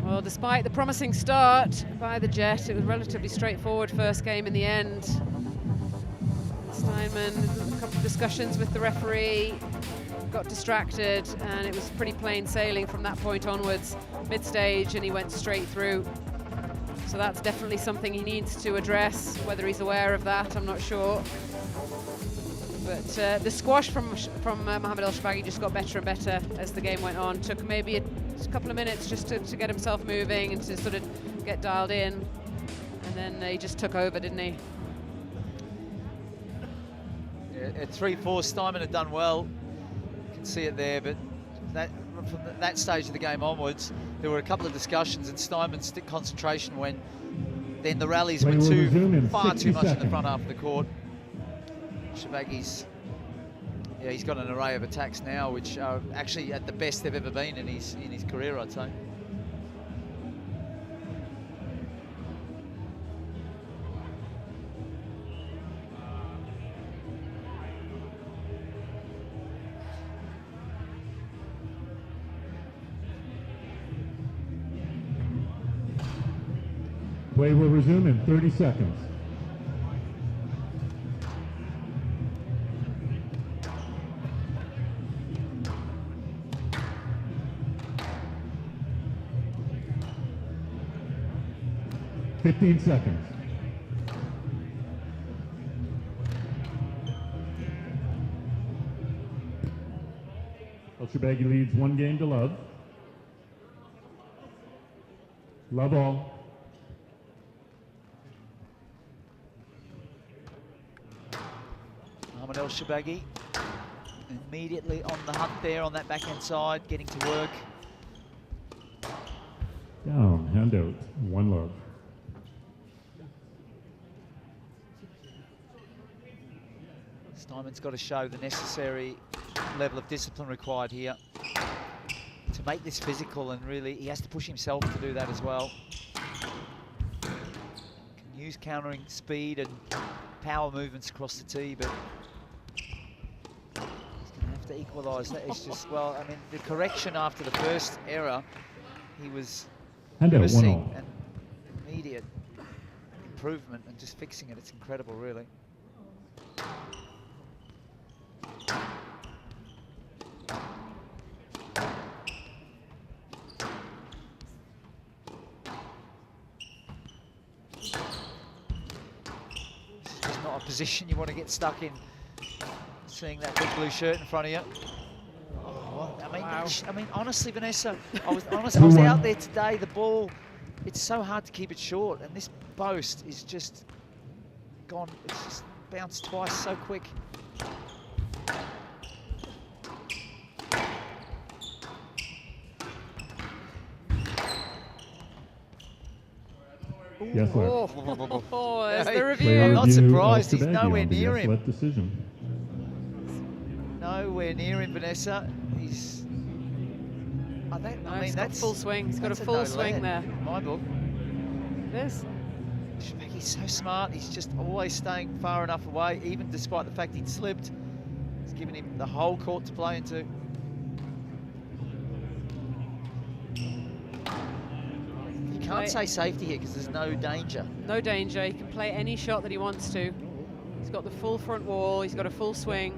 Well, despite the promising start by the Jet, it was a relatively straightforward first game in the end. Steinman, a couple of discussions with the referee, got distracted, and it was pretty plain sailing from that point onwards, mid-stage, and he went straight through. So that's definitely something he needs to address. Whether he's aware of that, I'm not sure. But the squash from Mohamed El Shebagi just got better and better as the game went on. Took maybe a couple of minutes just to get himself moving and to sort of get dialed in. And then he just took over, didn't he? Yeah, at 3-4, Steinman had done well. You can see it there, but from that stage of the game onwards, there were a couple of discussions, and Steinman's concentration went. Then the rallies were Play will resume in far 60 too much in the seconds. front half of the court. Shebagi's, yeah, he's got an array of attacks now, which are actually at the best they've ever been in his career, I'd say. Play will resume in 30 seconds. 15 seconds. El Shorbagy leads 1 game to love. Love all. Mohamed El Shorbagy immediately on the hunt there on that backhand side, getting to work. Down, hand out, 1 love. Steinman's got to show the necessary level of discipline required here to make this physical, and really he has to push himself to do that as well. Can use countering speed and power movements across the tee, but he's going to have to equalise that. It's just, well, I mean, the correction after the first error, he was Hand out, 1 missing all. an immediate improvement and just fixing it. It's incredible, really. Position you want to get stuck in, seeing that big blue shirt in front of you. Oh, I mean, wow. I mean, honestly, Vanessa, I was out there today. The ball, it's so hard to keep it short, and this post is just gone. It's just bounced twice so quick. Yes, sir. Oh, there's the Player review. I'm not review, surprised. El He's Shorbagy nowhere on the near yes him. left decision. Nowhere near him, Vanessa. He's. I No, mean, he's got that's full swing. He's got a that's full no swing lead there. in my book. This. He's so smart. He's just always staying far enough away, even despite the fact he'd slipped. It's given him the whole court to play into. You can't say safety here because there's no danger. No danger. He can play any shot that he wants to. He's got the full front wall. He's got a full swing.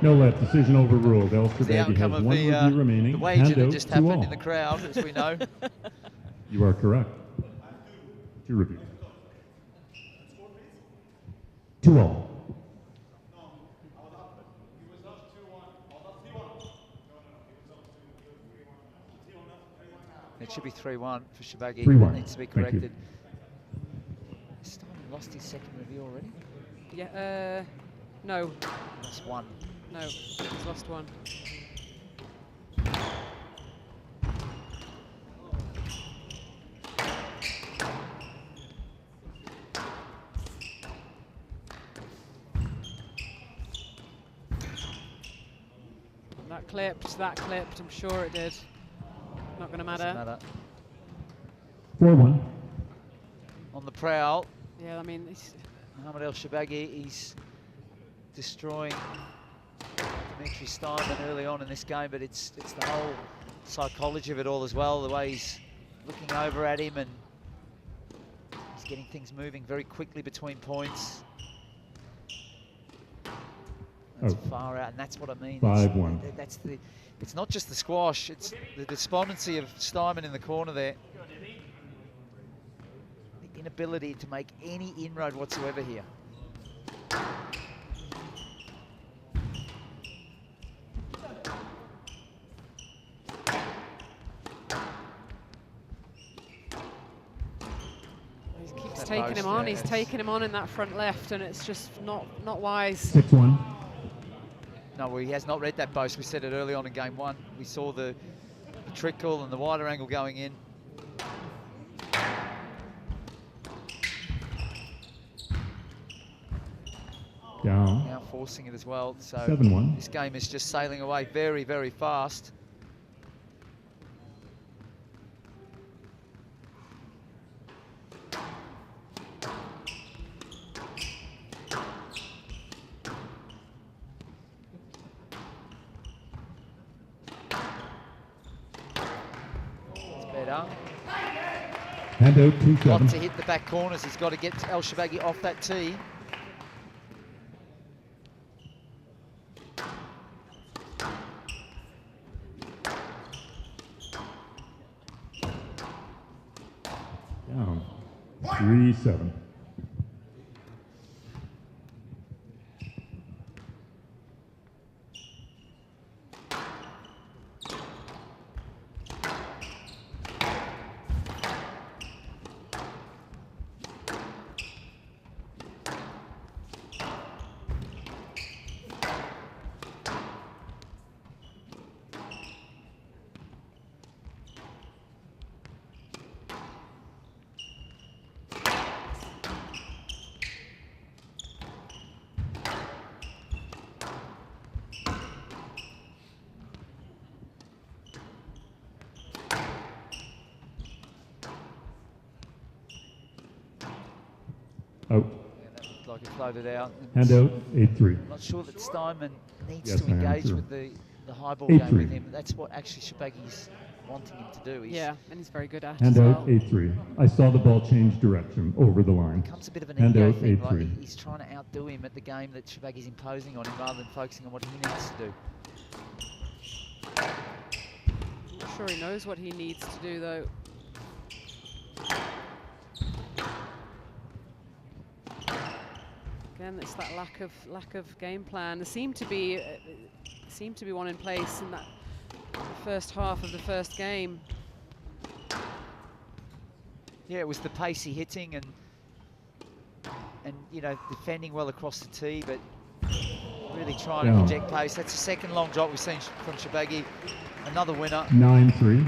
No let, decision overruled. El The Shorbagy has outcome 1 of review remaining. the wager Hand that out, just 2 happened all. in the crowd, as we know. You are correct. 2 review. 2 all. It should be 3-1 for Shorbagy. 3-1. That needs to be Thank you. corrected. Steinman lost his second review already? Yeah. No. That's 1. No. He's lost 1. That clipped, I'm sure it did. Not going to Doesn't matter. matter. 4-1. On the prowl, Yeah, I mean, it's, Mohamed El Shorbagy, he's destroying Dimitri Steinman early on in this game, but it's the whole psychology of it all as well, the way he's looking over at him and he's getting things moving very quickly between points. That's Oh. far out, and that's what I mean. 5-1. That's the. It's not just the squash; it's the despondency of Steinman in the corner there. The inability to make any inroad whatsoever here. he keeps That taking post him on. there, He's it's- taking him on in that front left, and it's just not wise. 6-1. No, well, he has not read that post. We said it early on in game 1. We saw the trickle and the wider angle going in. Down. Now forcing it as well. So 7-1. this game is just sailing away very, very fast. It's better. Hand out, Got 2-7. to hit the back corners. He's got to get El Shorbagy off that tee. 3-7. Out. Yeah, that looked like it floated out. Hand out, 8-3. I'm not sure that Steinman needs Yes, to I am, engage sure. with the high ball 8-3. game with him. That's what actually Shabagi's wanting him to do. Yeah, and he's very good at it Hand as out, well. 8-3. I saw the ball change direction over the line. Becomes a bit of an Hand ego out, thing. Like 8-3. he's trying to outdo him at the game that Shabagi's imposing on him rather than focusing on what he needs to do. I'm not sure he knows what he needs to do though. Again, it's that lack of game plan. There seemed to be one in place in that first half of the first game. Yeah, it was the pacey hitting and you know, defending well across the tee, but really trying to inject pace. That's the second long drop we've seen from Shabagi. Another winner. 9-3.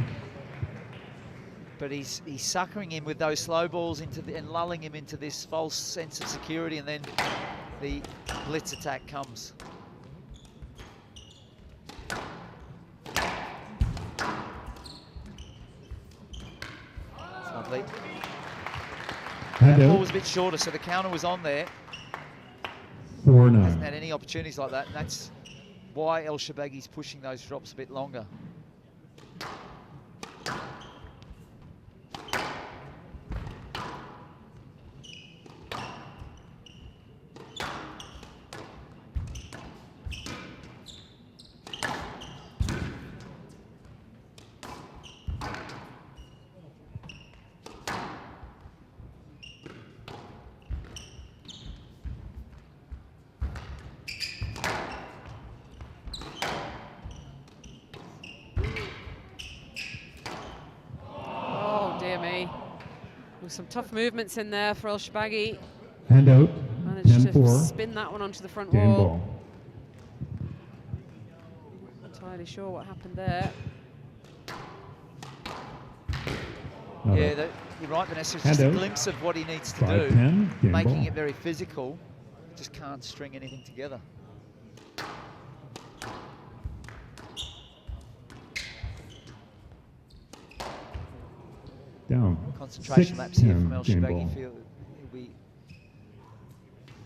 But he's suckering him with those slow balls and lulling him into this false sense of security, and then the blitz attack comes. That's lovely. That ball was a bit shorter, so the counter was on there. 4-9. Hasn't had any opportunities like that, and that's why El Shabagi's pushing those drops a bit longer. Some tough movements in there for El Shabagi. Hand out, Managed to 10-4. spin that one onto the front Game wall. ball. Not entirely sure what happened there. Yeah, you're right, Vanessa. It's just a glimpse of what he needs to do, 5-10, game making ball. it very physical. Just can't string anything together. Down. Concentration 6-10, laps here from El game Shabagi. ball. He'll be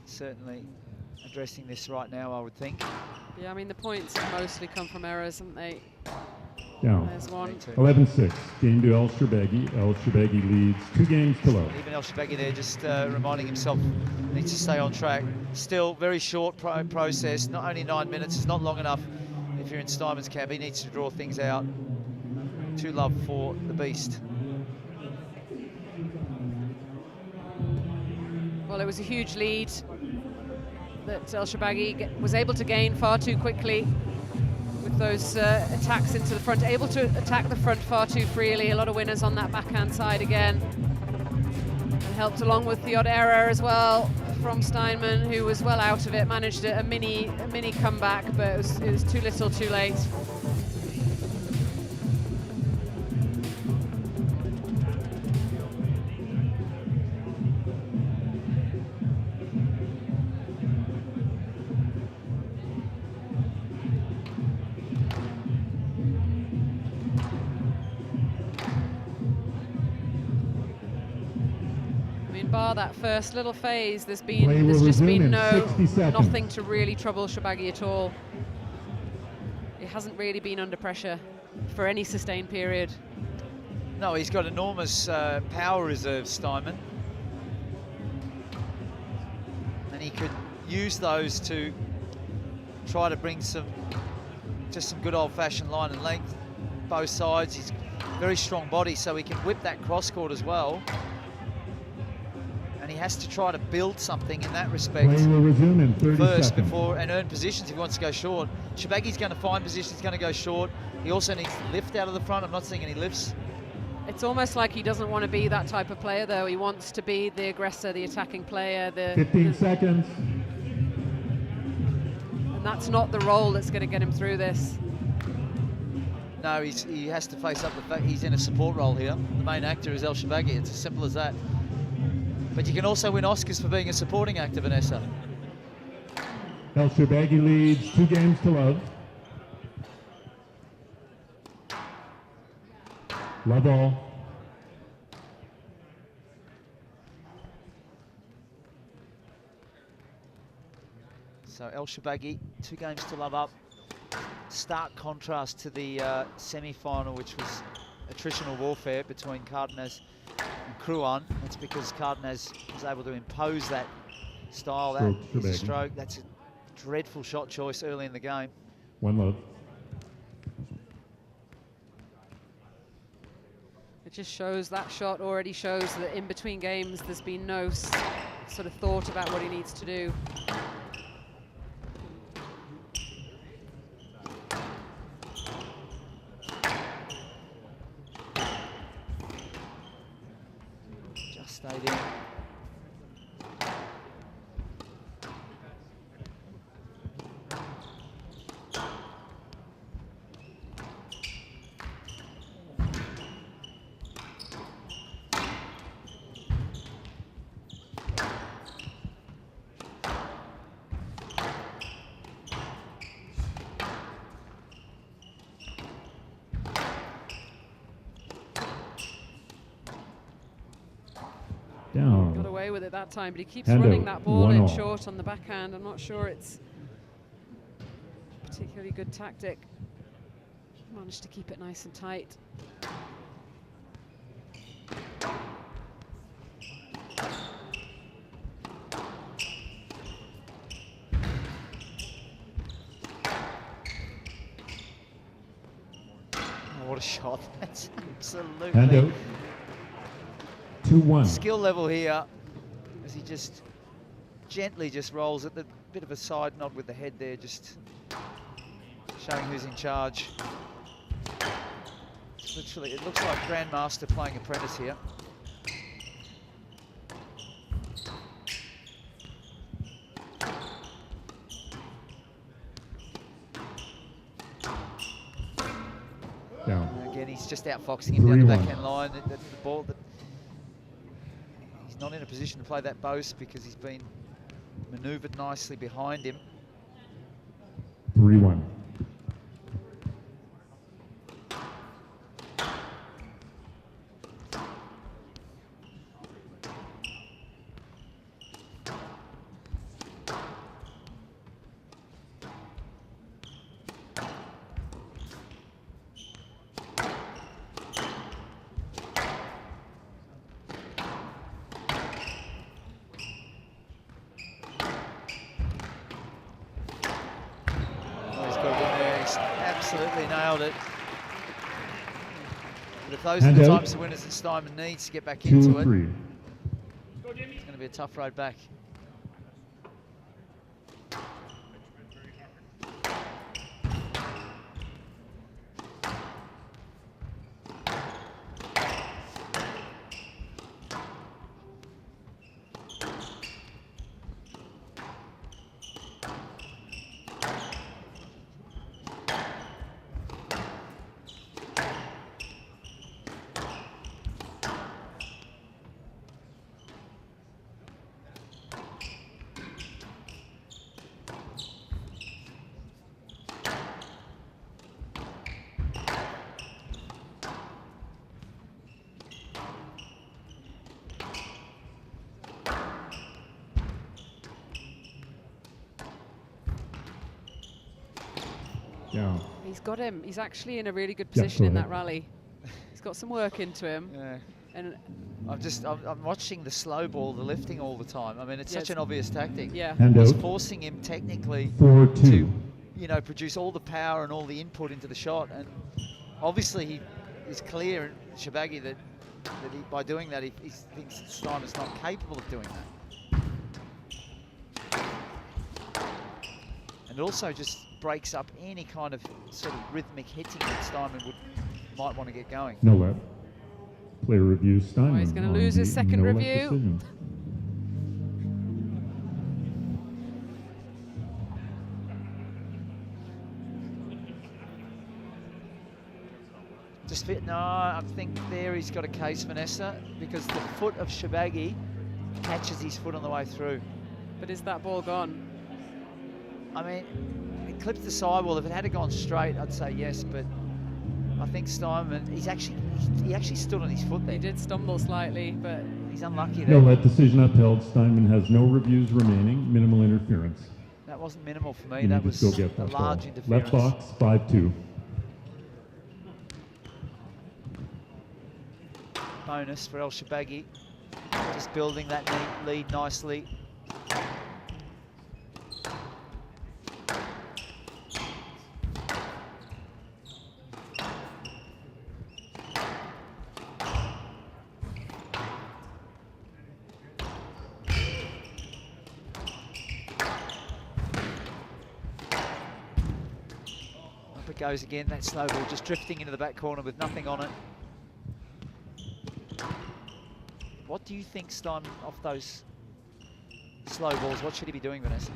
certainly addressing this right now, I would think. Yeah, I mean, the points have mostly come from errors, haven't they? Down. There's one. 11-6. Game to El Shabagi. El Shabagi leads 2 games to love. Even El Shabagi there just reminding himself needs to stay on track. Still very short process, not only 9 minutes, it's not long enough if you're in Steinman's camp. He needs to draw things out. 2 love for the beast. Well, it was a huge lead that El Shabagi was able to gain far too quickly with those attacks into the front, able to attack the front far too freely. A lot of winners on that backhand side again. And helped along with the odd error as well from Steinman, who was well out of it, managed a mini comeback, but it was too little too late. Bar that first little phase, there's just been nothing to really trouble Shabagi at all. He hasn't really been under pressure for any sustained period. No, he's got enormous power reserves, Steinman. And he could use those to try to bring just some good old-fashioned line and length, both sides. He's very strong body, so he can whip that cross court as well. And he has to try to build something in that respect Play will resume in 30 first seconds. before and earn positions if he wants to go short. Shabagi's going to find positions, going to go short. He also needs to lift out of the front. I'm not seeing any lifts. It's almost like he doesn't want to be that type of player, though. He wants to be the aggressor, the attacking player. 15 seconds. And that's not the role that's going to get him through this. No, he has to face up the fact he's in a support role here. The main actor is El Shabagi. It's as simple as that. But you can also win Oscars for being a supporting actor, Vanessa. El Shabagi leads 2 games to love. Love all. So El Shabagi, 2 games to love up. Stark contrast to the semi-final, which was attritional warfare between Cardenas and Crouan. That's because Cardenas was able to impose that style. That is a stroke. That's a dreadful shot choice early in the game. 1 love. It just shows, that shot already shows that in between games there's been no sort of thought about what he needs to do. Just stayed in. Down. Got away with it that time, but he keeps Hand running out. that ball 1 in all. short on the backhand. I'm not sure it's a particularly good tactic. Managed to keep it nice and tight. Oh, what a shot. That's absolutely... Hand out. 2-1. Skill level here, as he just gently just rolls at the bit of a side nod with the head there, just showing who's in charge. Literally, it looks like Grandmaster playing apprentice here. Down. And again, he's just outfoxing him down the 3-1. backhand line. The ball that he's not in a position to play that boast because he's been manoeuvred nicely behind him. 3-1. Oh, he's got it in there. He's absolutely nailed it. But if those Hand are the out. types of winners that Steinman needs to get back into it, 2-3. it's going to be a tough road back. Down. He's got him. He's actually in a really good Yeah, position go in ahead. that rally. He's got some work into him. Yeah. And I'm watching the slow ball, the lifting all the time. I mean, it's Yeah, such it's- an obvious tactic. yeah. Hand He's out. forcing him technically 4-2. to, you know, produce all the power and all the input into the shot. And obviously he is clear, Shabagi, that that by doing that, he thinks that Steinman's not capable of doing that. And it also just breaks up any kind of sort of rhythmic hitting that Steinman might want to get going. No left. Player review Steinman. he's gonna on lose his the second no left review. decision. Just fit. No, I think there he's got a case, Vanessa, because the foot of Shibagi catches his foot on the way through. But is that ball gone? I mean, it clipped the sidewall. If it had gone straight, I'd say yes, but I think Steinman, he actually stood on his foot there. He did stumble slightly, but He's unlucky No there. let decision upheld. Steinman has no reviews remaining. Minimal interference. That wasn't minimal for me. You That need was to go get a that large ball. interference. Left box, 5-2. Bonus for El Shibagi. Just building that lead nicely. Up it goes again, that slow ball just drifting into the back corner with nothing on it. What do you think, Steinman, off those slow balls? What should he be doing, Vanessa?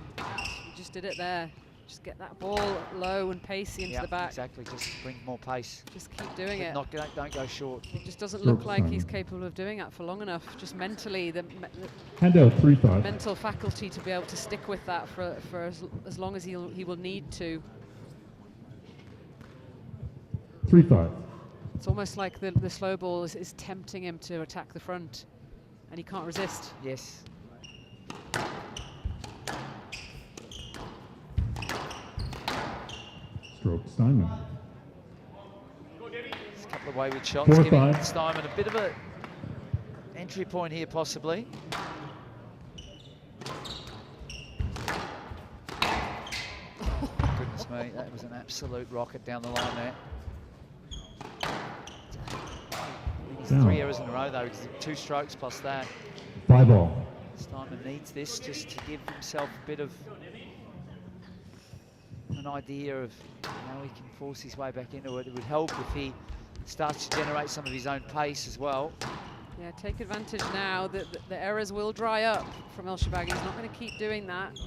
he just did it there. Just get that ball low and pacey into Yeah, the back. exactly. Just bring more pace. Just keep doing it. Don't go short. It just doesn't Stroke look like he's Steinman. capable of doing that for long enough. Just mentally, the Handout 3-5. mental faculty to be able to stick with that for as long as he will need to. 3-5. It's almost like the slow ball is tempting him to attack the front, and he can't resist. Yes. Stroke Steinman. Just a couple of wayward shots, 4-5. giving Steinman a bit of a entry point here, possibly. Goodness me, that was an absolute rocket down the line there. It's Down. 3 errors in a row though, because 2 strokes plus that. 5-all. Steinman needs this just to give himself a bit of an idea of how he can force his way back into it. It would help if he starts to generate some of his own pace as well. Yeah, take advantage now that the errors will dry up from El Shibagi. He's not going to keep doing that.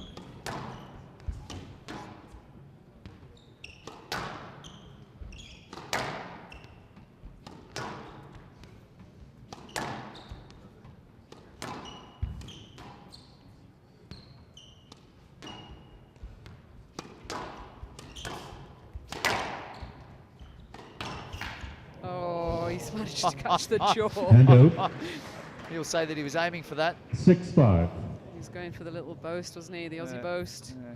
Oh, he's managed to catch the jaw. Handout He'll say that he was aiming for that. 6-5. He was going for the little boast, wasn't he? The Aussie Yeah. boast. Yeah.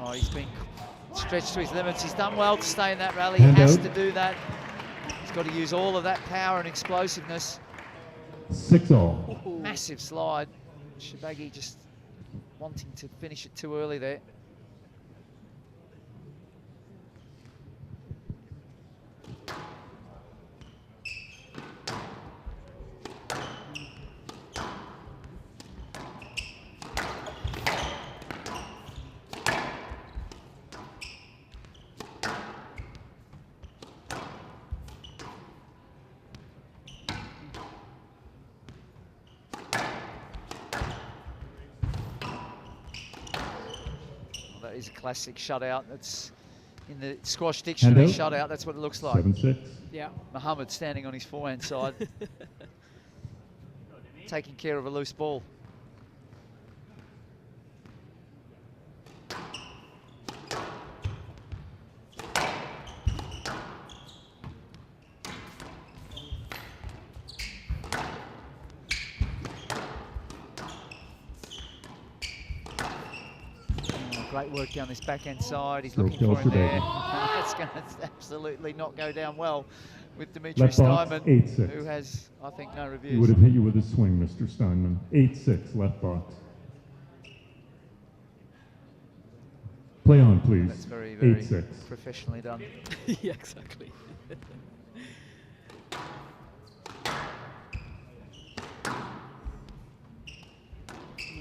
Oh, he's been stretched to his limits. He's done well to stay in that rally. He has to do that. He's got to use all of that power and explosiveness. 6-all. Massive slide. Shibagi just wanting to finish it too early there. That is a classic shutout. That's in the squash dictionary. Handout. Shutout, that's what it looks like. 7-6. Yeah. Muhammad standing on his forehand side, taking care of a loose ball. Great work down this backhand side. He's Stroke looking for him there. Elsterberg. That's going to absolutely not go down well with Dimitri Left box, Steinman, 8-6. who has, I think, no He would reviews. have hit you with a swing, Mr. Steinman. 8-6, left box. Play on, please. That's very, very 8-6. professionally done. Yeah, exactly.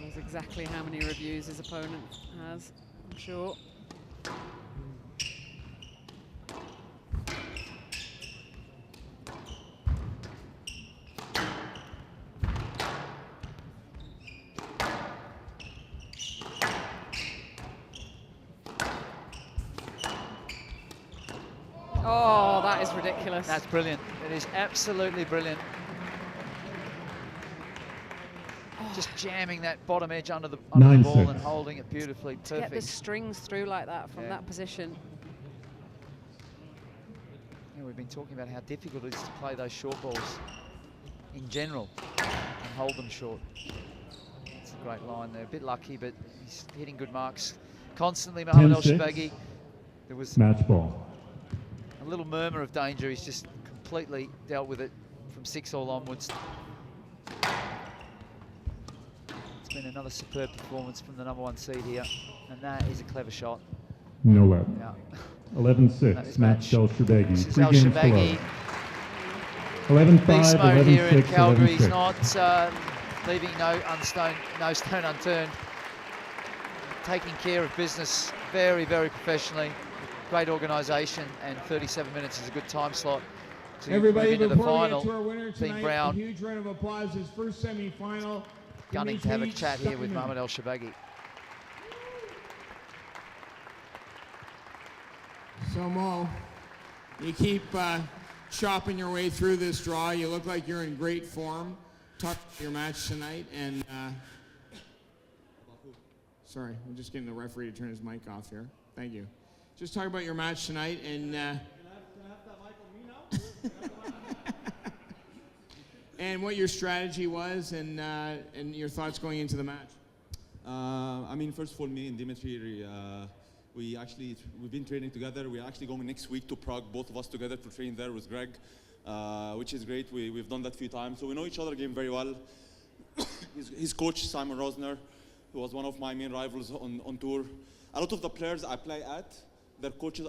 Knows exactly how many reviews his opponent has, I'm sure. Oh, that is ridiculous. That's brilliant. It is absolutely brilliant. Just jamming that bottom edge under the ball 9-6. and holding it beautifully. Get the Perfect. strings through like that from Yeah. that position. Yeah, we've been talking about how difficult it is to play those short balls in general and hold them short. It's a great line there. A bit lucky, but he's hitting good marks constantly. Mohamed El 10-6. Shabaghi. There was Match ball. a little murmur of danger. He's just completely dealt with it from 6-all onwards. It's been another superb performance from the #1 seed here, and that is a clever shot. No left. Yeah. 11-6, That is match El Shabaghi. This is 3 El games to Shabaghi. love. 11-5, Beast mode here in 11-6, Calgary. He's 11-6. not leaving no stone unturned. Taking care of business very, very professionally. Great organisation, and 37 minutes is a good time slot to Everybody, move into the before we final. get to our winner Team tonight, Brown a huge round of applause. His first semi-final. gunning to have a Dimitri chat here with Steinman. Mohamed El Shabaghi. So Mo, you keep chopping your way through this draw. You look like you're in great form. Talk about your match tonight, and sorry, I'm just getting the referee to turn his mic off here. Thank you. Just talk about your match tonight, and and what your strategy was, and your thoughts going into the match. I mean, first of all, me and Dimitri, we've been training together. We're actually going next week to Prague, both of us together, to train there with Greg, which is great. We've done that a few times, so we know each other game very well. His coach, Simon Rosner, who was one of my main rivals on tour. A lot of the players I play at, their coaches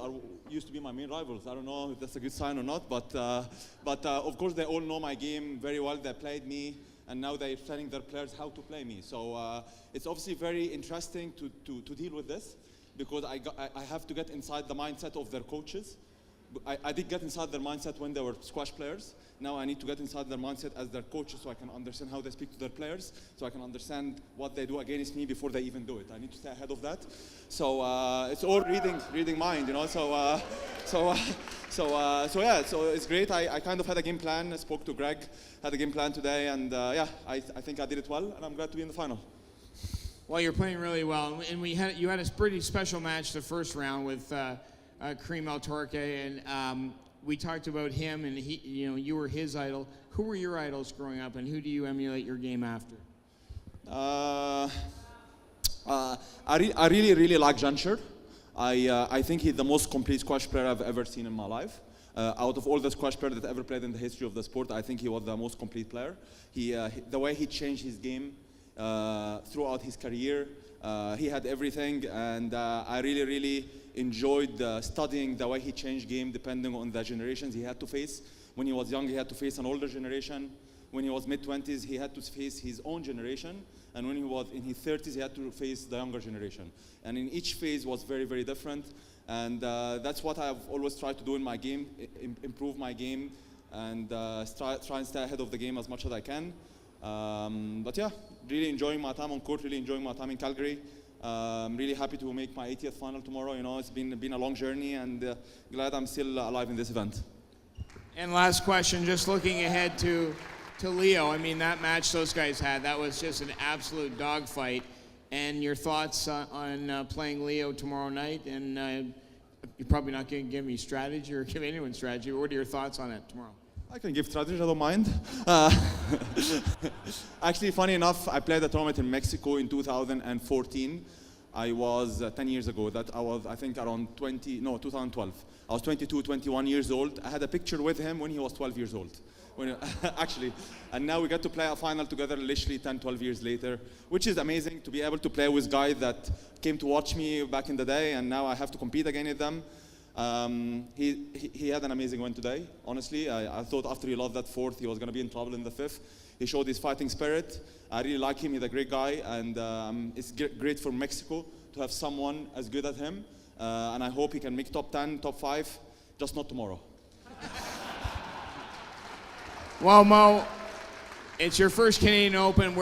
used to be my main rivals. I don't know if that's a good sign or not, but of course they all know my game very well. They played me, and now they're telling their players how to play me. So it's obviously very interesting to deal with this, because I have to get inside the mindset of their coaches. I did get inside their mindset when they were squash players. Now I need to get inside their mindset as their coaches, so I can understand how they speak to their players, so I can understand what they do against me before they even do it. I need to stay ahead of that. So it's all reading mind, you know. So it's great. I kind of had a game plan. I spoke to Greg, had a game plan today, and I think I did it well, and I'm glad to be in the final. Well, you're playing really well, and you had a pretty special match the first round with Kareem El Torque, and we talked about him, and you were his idol. Who were your idols growing up, and who do you emulate your game after? I really like Jansher. I think he's the most complete squash player I've ever seen in my life. Out of all the squash players that ever played in the history of the sport, I think he was the most complete player. The way he changed his game throughout his career, he had everything, and I really enjoyed studying the way he changed game depending on the generations he had to face. When he was young, he had to face an older generation. When he was mid-20s, he had to face his own generation. And when he was in his 30s, he had to face the younger generation. And in each phase was very different. And that's what I've always tried to do in my game, improve my game, and try and stay ahead of the game as much as I can. But yeah, really enjoying my time on court, really enjoying my time in Calgary. I'm really happy to make my 80th final tomorrow. You know, it's been a long journey, and glad I'm still alive in this event. And last question, just looking ahead to Leo. I mean, that match those guys had, that was just an absolute dogfight. And your thoughts on playing Leo tomorrow night? And you're probably not going to give me strategy or give anyone strategy. What are your thoughts on it tomorrow? I can give strategy, I don't mind. Actually, funny enough, I played a tournament in Mexico in 2014. I was 10 years ago. That I was, I think, around 2012. I was 22, 21 years old. I had a picture with him when he was 12 years old. Actually, and now we got to play a final together literally 10, 12 years later, which is amazing to be able to play with guys that came to watch me back in the day, and now I have to compete against them. He had an amazing win today, honestly. I thought after he lost that fourth, he was going to be in trouble in the fifth. He showed his fighting spirit. I really like him. He's a great guy, and it's great for Mexico to have someone as good as him. And I hope he can make top 10, top 5, just not tomorrow. Well, Mo, it's your first Canadian Open.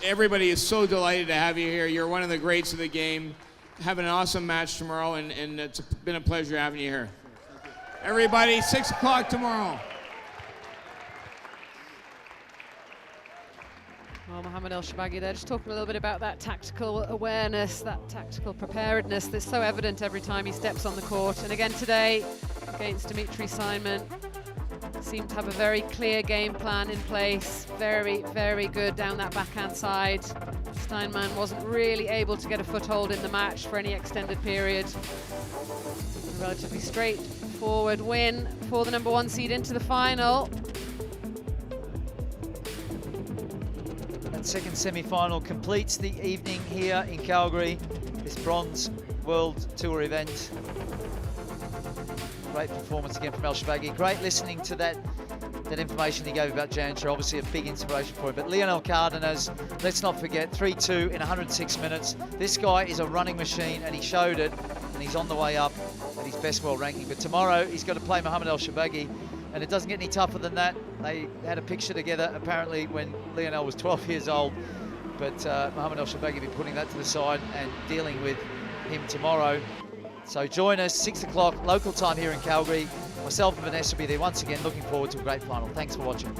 Everybody is so delighted to have you here. You're one of the greats of the game. Have an awesome match tomorrow, and it's been a pleasure having you here. Everybody, 6 o'clock tomorrow. Well, Mohamed El Shorbagy there, just talking a little bit about that tactical awareness, that tactical preparedness that's so evident every time he steps on the court. And again today, against Dimitri Steinman, seemed to have a very clear game plan in place. Very, very good down that backhand side. Steinman wasn't really able to get a foothold in the match for any extended period. A relatively straightforward win for the number 1 seed into the final. That second semi-final completes the evening here in Calgary, this Bronze World Tour event. Great performance again from El Shorbagy. Great listening to that information he gave about Jancher, obviously a big inspiration for him. But Lionel Cardenas, let's not forget, 3-2 in 106 minutes. This guy is a running machine, and he showed it, and he's on the way up at his best world ranking. But tomorrow he's got to play Mohamed El Shorbagy, and it doesn't get any tougher than that. They had a picture together apparently when Lionel was 12 years old, but Mohamed El Shorbagy will be putting that to the side and dealing with him tomorrow. So join us, 6 o'clock local time here in Calgary. Myself and Vanessa will be there once again, looking forward to a great final. Thanks for watching.